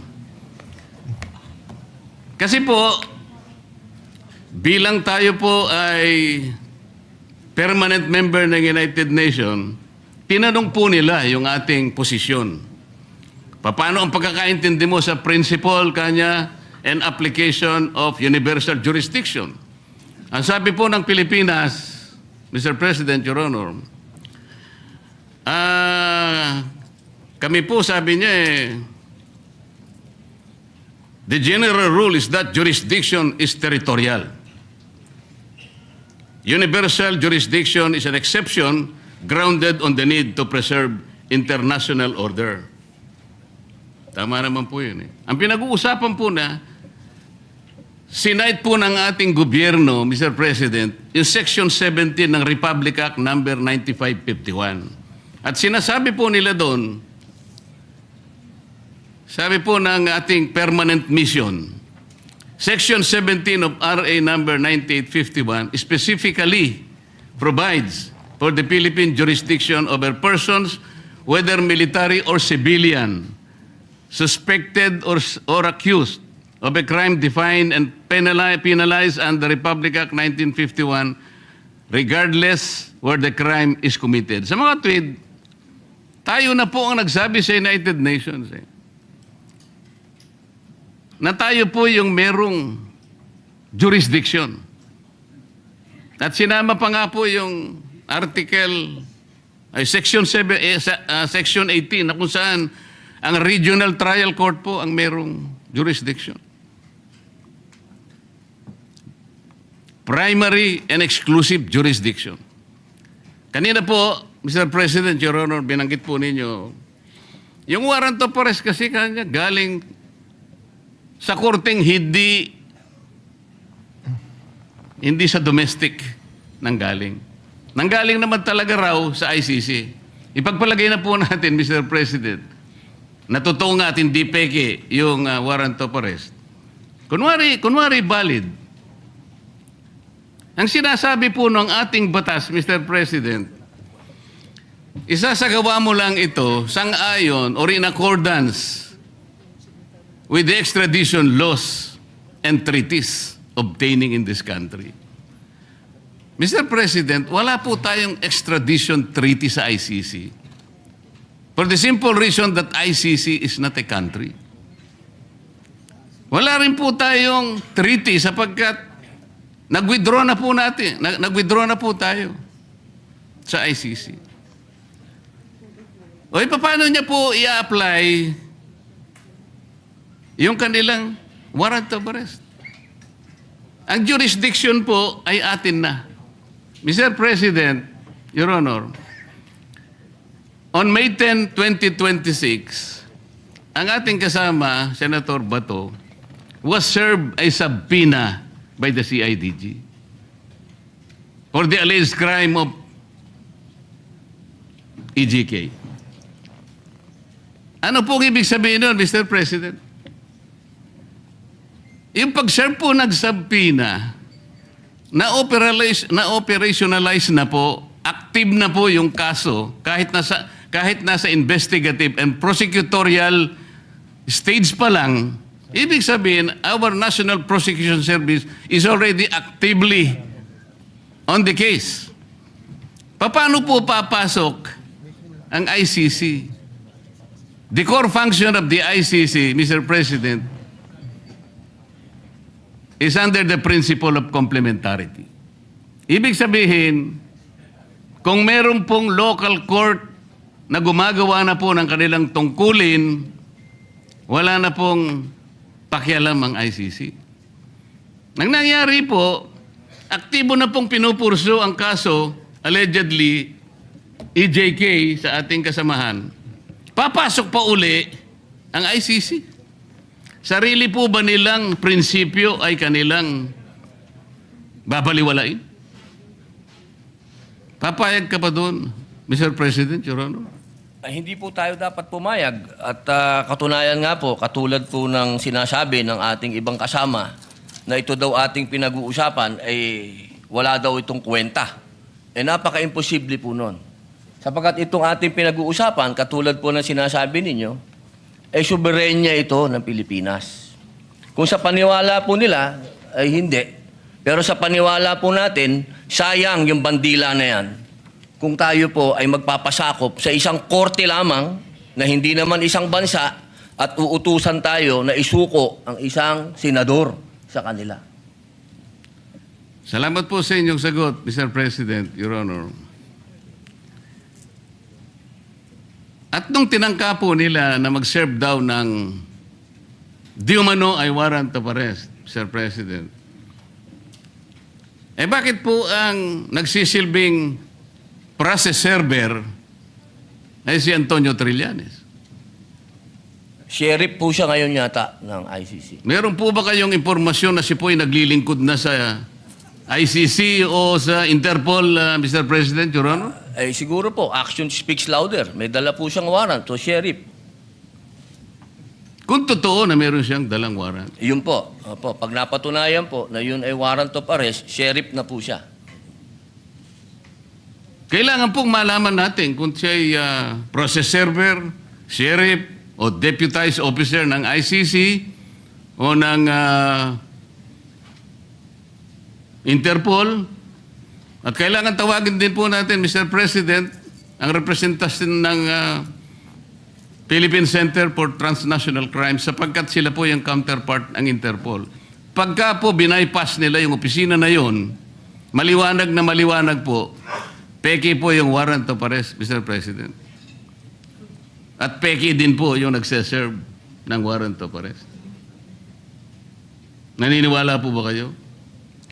Kasi po, bilang tayo po ay permanent member ng United Nations, tinanong po nila yung ating posisyon. Paano ang pagkakaintindi mo sa principle kanya and application of universal jurisdiction? Ang sabi po ng Pilipinas, Mr. President, Your Honor, kami po sabi niya the general rule is that jurisdiction is territorial. Universal jurisdiction is an exception grounded on the need to preserve international order. Tama naman po yun eh. Ang pinag-uusapan po na, sinight po ng ating gobyerno, Mr. President, yung Section 17 ng Republic Act number 9551. At sinasabi po nila doon, sabi po ng ating permanent mission, Section 17 of RA number 9851 specifically provides for the Philippine jurisdiction over persons, whether military or civilian, suspected or accused of a crime defined and penalized under Republic Act 1951, regardless where the crime is committed. Sa mga tweet, tayo na po ang nagsabi sa United Nations na tayo po yung merong jurisdiction. At sinama pa nga po yung Section 18 na kung saan ang regional trial court po ang merong jurisdiction. Primary and exclusive jurisdiction. Kanina po, Mr. President, Your Honor, binanggit po ninyo, yung warrant of arrest kasi kanya galing sa korteng hindi sa domestic nanggaling. Nanggaling naman talaga raw sa ICC. Ipagpalagay na po natin, Mr. President, na totoo nga at hindi peke yung warrant of arrest. Kunwari valid. Ang sinasabi po ng ating batas, Mr. President, isasagawa mo lang ito sang-ayon or in accordance with the extradition laws and treaties obtaining in this country. Mr. President, wala po tayong extradition treaty sa ICC. For the simple reason that ICC is not a country. Wala rin po tayong treaty sapagkat nag-withdraw na po tayo sa ICC. O paano niya po i-apply yung kanilang warrant of arrest? Ang jurisdiction po ay atin na. Mr. President, Your Honor, on May 10, 2026, ang ating kasama, Senator Bato, was served a subpoena by the CIDG for the alleged crime of EGK. Ano po ibig sabihin nun, Mr. President? Yung pag-serve po nag-subpoena, na-operationalize na po, active na po yung kaso kahit nasa investigative and prosecutorial stage pa lang. Ibig sabihin, our National Prosecution Service is already actively on the case. Paano po papasok ang ICC? The core function of the ICC, Mr. President, is under the principle of complementarity. Ibig sabihin, kung meron pong local court na gumagawa na po ng kanilang tungkulin, wala na pong pakialam ang ICC. Ang nangyari po, aktibo na pong pinupurso ang kaso, allegedly, EJK sa ating kasamahan. Papasok pa uli ang ICC. Sarili po ba nilang prinsipyo ay kanilang babaliwalain? Papayag ka pa doon, Mr. President, Your Honor? Ay, hindi po tayo dapat pumayag. At katunayan nga po, katulad po ng sinasabi ng ating ibang kasama na ito daw ating pinag-uusapan ay wala daw itong kwenta. Eh napaka-imposible po nun. Sapagkat itong ating pinag-uusapan, katulad po ng sinasabi ninyo, ay soberenya ito ng Pilipinas. Kung sa paniwala po nila, ay hindi. Pero sa paniwala po natin, sayang yung bandila na yan. Kung tayo po ay magpapasakop sa isang korte lamang na hindi naman isang bansa at uutusan tayo na isuko ang isang senador sa kanila. Salamat po sa inyong sagot, Mr. President, Your Honor. At nung tinangka po nila na mag-serve daw ng di umano ay warrant of arrest, Mr. President, eh bakit po ang nagsisilbing process server ay si Antonio Trillanes? Sheriff po siya ngayon yata ng ICC. Meron po ba kayong impormasyon na si po ay naglilingkod na sa ICC o sa Interpol, Mr. President, Your Honor? Ay siguro po, action speaks louder. May dala po siyang warrant to sheriff. Kung totoo na meron siyang dalang warrant. Yun po. Opo, pag napatunayan po na yun ay warrant of arrest, sheriff na po siya. Kailangan pong malaman natin kung siya ay process server, sheriff, o deputized officer ng ICC o ng Interpol. At kailangan tawagin din po natin, Mr. President, ang representasyon ng Philippine Center for Transnational Crimes sapagkat sila po yung counterpart ng Interpol. Pagka po binaypass nila yung opisina na yun, maliwanag po, peki po yung warrant of arrest, Mr. President. At peki din po yung nagseserve ng warrant of arrest. Naniniwala po ba kayo?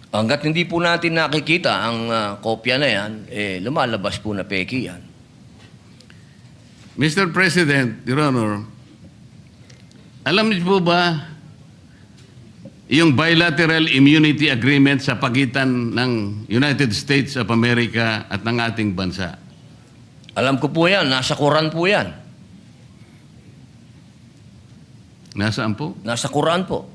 Hanggat hindi po natin nakikita ang kopya na yan, eh, lumalabas po na peki yan. Mr. President, Your Honor, alam niyo po ba yung bilateral immunity agreement sa pagitan ng United States of America at ng ating bansa? Alam ko po yan. Nasa Quran po yan. Nasaan po? Nasa Quran po.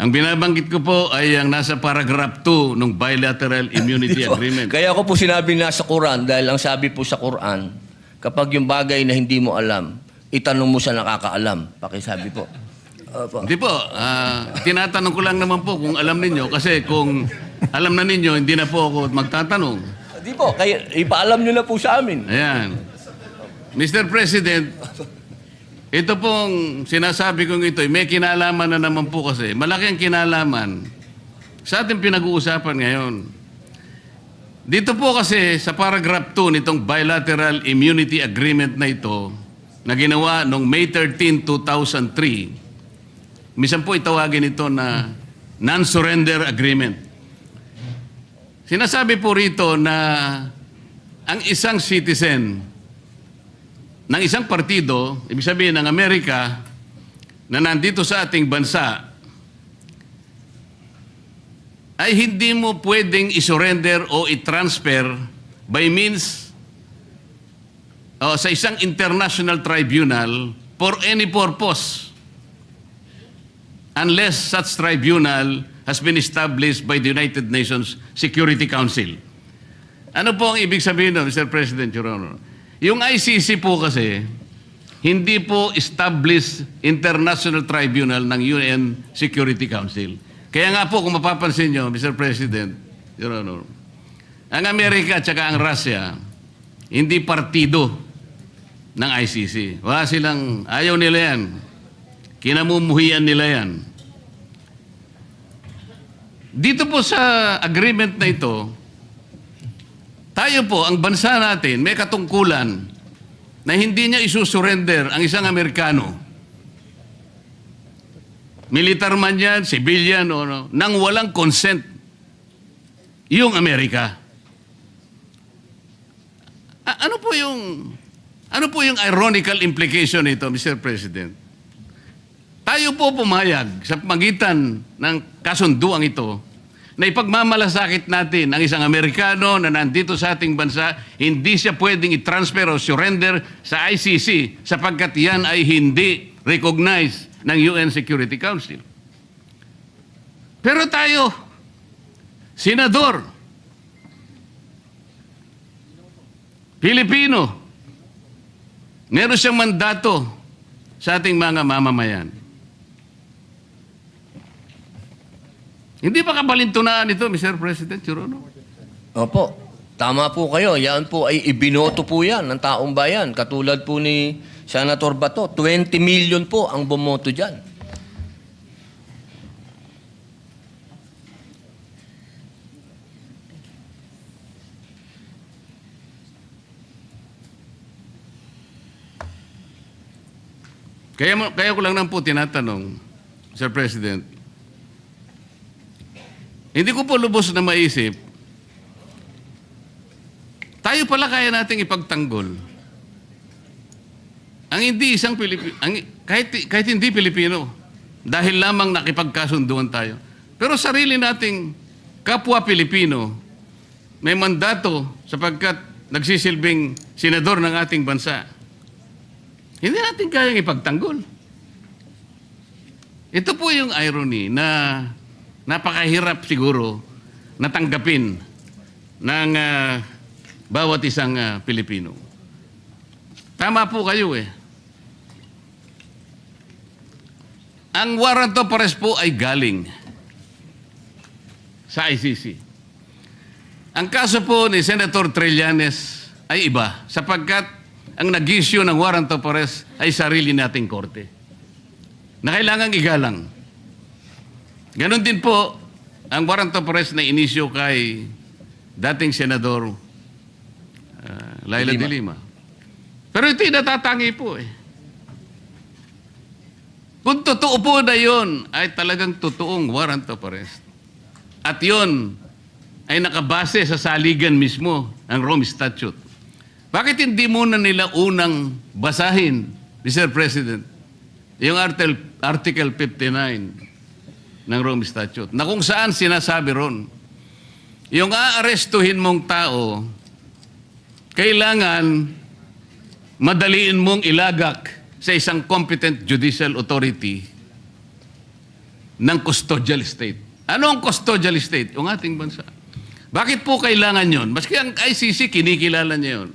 Ang binabanggit ko po ay ang nasa paragraph 2 ng bilateral immunity agreement. Kaya ako po sinabi nasa Quran dahil ang sabi po sa Quran, kapag yung bagay na hindi mo alam, itanong mo sa nakakaalam. Pakisabi po. Hindi po. Tinatanong ko lang naman po kung alam ninyo kasi kung alam na ninyo, hindi na po ako magtatanong. Hindi po. Kaya ipaalam nyo na po sa amin. Ayan. Mr. President, ito pong sinasabi kong ito, may kinalaman na naman po kasi. Malaki ang kinalaman sa ating pinag-uusapan ngayon. Dito po kasi sa paragraph 2 nitong bilateral immunity agreement na ito na ginawa noong May 13, 2003, minsan po itawagin ito na non-surrender agreement. Sinasabi po rito na ang isang citizen ng isang partido, ibig sabihin ng Amerika, na nandito sa ating bansa, ay hindi mo pwedeng isurrender o i-transfer by means sa isang international tribunal for any purpose unless such tribunal has been established by the United Nations Security Council. Ano po ang ibig sabihin nun, Mr. President, Your Honor? Yung ICC po kasi, hindi po established international tribunal ng UN Security Council. Kaya nga po, kung mapapansin nyo, Mr. President, Your Honor, ang Amerika at saka ang Russia, hindi partido ng ICC. Wala silang, ayaw nila yan. Kinamumuhian nila yan. Dito po sa agreement na ito, tayo po, ang bansa natin, may katungkulan na hindi niya isusurrender ang isang Amerikano. Militar man yan, civilian, o no, nang walang consent yung Amerika. Ano po yung ironical implication nito, Mr. President? Tayo po pumayag sa pagitan ng kasunduang ito na ipagmamalasakit natin ang isang Amerikano na nandito sa ating bansa, hindi siya pwedeng i-transfer o surrender sa ICC sapagkat yan ay hindi recognized ng UN Security Council. Pero tayo, senador, Pilipino, meron siyang mandato sa ating mga mamamayan. Hindi ba kabalintunaan ito, Mr. President, Your Honor? Opo, tama po kayo. Yan po ay ibinoto po yan ng taong bayan. Katulad po ni Senator Bato, 20 million po ang bumoto dyan. Kaya ko lang po tinatanong, Sir President, hindi ko po lubos na maisip, tayo pala kaya nating ipagtanggol ang hindi isang Pilipino, kahit hindi Pilipino, dahil lamang nakipagkasunduan tayo. Pero sarili nating kapwa Pilipino, may mandato sapagkat nagsisilbing senador ng ating bansa. Hindi natin kayang ipagtanggol. Ito po yung irony na napakahirap siguro natanggapin ng bawat isang Pilipino. Tama po kayo eh. Ang warrant of arrest po ay galing sa ICC. Ang kaso po ni Senator Trillanes ay iba sapagkat ang nag-issue ng warrant of arrest ay sarili nating korte na kailangang igalang. Ganon din po ang warrant of arrest na inisyo kay dating Senador Laila de Lima. Pero ito'y natatangi po eh. Kung totoo po na yun, ay talagang totoong warrant of arrest. At yun ay nakabase sa saligan mismo, ang Rome Statute. Bakit hindi muna nila unang basahin, Mr. President, yung Article 59 ng Rome Statute, na kung saan sinasabi ron, yung aarestuhin mong tao, kailangan madaliin mong ilagak sa isang competent judicial authority ng custodial state. Ano ang custodial state? Yung ating bansa. Bakit po kailangan yon? Maski ang ICC, kinikilala niya yun.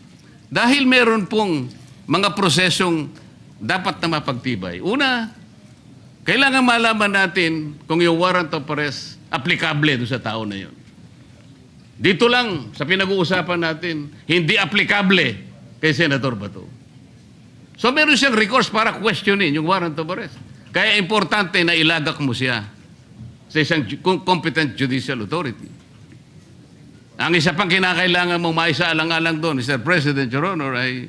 Dahil meron pong mga prosesong dapat na mapagtibay. Una, kailangan malaman natin kung yung warrant of arrest applicable doon sa tao na yun. Dito lang, sa pinag-uusapan natin, hindi applicable kay Senator Bato. So meron siyang recourse para questionin yung warrant of arrest. Kaya importante na ilagak mo siya sa isang competent judicial authority. Ang isa pang kinakailangan mong maisaalang-alang doon, Mr. President, Your Honor, ay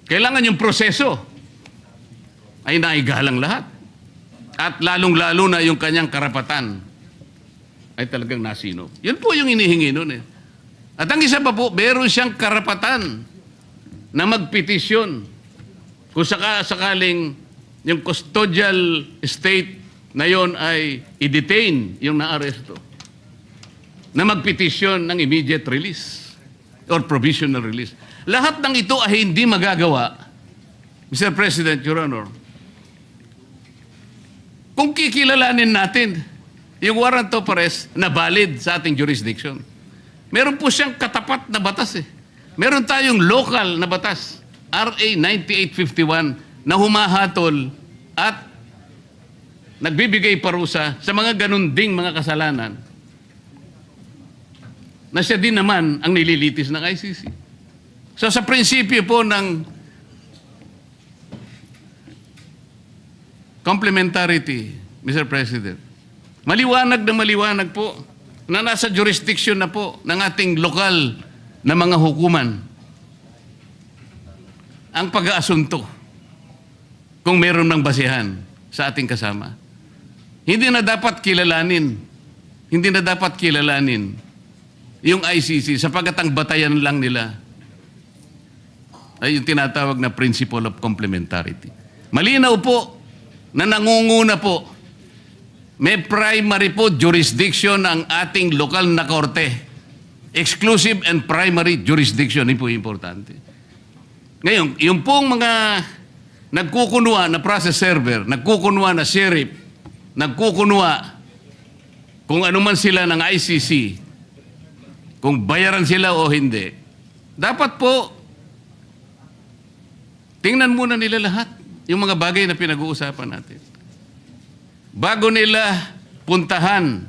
kailangan yung proseso ay naigalang lahat. At lalong-lalo na yung kanyang karapatan ay talagang nasino. Yun po yung inihingi nun eh. At ang isa pa po, meron siyang karapatan na magpetisyon kung sakaling yung custodial state na yon ay i-detain yung naaresto, na magpetisyon ng immediate release or provisional release. Lahat ng ito ay hindi magagawa, Mr. President, Your Honor, kung kikilalanin natin yung warrant of arrest na valid sa ating jurisdiction. Meron po siyang katapat na batas eh. Meron tayong local na batas, RA 9851, na humahatol at nagbibigay parusa sa mga ganun ding mga kasalanan na siya din naman ang nililitis ng ICC. So sa prinsipyo po ng complementarity, Mr. President, maliwanag na maliwanag po na nasa jurisdiction na po ng ating lokal na mga hukuman ang pag-aasunto kung meron ng basihan sa ating kasama. Hindi na dapat kilalanin yung ICC sapagkat ang batayan lang nila ay yung tinatawag na principle of complementarity. Malinaw po na nangunguna po, may primary po jurisdiction ang ating lokal na korte. Exclusive and primary jurisdiction, yun po importante. Ngayon, yung pong mga nagkukunwa na process server, nagkukunwa na sheriff, nagkukunwa kung ano man sila ng ICC, kung bayaran sila o hindi, dapat po tingnan muna nila lahat yung mga bagay na pinag-uusapan natin. Bago nila puntahan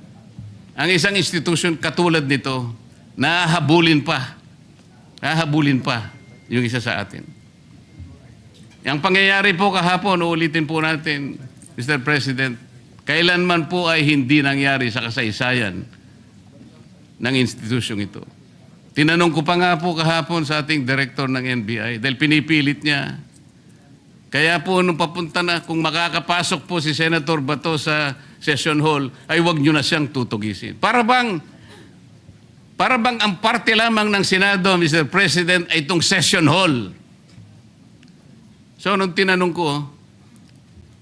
ang isang institusyon katulad nito, nahahabulin pa yung isa sa atin. Ang pangyayari po kahapon, uulitin po natin, Mr. President, kailanman po ay hindi nangyari sa kasaysayan ng institusyong ito. Tinanong ko pa nga po kahapon sa ating director ng NBI dahil pinipilit niya. Kaya po nung papunta na, kung makakapasok po si Senator Bato sa session hall, ay wag nyo na siyang tutugisin. Para bang ang parte lamang ng Senado, Mr. President, ay itong session hall. So nung tinanong ko,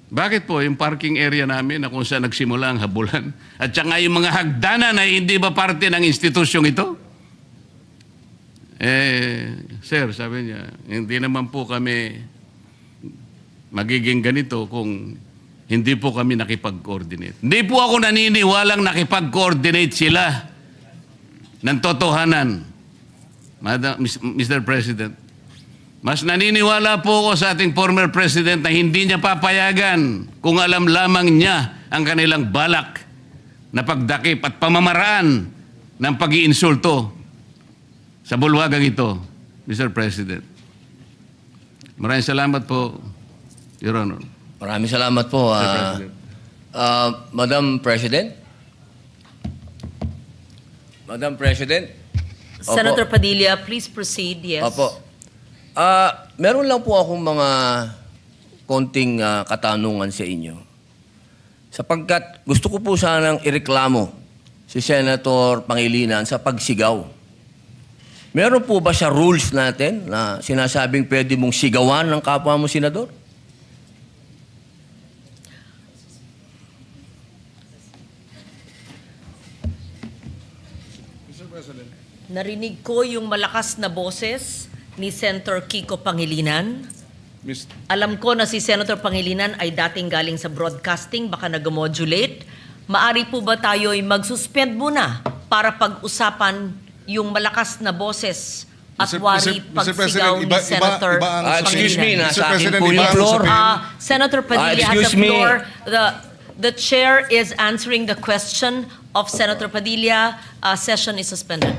bakit po yung parking area namin na kung saan nagsimula ang habulan at saka yung mga hagdanan na hindi ba parte ng institusyong ito? Sir, sabi niya, hindi naman po kami magiging ganito kung hindi po kami nakipag-coordinate. Hindi po ako naniniwalang nakipag-coordinate sila ng totohanan, Mr. President. Mas naniniwala po ako sa ating former President na hindi niya papayagan kung alam lamang niya ang kanilang balak na pagdakip at pamamaraan ng pag-iinsulto sa bulwagang ito, Mr. President. Maraming salamat po, Your Honor. Maraming salamat po, Madam President. Madam President. Senator Padilla, please proceed. Yes. Opo. Meron lang po akong mga konting katanungan sa inyo. Sapagkat gusto ko po sanang ireklamo si Senator Pangilinan sa pagsigaw. Meron po ba siya rules natin na sinasabing pwede mong sigawan ng kapwa mo senador? Narinig ko yung malakas na boses ni Senator Kiko Pangilinan. Alam ko na si Senator Pangilinan ay dating galing sa broadcasting, baka nag-modulate. Maari po ba tayo ay mag-suspend muna para pag-usapan yung malakas na boses at wari pagsigaw ni Senator Pangilinan? Excuse me, nasa akin po President, yung floor. Senator Padilla has the floor. The chair is answering the question of Senator Padilla. Session is suspended.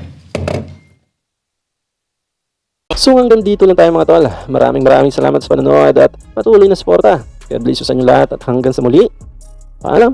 So hanggang dito lang tayo mga tol. Maraming salamat sa panonood at patuloy na suporta. God bless you sa inyo lahat at hanggang sa muli. Paalam!